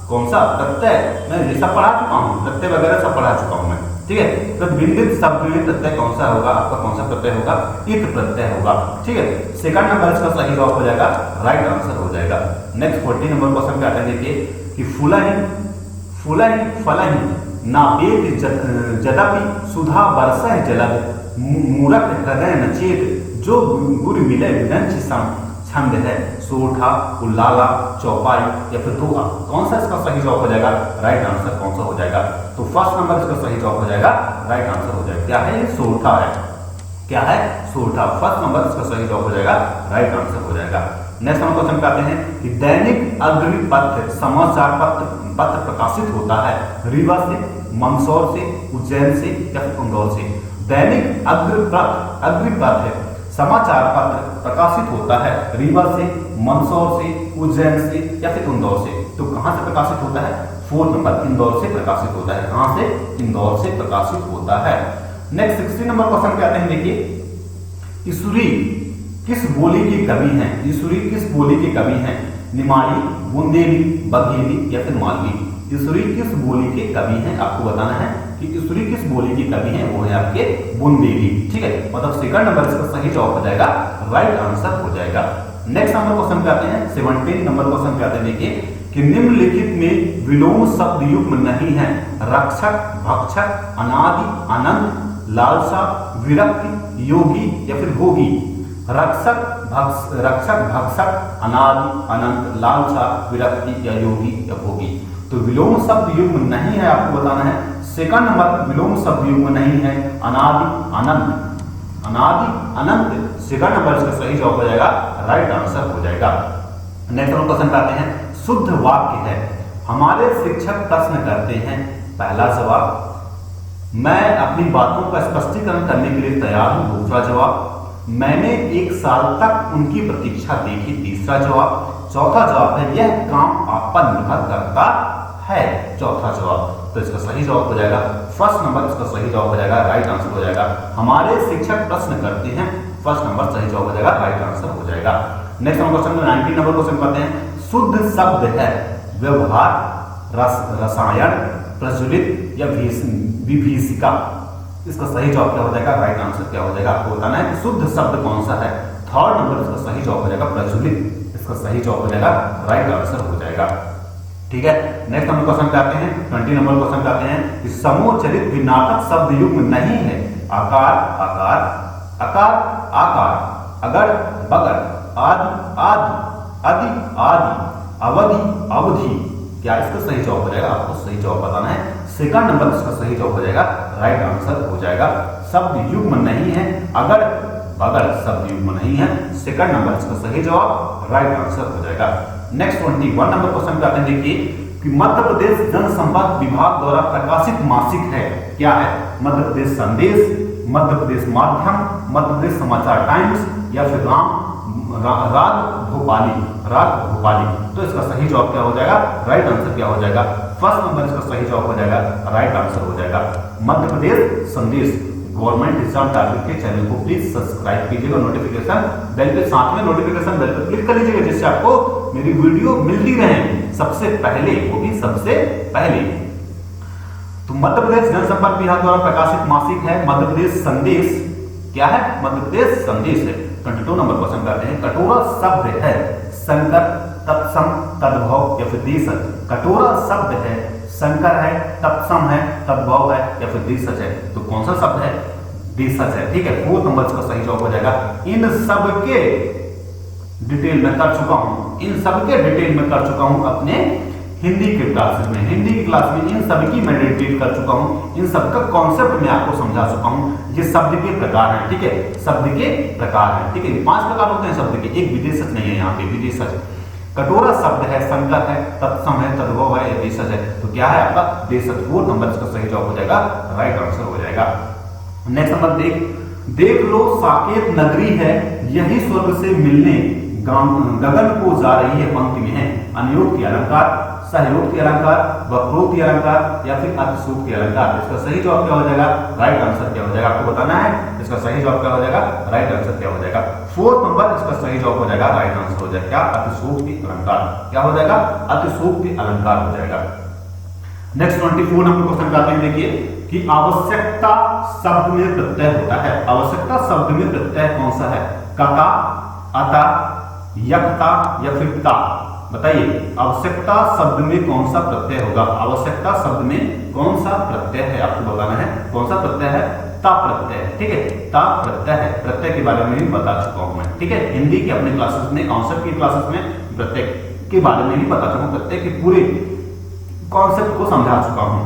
कौन सा प्रत्यय? मैं ये सब पढ़ा चुका हूँ, प्रत्यय वगैरह सब पढ़ा चुका हूँ मैं, ठीक है। प्रतिबिंबित शब्द में प्रत्यय कौन सा होगा आपका? कौन सा प्रत्यय होगा? इत प्रत्यय होगा, ठीक है। सेकंड नंबर इसका सही जवाब हो जाएगा, राइट आंसर हो जाएगा। नेक्स्ट 40 नंबर क्वेश्चन पे आते हैं, देखिए कि फुलहि फलहि नापेत जदपि सुधा बरसह जलद मूरख हृदय नचेत जो गुर मिले विदंच छंद है। सोठा, उल्लाला, चौपाई या फिर दोहा, कौन सा इसका सही जवाब हो जाएगा? राइट आंसर कौन सा हो जाएगा? तो फर्स्ट नंबर इसका सही जवाब हो जाएगा, राइट आंसर हो जाएगा। क्या है ये? सोठा है। क्या है? सोठा। फर्स्ट नंबर इसका सही जवाब हो जाएगा, राइट आंसर हो जाएगा। नेक्स्ट नंबर क्वेश्चन पे आते हैं कि दैनिक अग्रणी पत्र समाचार पत्र प्रकाशित होता है रीवा से, मंदसौर से, उज्जैन से या फिर इंदौर से। दैनिक अग्रपत्र समाचार पत्र प्रकाशित होता है रीवा से, मंदसौर से, उज्जैन से या फिर इंदौर से। तो कहां से प्रकाशित होता है? फोर्थ नंबर, इंदौर से प्रकाशित होता है। कहां से? इंदौर से प्रकाशित होता है। नेक्स्ट 60 नंबर क्वेश्चन पे आते हैं, देखिए ईश्वरी किस बोली की कवि है? ईश्वरी किस बोली के कवि हैं? निमाड़ी, बुंदेली, बघेली या फिर मालवी। ईश्वरी किस बोली के कवि हैं? आपको बताना है कि ईश्वरी किस बोली के कवि हैं। वो है आपके बुंदेली, ठीक है। मतलब सेकंड नंबर इसका सही जवाब हो जाएगा, राइट आंसर हो जाएगा। नेक्स्ट नंबर क्वेश्चन पे आते हैं, 17 नंबर क्वेश्चन पे आते हैं, देखिए कि निम्नलिखित में विलोम शब्द युग्म नहीं है। रक्षक, भक्षक, अनादि, अनंत, लालसा, विरक्ति, योगी या फिर भोगी। रक्षक, भक्षक, अनादि, अनंत, लालसा, विरक्ति या योगी या भोगी। तो विलोम शब्द युग्म नहीं है, आपको बताना है। सेकंड नंबर विलोम शब्द युग्म नहीं है, अनादि, अनंत। सेकंड नंबर इसका सही जवाब हो जाएगा, राइट आंसर हो जाएगा। नेक्स्ट नंबर क्वेश्चन पे आते हैं, शुद्ध वाक्य है। हमारे शिक्षक प्रश्न करते हैं। पहला जवाब, मैं अपनी बातों का स्पष्टीकरण करने के लिए तैयार हूं। दूसरा जवाब, मैंने 1 साल तक उनकी प्रतीक्षा देखी। तीसरा जवाब। चौथा जवाब है, यह काम आप पर निर्भर करता है। चौथा जवाब। तो इसका सही जवाब हो जाएगा फर्स्ट नंबर, इसका सही जवाब हो जाएगा, राइट आंसर हो जाएगा। हमारे शिक्षक प्रश्न करते हैं, फर्स्ट नंबर सही जवाब हो जाएगा, राइट आंसर हो जाएगा। नेक्स्ट नंबर क्वेश्चन में 19 नंबर क्वेश्चन करते हैं, शुद्ध शब्द है व्यवहार, रसायन, प्रज्वलित या विभीषिका। इसका सही जवाब क्या हो जाएगा? राइट आंसर क्या हो जाएगा? आपको बताना है कि शुद्ध शब्द कौन सा है। थर्ड नंबर इसका सही जवाब हो जाएगा प्रज्वलित। इसका सही जवाब हो जाएगा, राइट आंसर हो जाएगा, ठीक है। नेक्स्ट नंबर क्वेश्चन पे आते हैं, 20 नंबर क्वेश्चन पे आते हैं कि समूहचरित विनाटक शब्द युग्म नहीं है। आकार, आकार, आकार, आकार, अगर, बगर, आदि, आदि, अदि, आदि, अवधि, अवधि। क्या इसका सही जवाब हो जाएगा? आपको सही जवाब बताना है। सेकंड नंबर इसका सही जवाब हो जाएगा, राइट आंसर हो जाएगा। शब्द युग्म नहीं है, अगर, बगर शब्द युग्म नहीं है। सेकंड नंबर इसका सही जवाब, राइट आंसर हो जाएगा। नेक्स्ट 21 नंबर क्वेश्चन पे आते हैं, देखिए कि मध्य प्रदेश जनसंपर्क विभाग द्वारा प्रकाशित मासिक है। क्या है? मध्य प्रदेश संदेश, मध्य प्रदेश माध्यम, मध्य प्रदेश समाचार टाइम्स या फिर राग भोपाली। तो इसका सही जवाब क्या हो जाएगा? राइट आंसर क्या हो जाएगा? फर्स्ट नंबर इसका सही जवाब हो जाएगा, राइट आंसर हो जाएगा, मध्य प्रदेश संदेश। गवर्नमेंट एग्जाम टारगेट के चैनल को प्लीज सब्सक्राइब कीजिएगा, नोटिफिकेशन बेल पे, साथ में नोटिफिकेशन बेल पर क्लिक कर लीजिएगा, जिससे आपको मेरी वीडियो मिलती रहे सबसे पहले, वो भी सबसे पहले। तो मध्य प्रदेश जनसंपर्क विभाग द्वारा प्रकाशित मासिक है मध्य प्रदेश संदेश। क्या है? मध्य प्रदेश संदेश है। 22 नंबर क्वेश्चन करते हैं, कटोरा शब्द है संकर, तत्सम, तद्भव या फिर देशज। कटोरा शब्द है संकर है, तत्सम है, तद्भव है या फिर देशज है। तो कौन सा शब्द है? देशज है, ठीक है। 4 नंबर इसका सही जवाब हो जाएगा। इन सब के डिटेल में कर चुका हूं, इन सब के डिटेल में कर चुका हूं अपने हिंदी के क्लासेस में। हिंदी की क्लास में इन सब की मैं डिटेल कर चुका हूं, इन सब का कॉन्सेप्ट मैं आपको समझा चुका हूं। ये शब्द के प्रकार हैं, ठीक है, शब्द के प्रकार हैं, ठीक है। 5 प्रकार होते हैं शब्द के, एक विदेशज नहीं है यहाँ पे, विदेशज कटोरा शब्द है, संकर है, तत्सम है, तद्भव है, देशज है। तो क्या है आपका देशज। 4 नंबर इसका सही जवाब हो जाएगा, राइट आंसर हो जाएगा। नेक्स्ट नंबर देख लो साकेत नगरी है, यही स्वर्ग से मिलने गगन को जा रही है। पंक्ति में है अनुयोक्ति अलंकार, सहयोक्ति अलंकार, वक्रोक्ति अलंकार या फिर अतिशयोक्ति अलंकार। इसका सही जवाब क्या हो जाएगा, राइट आंसर क्या हो जाएगा, आपको बताना है। इसका सही जवाब क्या हो जाएगा, राइट आंसर क्या हो जाएगा। 4 नंबर इसका सही जवाब हो जाएगा, राइट आंसर हो जाएगा क्या, अतिशयोक्ति अलंकार। क्या हो जाएगा, अतिशयोक्ति अलंकार हो जाएगा। नेक्स्ट 24 नंबर क्वेश्चन पे आते हैं। देखिए कि आवश्यकता शब्द में प्रत्यय होता है। आवश्यकता शब्द में प्रत्यय कौन सा है, कता, अता, यक्ता या फिर ता। बताइए आवश्यकता शब्द में कौन सा प्रत्यय होगा। आवश्यकता शब्द में कौन सा प्रत्यय है, आपको बताना है। कौन सा प्रत्यय है, ता प्रत्यय। ठीक है, ता प्रत्यय है। प्रत्यय के बारे में भी बता चुका हूं मैं। ठीक है, हिंदी के अपने क्लासेस में, कॉन्सेप्ट की क्लासेस में प्रत्यय के बारे में भी बता चुका हूं। प्रत्यय के पूरे कॉन्सेप्ट को समझा चुका हूं।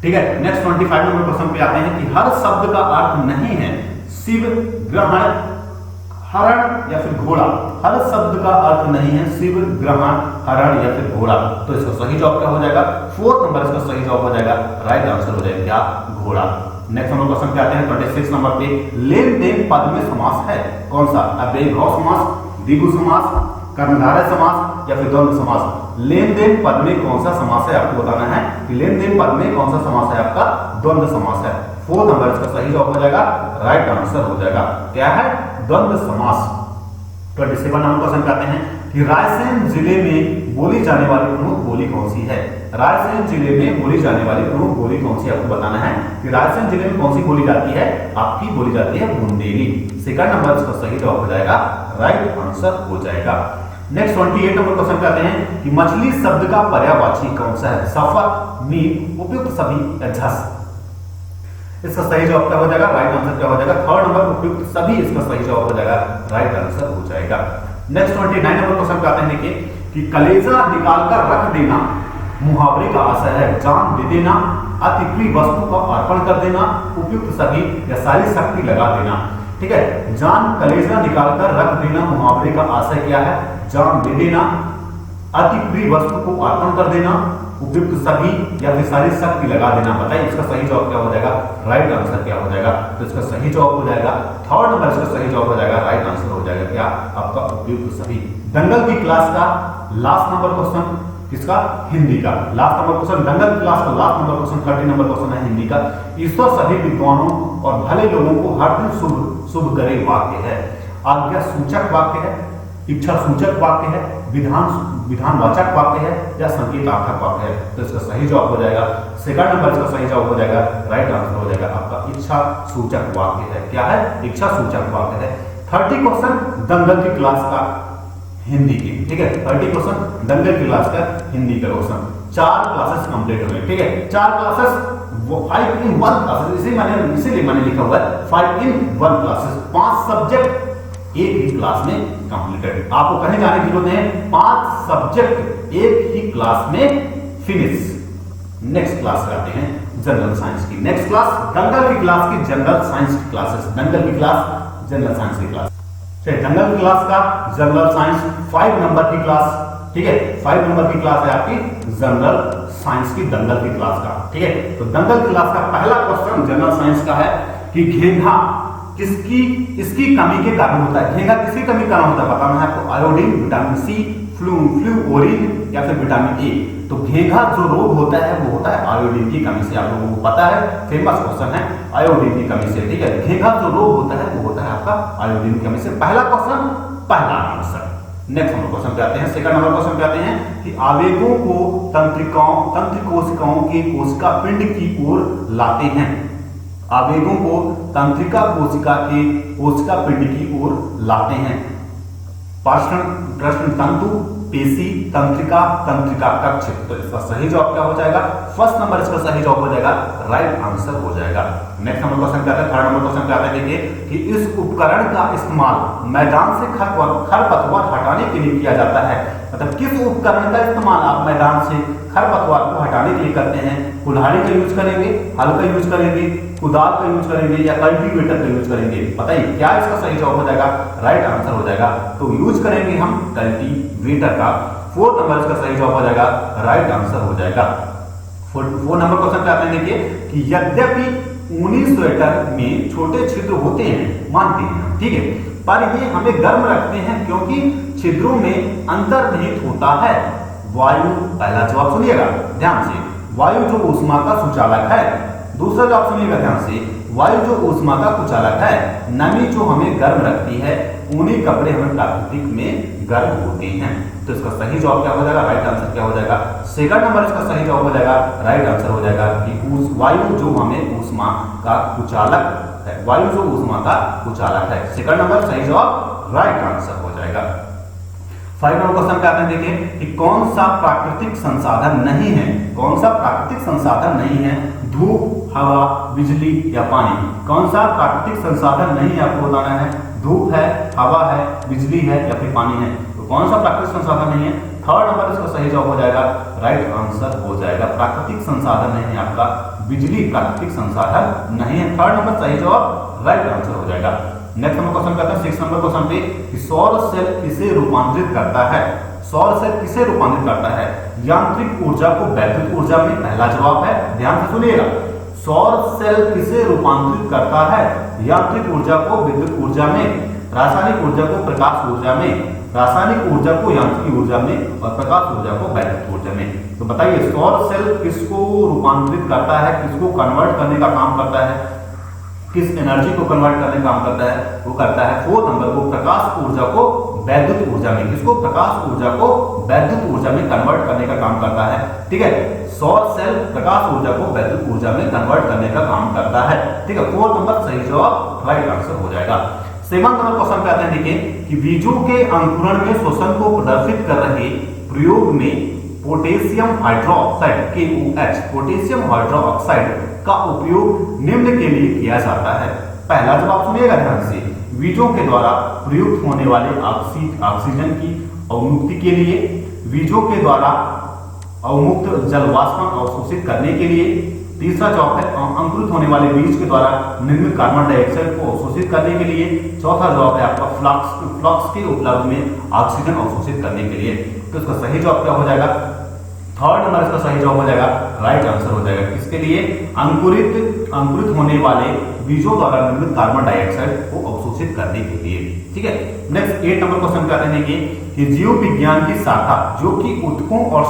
ठीक है, नेक्स्ट 25 नंबर क्वेश्चन पे आते हैं कि हर शब्द का अर्थ नहीं है शिव, ग्रहण, हरण या फिर घोड़ा। हर शब्द का अर्थ नहीं है शिव, ग्रहण, हरण या फिर घोड़ा। तो इसका सही जवाब क्या हो जाएगा, 4 नंबर इसका सही जवाब हो जाएगा, राइट आंसर हो जाएगा क्या, घोड़ा। नेक्स्ट नंबर क्वेश्चन पे आते हैं 26 नंबर पे। लेन देन पद में समास है कौन सा, अव्ययीभाव समास, द्विगु समास, कर्मधारय समास या फिर द्वंद्व समास। लेन देन पद में कौन सा समास है, आपको बताना है कि लेन देन पद में कौन सा समास है, आपका द्वंद्व समास है। 4 नंबर इसका सही जवाब हो जाएगा, राइट आंसर हो जाएगा क्या है, द्वंद्व समास। 27 नंबर क्वेश्चन कहते हैं कि रायसेन जिले में बोली जाने वाली प्रमुख बोली कौन सी है। रायसेन जिले में बोली जाने वाली प्रमुख बोली कौन सी, आपको बताना है कि रायसेन जिले में कौन सी बोली जाती है, आपकी बोली जाती है बुंदेली। सेकंड नंबर इसका सही जवाब हो जाएगा, राइट आंसर हो जाएगा। नेक्स्ट 28 नंबर क्वेश्चन कहते हैं कि मछली शब्द का पर्यायवाची कौन सा है, सफर, मीट, उपयुक्त, सभी या झस। इसका सही जवाब क्या हो जाएगा, राइट आंसर क्या हो जाएगा, थर्ड नंबर उपयुक्त सभी इसका सही जवाब हो जाएगा, राइट आंसर हो जाएगा। नेक्स्ट 29 नंबर क्वेश्चन पे आते हैं। देखिए कि कलेजा निकालकर रख देना मुहावरे का आशय है, जान दे देना, अति प्रिय वस्तु का अर्पण कर देना, उपयुक्त सभी या सारी शक्ति लगा देना। ठीक है, जान कलेजा निकालकर रख देना मुहावरे का आशय क्या है, जान दे देना, अति प्रिय वस्तु को अर्पण कर देना, उपयुक्त सभी या फिर सारी शक्ति लगा देना। बताइए इसका सही जवाब क्या हो जाएगा, राइट आंसर क्या हो जाएगा। तो इसका सही जवाब हो जाएगा थर्ड नंबर, इसका सही जवाब हो जाएगा, राइट आंसर हो जाएगा क्या, आपका उपयुक्त सभी। दंगल की क्लास का लास्ट नंबर क्वेश्चन किसका, हिंदी का लास्ट नंबर क्वेश्चन। दंगल क्लास का last number question 30 number question है हिंदी का। ईश्वर सभी विद्वानों और भले लोगों को हर दिन शुभ शुभ करे वाक्य है। आज्ञा सूचक वाक्य है, इच्छा सूचक वाक्य है, विधानवाचक वाक्य है या संकेतार्थक वाक्य है। तो इसका सही जवाब हो जाएगा सेकंड नंबर, इसका सही जवाब हो जाएगा, राइट आंसर हो जाएगा आपका इच्छा सूचक वाक्य है। क्या है, इच्छा सूचक वाक्य है। 30 क्वेश्चन दंगल की क्लास का हिंदी की। ठीक है, 30 क्वेश्चन दंगल की क्लास का हिंदी का क्वेश्चन। 4 क्लासेस कंप्लीट हो गए। ठीक है, 4 क्लासेस 5 in 1 क्लासेस, इसीलिए मैंने लिखा हुआ है 5 in 1 क्लासेस। 5 सब्जेक्ट एक ही क्लास में कंप्लीटेड। आपको कहीं जाने की जरूरत है, 5 सब्जेक्ट एक ही क्लास में फिनिश। नेक्स्ट क्लास करते हैं जनरल साइंस की। नेक्स्ट क्लास दंगल की क्लास की जनरल साइंस की क्लासेस। दंगल की क्लास जनरल साइंस की क्लास, दंगल क्लास का जनरल साइंस 5 नंबर की क्लास। ठीक है, 5 नंबर की क्लास है आपकी जनरल साइंस की, दंगल की क्लास का। ठीक है, तो दंगल क्लास का पहला क्वेश्चन जनरल साइंस का है कि घेंघा इसकी कमी के कारण होता है। घेंघा किसकी कमी कारण होता है, बताना है आपको। आयोडीन, विटामिन सी, फ्लूओरिन या फिर विटामिन ए। तो घेंघा जो रोग होता है वो होता है आयोडीन की कमी से। आप लोगों को पता है, फेमस क्वेश्चन है, आयोडीन की कमी से। ठीक है, घेंघा जो रोग होता है वो होता है आपका आयोडीन की कमी से। पहला क्वेश्चन, पहला आंसर। नेक्स्ट नंबर क्वेश्चन पे आते हैं, सेकंड नंबर क्वेश्चन पे आते हैं कि आवेगों को तंत्रिक कोशिकाओं के कोशिका पिंड की ओर लाते हैं। आवेगों को तंत्रिका कोशिका के कोशिका पिंड की ओर लाते हैं। प्रश्न तंतु, पेशी, तंत्रिका, तंत्रिका कक्ष। तो इसका सही जवाब क्या हो जाएगा? फर्स्ट नंबर इसका सही जवाब हो जाएगा, राइट आंसर हो जाएगा। नेक्स्ट नंबर क्वेश्चन क्या है? थर्ड नंबर क्वेश्चन क्या है? देखिए कि इस उपकरण का इस्तेमाल मैदान से खरपतवार हटाने के लिए किया जाता है। मतलब किस उपकरण का इस्तेमाल आप मैदान से खरपतवार को हटाने के लिए करते हैं? कुल्हाड़ी का यूज करेंगे, हल का यूज करेंगे, कुदाल का यूज करेंगे या कल्टीवेटर का यूज करेंगे? बताइए क्या इसका सही जवाब हो जाएगा? राइट आंसर हो जाएगा। तो यूज करेंगे हम कल्टीवेटर का। फोर्थ नंबर इसका सही जवाब हो जाएगा, राइट आंसर हो जाएगा। फोर्थ नंबर क्वेश्चन क्या है? देखिए कि यद्यपि ऊनी स्वेटर में छोटे छिद्र होते हैं, मानते हैं, ठीक है, पर ये हमें गर्म रखते हैं क्योंकि छिद्रों में अंतर्निहित होता है वायु। पहला जवाब सुनिएगा ध्यान से, वायु जो ऊष्मा का सुचालक है। दूसरा जवाब सुनिएगा ध्यान से, वायु जो ऊष्मा का कुचालक है। नमी जो हमें गर्म रखती है, ऊनी कपड़े हमें प्राकृतिक में गर्म होते हैं। तो इसका सही जवाब क्या हो जाएगा? राइट आंसर क्या हो जाएगा? सेकंड नंबर इसका सही जवाब हो जाएगा, राइट आंसर हो जाएगा कि वायु जो हमें ऊष्मा का कुचालक है, वायु जो ऊष्मा का कुचालक है। सेकंड नंबर सही जवाब, राइट आंसर हो जाएगा। फाइव नंबर क्वेश्चन क्या है? देखिए कि कौन सा प्राकृतिक संसाधन नहीं है? कौन सा प्राकृतिक संसाधन नहीं है? धूप, हवा, बिजली या पानी? कौन सा प्राकृतिक संसाधन नहीं है आपको बताना है? धूप है, हवा है, बिजली है या फिर पानी है? तो कौन सा प्राकृतिक संसाधन नहीं है? थर्ड नंबर इसका सही जवाब हो जाएगा, राइट आंसर हो जाएगा। प्राकृतिक संसाधन नहीं है आपका बिजली, प्राकृतिक संसाधन नहीं है। थर्ड नंबर सही जवाब, राइट आंसर हो जाएगा। नेक्स्ट नंबर क्वेश्चन कहता है 6 नंबर क्वेश्चन पे कि सौर सेल किसे रूपांतरित करता है? सौर सेल किसे रूपांतरित करता है? यांत्रिक ऊर्जा को वैद्युत ऊर्जा में? पहला जवाब है, ध्यान से सुनिएगा, सौर सेल किसे रूपांतरित करता है? यांत्रिक ऊर्जा को विद्युत ऊर्जा में, रासायनिक ऊर्जा को प्रकाश ऊर्जा में, रासायनिक ऊर्जा को यांत्रिक ऊर्जा में और प्रकाश ऊर्जा को वैद्युत ऊर्जा में। तो बताइए सौर सेल किसको रूपांतरित करता है, किसको कन्वर्ट करने का काम करता है, किस एनर्जी को कन्वर्ट करने का काम करता है? वो करता है फोर्थ नंबर को, प्रकाश ऊर्जा को वैद्युत ऊर्जा में। किसको? प्रकाश ऊर्जा को वैद्युत ऊर्जा में कन्वर्ट करने का काम करता है। ठीक है, सौर सेल प्रकाश ऊर्जा को वैद्युत ऊर्जा में कन्वर्ट करने का काम करता है। ठीक है, फोर्थ नंबर सही जवाब, राइट आंसर हो जाएगा। सेवंथ नंबर क्वेश्चन पे आते हैं, देखिए कि बीजों के अंकुरण में श्वसन को प्रदर्शित कर रहे प्रयोग में potassium hydroxide KOH, potassium hydroxide का उपयोग निम्न के लिए किया जाता है। पहला जवाब सुनिएगा ध्यान से, बीजों के द्वारा प्रयुक्त होने वाले ऑक्सीजन की अवमुक्ति के लिए, बीजों के द्वारा अवमुक्त जलवाष्प अवशोषित करने के लिए। तीसरा जवाब है अंकुरित होने वाले बीज के द्वारा निर्मित कार्बन डाइऑक्साइड को अवशोषित करने के लिए। चौथा जवाब है आपका फ्लक्स के उपलब्ध में ऑक्सीजन अवशोषित करने के लिए। तो इसका सही जवाब क्या हो जाएगा? थर्ड नंबर इसका सही जवाब हो जाएगा, राइट आंसर हो जाएगा। किसके लिए? अंकुरित होने वाले बीजों द्वारा निर्मित कार्बन डाइऑक्साइड को अवशोषित करने के लिए। ठीक है, नेक्स्ट 8 नंबर क्वेश्चन क्या कहते हैं कि जीव विज्ञान की शाखा जो कि ऊतकों और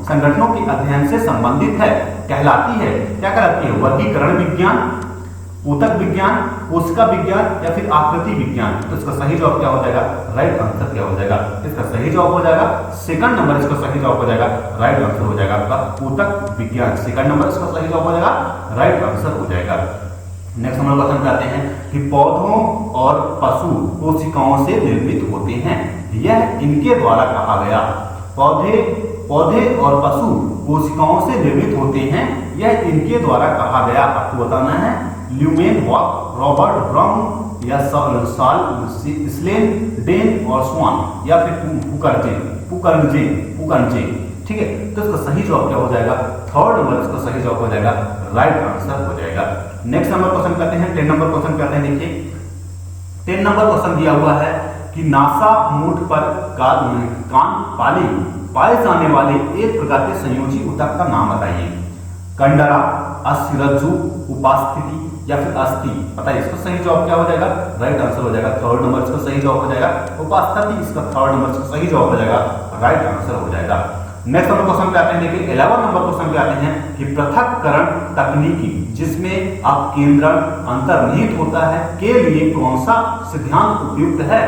संगठनों के अध्ययन से संबंधित है कहलाती है, क्या कहलाती है? वर्गीकरण विज्ञान, ऊतक विज्ञान, कोशिका विज्ञान या फिर आकृति विज्ञान। तो इसका सही जवाब क्या हो जाएगा? राइट आंसर क्या हो जाएगा? इसका सही जवाब हो जाएगा सेकंड नंबर, इसका सही जवाब हो जाएगा, राइट आंसर हो जाएगा आपका ऊतक विज्ञान। सेकंड नंबर इसका सही जवाब हो जाएगा, राइट आंसर हो जाएगा। नेक्स्ट हम लोग क्वेश्चन करते हैं कि पौधों और पशु कोशिकाओं से निर्मित होते हैं, यह इनके द्वारा कहा गया। पौधे और पशु कोशिकाओं से निर्मित होते हैं, यह इनके द्वारा कहा गया। आपको बताना है ल्यूमेन वॉक, रॉबर्ट ब्राउन या स्लेन, डेन और स्वान या फिर पुकर्जे। ठीक है, तो इसका सही जवाब क्या हो जाएगा? थर्ड नंबर इसका सही जवाब हो जाएगा, राइट आंसर हो जाएगा। नेक्स्ट नंबर क्वेश्चन करते हैं 10 नंबर क्वेश्चन करते हैं। देखिए 10 नंबर क्वेश्चन दिया हुआ है कि नासा मूठ पर कान पाए जाने वाले एक प्रकार के संयोजी ऊतक का नाम बताइए। कंडरा, अस्थिरज्जु, उपास्थिति या फिर अस्थि। पता है इसका सही जवाब क्या हो जाएगा? राइट आंसर हो जाएगा। थर्ड नंबर इसका सही जवाब हो जाएगा उपास्थिति, इसका थर्ड नंबर इसका सही जवाब हो जाएगा, राइट आंसर हो जाएगा। नेक्स्ट नंबर क्वेश्चन पे आते हैं, देखिए 11 नंबर क्वेश्चन पे आते हैं कि पृथक्करण तकनीकी जिसमें आप केंद्रण अंतर्निहित होता है के लिए कौन सा सिद्धांत उपयुक्त है?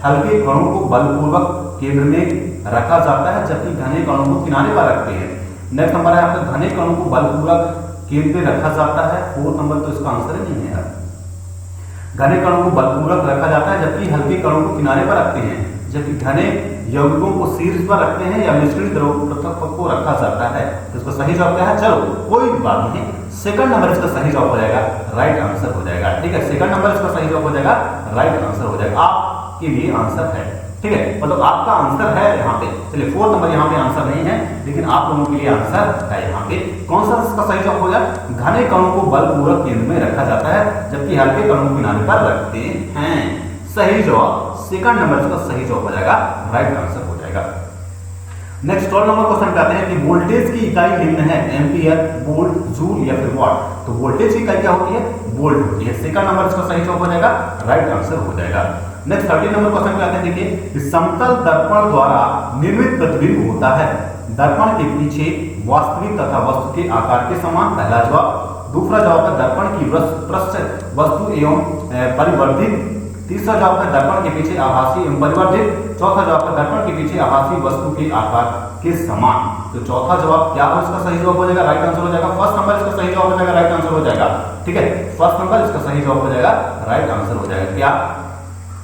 हल्के कणों को बलपूर्वक केंद्र में रखा जाता है जबकि घने कणों को किनारे पर रखते हैं। नेक्स्ट नंबर है आपका घने कणों को बलपूर्वक केंद्र में रखा जाता है। फोर्थ नंबर तो इसका आंसर ही नहीं है यार। घने कणों को बलपूर्वक रखा जाता है जबकि हल्के कणों को किनारे पर रखते हैं, जबकि घने यौगिकों को शीर्ष पर रखते हैं या मिश्रित द्रव पृथक को रखा जाता है? तो इसका सही जवाब क्या है? चलो कोई बात नहीं, सेकंड नंबर इसका सही जवाब हो जाएगा, राइट आंसर हो जाएगा। ठीक है, सेकंड नंबर इसका सही जवाब हो जाएगा, राइट आंसर हो जाएगा। आपके लिए आंसर है, ठीक है, मतलब आपका आंसर है यहाँ पे। चलिए फोर्थ नंबर यहाँ पे आंसर नहीं है, लेकिन आप लोगों के लिए आंसर है यहाँ पे। कौन सा इसका सही जवाब हो जाए? घने कणों को बलपूर्वक केंद्र में रखा जाता है जबकि हल्के कणों को किनारे पर रखते हैं। सही जवाब सेकंड नंबर इसका सही जवाब हो जाएगा, राइट आंसर हो जाएगा। नेक्स्ट 12 नंबर क्वेश्चन पे आते हैं कि वोल्टेज की इकाई निम्न है, एम्पियर, वोल्ट, जूल या फिर वॉट। तो वोल्टेज की इकाई क्या होती है? वोल्ट होती है। सेकंड नंबर इसका सही जवाब हो जाएगा, राइट आंसर हो जाएगा। नेक्स्ट 13 नंबर क्वेश्चन पे आते हैं, देखिए कि समतल दर्पण द्वारा निर्मित प्रतिबिंब होता है दर्पण के पीछे वास्तविक तथा वस्तु के आकार के समान। पहला जवाब। दूसरा जवाब है दर्पण की पृष्ठ वस्तु एवं परिवर्धित। तीसरा जवाब है दर्पण के पीछे आभासी एवं परिवर्धित। चौथा जवाब है दर्पण के पीछे आभासी वस्तु के आकार के समान। तो चौथा जवाब क्या हो? इसका सही जवाब हो जाएगा, राइट आंसर हो जाएगा। फर्स्ट नंबर इसका सही जवाब हो जाएगा, राइट आंसर हो जाएगा। ठीक है, फर्स्ट नंबर इसका सही जवाब हो जाएगा, राइट आंसर हो जाएगा। क्या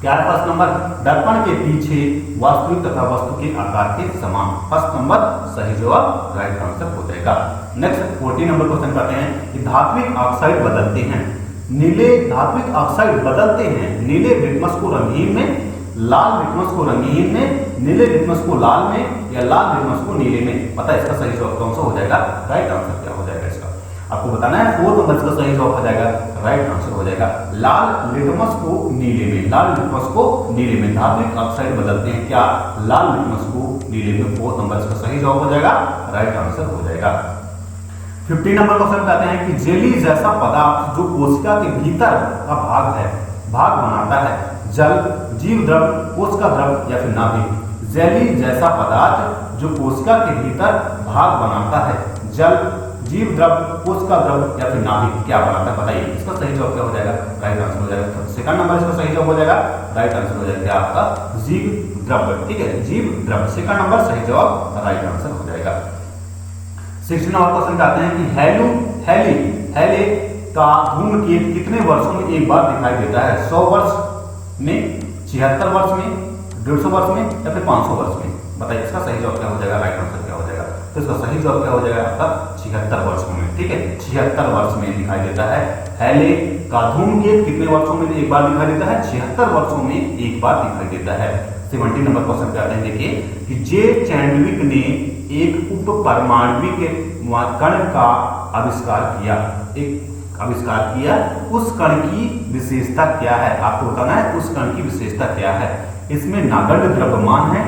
क्या है फर्स्ट नंबर? दर्पण के पीछे वास्तविक तथा वस्तु के आकार के समान। फर्स्ट नंबर सही जवाब, राइट आंसर हो जाएगा। नेक्स्ट 14 नंबर क्वेश्चन करते हैं कि धात्विक ऑक्साइड बदलते हैं। नीले धात्विक ऑक्साइड बदलते हैं नीले लिटमस को रंगीन में, लाल लिटमस को रंगीन में, नीले लिटमस को लाल में या लाल लिटमस को नीले में। पता है इसका सही जवाब कौन सा हो जाएगा? राइट आंसर क्या हो जाएगा इसका आपको बताना है। फोर्थ नंबर इसका सही जवाब हो जाएगा, राइट आंसर हो जाएगा लाल लिटमस को नीले में, लाल लिटमस को नीले में। धात्विक ऑक्साइड बदलते हैं क्या? लाल लिटमस को नीले में। फोर्थ नंबर इसका सही जवाब हो जाएगा, राइट आंसर हो जाएगा। 15 नंबर क्वेश्चन कहते हैं कि जेली जैसा पदार्थ जो कोशिका के भीतर का भाग बनाता है, जल, जीव द्रव, कोशिका द्रव या फिर नाभिक। जेली जैसा पदार्थ जो कोशिका के भीतर भाग बनाता है, जल, जीव द्रव, कोशिका द्रव या फिर नाभिक, क्या बनाता है? बताइए इसका सही जवाब क्या हो जाएगा? राइट आंसर हो जाएगा। सेकंड नंबर इसका सही जवाब हो जाएगा, राइट आंसर हो जाएगा। क्या आपका? जीव द्रव। ठीक है, जीव द्रव। सेकंड नंबर सही जवाब, राइट आंसर हो जाएगा। 16 नंबर क्वेश्चन कहते हैं कि हेले का धूमकेतु कितने वर्षों में एक बार दिखाई देता है? 100 वर्ष में, 76 वर्ष में, 150 वर्ष में या फिर 500 वर्ष में? बताइए इसका सही जवाब क्या हो जाएगा, राइट आंसर क्या हो जाएगा? तो इसका सही जवाब क्या हो जाएगा आपका? 76 वर्षों में। ठीक है, 76 वर्ष में दिखाई देता है। हेले का धूमकेतु कितने वर्षों में एक बार दिखाई देता है? 76 वर्षों में एक बार दिखाई देता है। 17 नंबर क्वेश्चन पे आते हैं, देखिए कि जे चैंडविक ने एक उप परमाणविक कण का आविष्कार किया, उस कण की विशेषता क्या है? आपको बताना है उस कण की विशेषता क्या है। इसमें नगण्य द्रव्यमान है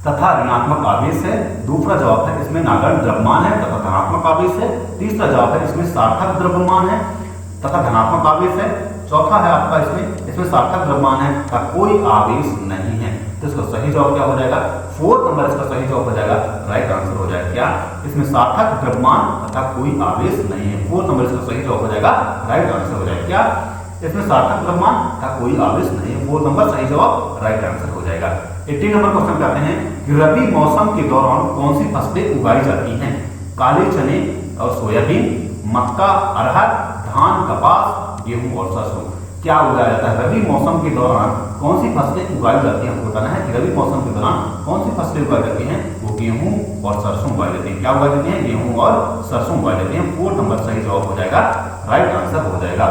तथा ऋणात्मक आवेश है। दूसरा जवाब है इसमें नगण्य द्रव्यमान है तथा धनात्मक आवेश है। तीसरा जवाब है इसमें सार्थक द्रव्यमान है तथा धनात्मक आवेश है। चौथा है आपका इसमें सार्थक द्रव्यमान है तथा कोई आवेश नहीं है। तो इसका सही जवाब क्या हो जाएगा? फोर्थ नंबर इसका सही जवाब हो जाएगा, राइट आंसर हो जाएगा। क्या? इसमें सार्थक द्रव्यमान तथा कोई आवेश नहीं है। फोर्थ नंबर इसका सही जवाब हो जाएगा, राइट आंसर हो जाएगा। क्या? इसमें सार्थक द्रव्यमान तथा कोई आवेश नहीं है। फोर्थ नंबर सही जवाब, राइट आंसर हो जाएगा। 18 नंबर क्वेश्चन कहते हैं कि रबी मौसम के दौरान कौन सी फसलें उगाई जाती हैं? काले चने और सोयाबीन, मक्का, अरहर, धान, कपास, गेहूं और सरसों। क्या उगाया जाता है रबी मौसम के दौरान? कौन सी फसलें उगाई जाती हैं? आपको बताना है कि रबी मौसम के दौरान कौन सी फसलें उगाई जाती हैं? वो गेहूं और सरसों उगाई जाती हैं। क्या उगाई जाती हैं? गेहूं और सरसों उगाई जाती हैं। फोर्थ नंबर सही जवाब हो जाएगा, राइट आंसर हो जाएगा।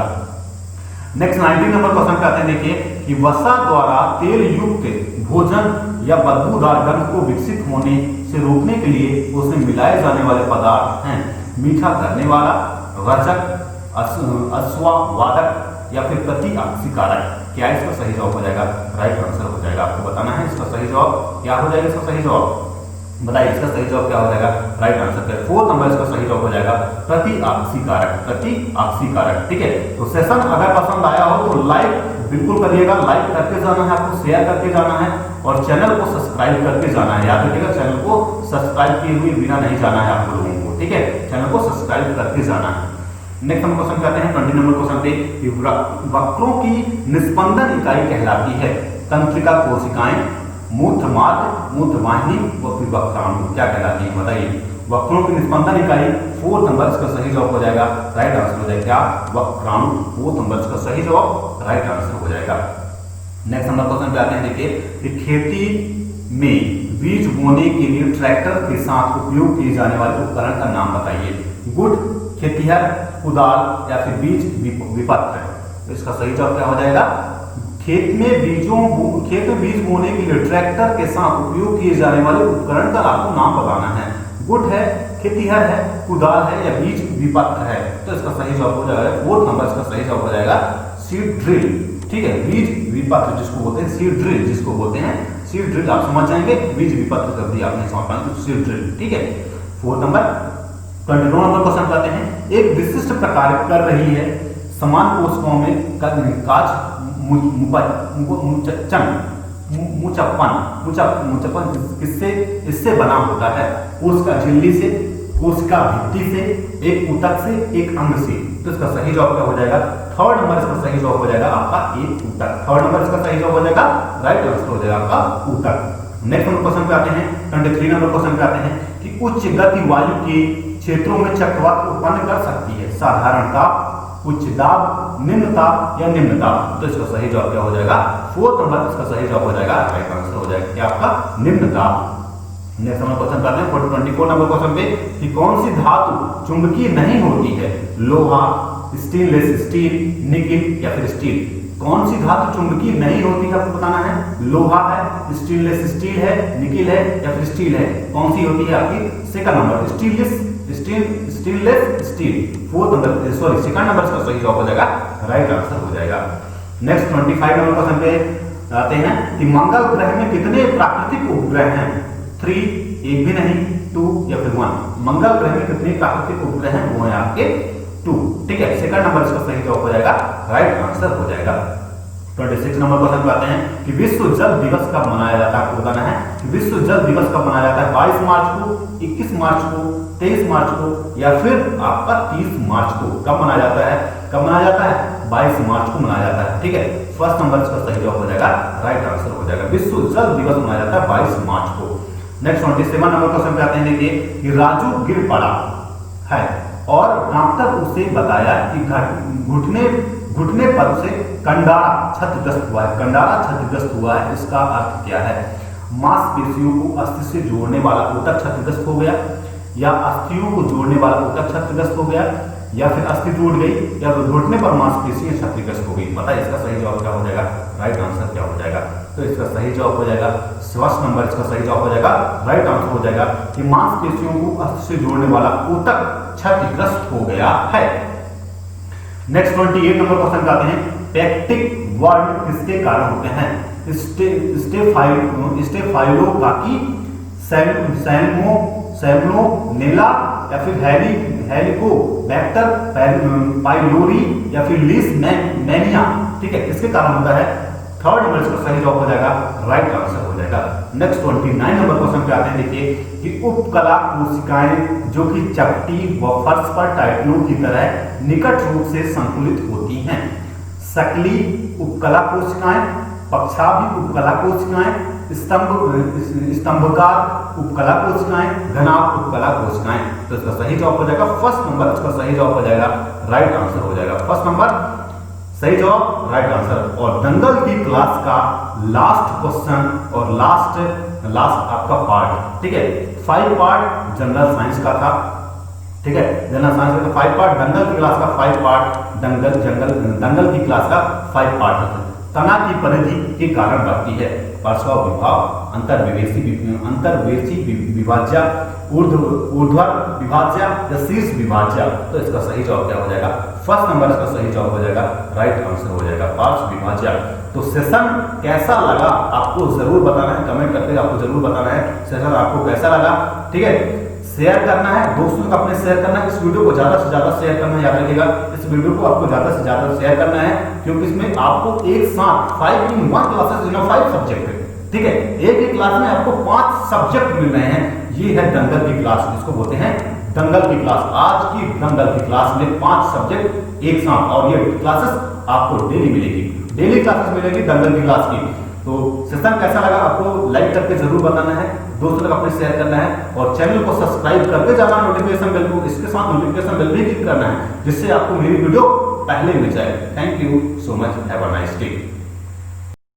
नेक्स्ट 19 नंबर क्वेश्चन पे आते हैं, देखिए कि वसा द्वारा तेल युक्त भोजन या बदबूदार गंध को विकसित होने से रोकने के लिए उसमें मिलाए जाने वाले पदार्थ हैं मीठा करने वाला, रजक, अस्वावादक या फिर प्रतिऑक्सीकारक। क्या इसका सही जवाब हो जाएगा? राइट आंसर हो जाएगा। आपको बताना है इसका सही जवाब क्या हो जाएगा। इसका सही जवाब बताइए, इसका सही जवाब क्या हो जाएगा? राइट आंसर क्या? फोर्थ नंबर इसका सही जवाब हो जाएगा, प्रतिऑक्सीकारक, प्रतिऑक्सीकारक। ठीक है, तो सेशन अगर पसंद आया हो तो लाइक बिल्कुल करिएगा, लाइक करके जाना है आपको, शेयर करके जाना है और चैनल को सब्सक्राइब करके जाना है। याद रखिएगा चैनल को सब्सक्राइब किए हुए बिना नहीं जाना है आप लोगों को। ठीक है, चैनल को सब्सक्राइब करके जाना है। नेक्स्ट हम क्वेश्चन कहते हैं 20 नंबर क्वेश्चन पे, वक्रों की निस्पंदन इकाई कहलाती है तंत्रिका कोशिकाएं, मूत्र मार्ग, मूत्रवाहिनी व फिर वक्राणु। क्या कहलाती है बताइए? वक्रों की निस्पंदन इकाई। फोर्थ नंबर इसका सही जवाब हो जाएगा, राइट आंसर हो जाएगा। क्या? वक्राणु। फोर्थ नंबर इसका सही जवाब, राइट आंसर हो जाएगा। नेक्स्ट नंबर क्वेश्चन पे आते हैं, देखिए कि खेती में बीज बोने के लिए ट्रैक्टर के साथ उपयोग किए जाने वाले उपकरण का नाम बताइए। गुड, खेतिहर, कुदाल या फिर बीज विपत्र। तो इसका सही जवाब क्या हो जाएगा? खेत में बीज बोने के लिए ट्रैक्टर के साथ उपयोग किए जाने वाले उपकरण का आपको नाम बताना है। गुड है, खेतिहर है, कुदाल है या बीज विपत्र है। तो इसका सही जवाब हो जाएगा 4 नंबर, इसका सही जवाब हो जाएगा सीड ड्रिल। ठीक है, बीज विपत्र जिसको बोलते हैं, सीड ड्रिल जिसको बोलते हैं, सीड ड्रिल आप समझ जाएंगे। बीज विपत्र कर दिया आपने समझ पाएंगे तो सीड ड्रिल। ठीक है, 4 नंबर 22 नंबर क्वेश्चन करते हैं। एक विशिष्ट प्रकार कर रही है समान कोशिकाओं में काच मुचप्पन इससे बना होता है। कोशिका झिल्ली से, कोशिका भित्ति से, एक ऊतक से, एक अंग से। तो इसका सही जवाब क्या हो जाएगा? 3rd नंबर इसका सही जवाब हो जाएगा आपका एक ऊतक। 3rd नंबर इसका सही जवाब हो जाएगा, राइट आंसर हो जाएगा आपका ऊतक। नेक्स्ट नंबर क्वेश्चन पे आते हैं, 23 नंबर क्वेश्चन पे आते हैं कि उच्च गति वायु के क्षेत्रों में चक्रवात उत्पन्न कर सकती है। साधारण ताप, उच्च दाब, निम्न ताप या निम्न दाब। तो इसका सही जवाब क्या हो जाएगा? 4th नंबर इसका सही जवाब हो जाएगा, राइट आंसर हो जाएगा क्या आपका? निम्न ताप। नेक्स्ट नंबर क्वेश्चन करते हैं 24 नंबर क्वेश्चन पे कि कौन सी धातु चुंबकीय नहीं होती है? लोहा, स्टेनलेस स्टील, निकिल या फिर स्टील। कौन सी धातु चुंबकीय नहीं होती है आपको बताना है। लोहा है, स्टेनलेस स्टील है, निकिल है या फिर स्टील है। कौन सी होती है आपकी? Second number stainless steel. 4th number sorry second number इसका सही जवाब हो जाएगा, राइट आंसर हो जाएगा। नेक्स्ट 25 नंबर क्वेश्चन पे आते हैं कि मंगल ग्रह में कितने प्राकृतिक उपग्रह हैं? 3, एक भी नहीं, 2 या फिर 1। मंगल ग्रह में कितने प्राकृतिक उपग्रह हैं? वो है आपके 2। ठीक है, सेकंड नंबर इसका सही जवाब हो जाएगा, राइट आंसर हो जाएगा। 26 नंबर क्वेश्चन पे आते हैं कि विश्व जल दिवस कब मनाया जाता है? आपको बताना है कि विश्व जल दिवस कब मनाया जाता है। 22 मार्च को, 21 मार्च को, 23 मार्च को या फिर आपका 30 मार्च को। कब मनाया जाता है? कब मनाया जाता है? 22 मार्च को मनाया जाता है। ठीक है, फर्स्ट नंबर इसका सही जवाब हो जाएगा, राइट आंसर हो जाएगा। विश्व जल दिवस मनाया जाता है 22 मार्च को। नेक्स्ट 27 नंबर क्वेश्चन पे आते हैं, देखिए कि राजू गिर पड़ा है और डॉक्टर उसे बताया कि घुटने पर उसे कंडारा क्षतिग्रस्त हुआ है। कंडारा क्षतिग्रस्त हुआ है, इसका अर्थ क्या है? मांसपेशियों को अस्थि से जोड़ने वाला ऊतक क्षतिग्रस्त हो गया, या अस्थियों को जोड़ने वाला ऊतक क्षतिग्रस्त हो गया, या फिर अस्थि टूट गई, या तो घुटने पर मांसपेशियां क्षतिग्रस्त हो गई। पता है इसका सही जवाब क्या हो जाएगा? राइट आंसर क्या हो जाएगा? तो इसका सही जवाब हो जाएगा फर्स्ट नंबर, इसका सही जवाब हो जाएगा, राइट आंसर हो जाएगा कि मांसपेशियों को अस्थि से जोड़ने वाला ऊतक क्षतिग्रस्त हो गया है। नेक्स्ट 28 नंबर क्वेश्चन आते हैं, पेक्टिक वर्ड किसके कारण होते हैं? स्टेफाइलोकाकी, सैल्मोनेला या फिर हेलिकोबैक्टर पाइलोरी या फिर लीशमैनिया। ठीक है, किसके कारण होता है? 3rd नंबर इसका सही जवाब हो जाएगा, राइट आंसर हो जाएगा। नेक्स्ट 29 नंबर क्वेश्चन पे आते हैं, देखिए कि उपकला कोशिकाएं जो कि चपटी व फर्श पर टाइटलों की तरह निकट रूप से संकुलित होती हैं। शकली उपकला कोशिकाएं, पक्षाभि उपकला कोशिकाएं, स्तंभकार उपकला कोशिकाएं, घनाभ उपकला कोशिकाएं। तो इसका सही जवाब हो जाएगा फर्स्ट नंबर, इसका सही जवाब हो जाएगा, राइट आंसर हो जाएगा। फर्स्ट नंबर सही जवाब, राइट आंसर। और दंगल की क्लास का लास्ट क्वेश्चन और लास्ट आपका पार्ट, ठीक है, 5 पार्ट जनरल साइंस का था। ठीक है, जनरल साइंस का 5 पार्ट, दंगल की क्लास का 5 पार्ट, दंगल की क्लास का 5 पार्ट था। तना की परिधि के कारण बढ़ती है पार्श्व विभाग, अंतर्वेशी विभाज्य, ऊर्ध्वर विभाज्य या शीर्ष विभाज्य। तो इसका सही जवाब क्या हो जाएगा? फर्स्ट नंबर इसका सही जवाब हो जाएगा, राइट आंसर हो जाएगा पार्श्व विभाज्य। तो सेशन कैसा लगा आपको जरूर बताना है, कमेंट करके आपको जरूर बताना है सेशन आपको कैसा लगा। ठीक है, शेयर करना है, दोस्तों को अपने शेयर करना है, इस वीडियो को ज्यादा से ज्यादा शेयर करना है, याद रखिएगा इस वीडियो को आपको ज्यादा से ज्यादा शेयर करना है, क्योंकि इसमें आपको एक साथ 5 in 1 क्लासेस 5 सब्जेक्ट है। ठीक है, एक क्लास में आपको 5 सब्जेक्ट मिल रहे हैं। ये है दंगल की क्लास, जिसको बोलते हैं दंगल की क्लास। आज की दंगल की क्लास में 5 सब्जेक्ट एक साथ, और ये क्लासेस आपको डेली मिलेगी, डेली क्लासेस मिलेगी दंगल की क्लास की। तो सेशन कैसा लगा आपको लाइक करके जरूर बताना है, दोस्तों तक अपने शेयर करना है, और चैनल को सब्सक्राइब करके जाना, नोटिफिकेशन बेल को इसके साथ नोटिफिकेशन बेल भी क्लिक करना है, जिससे आपको मेरी वीडियो पहले मिल जाए। Thank you so much, have a nice day.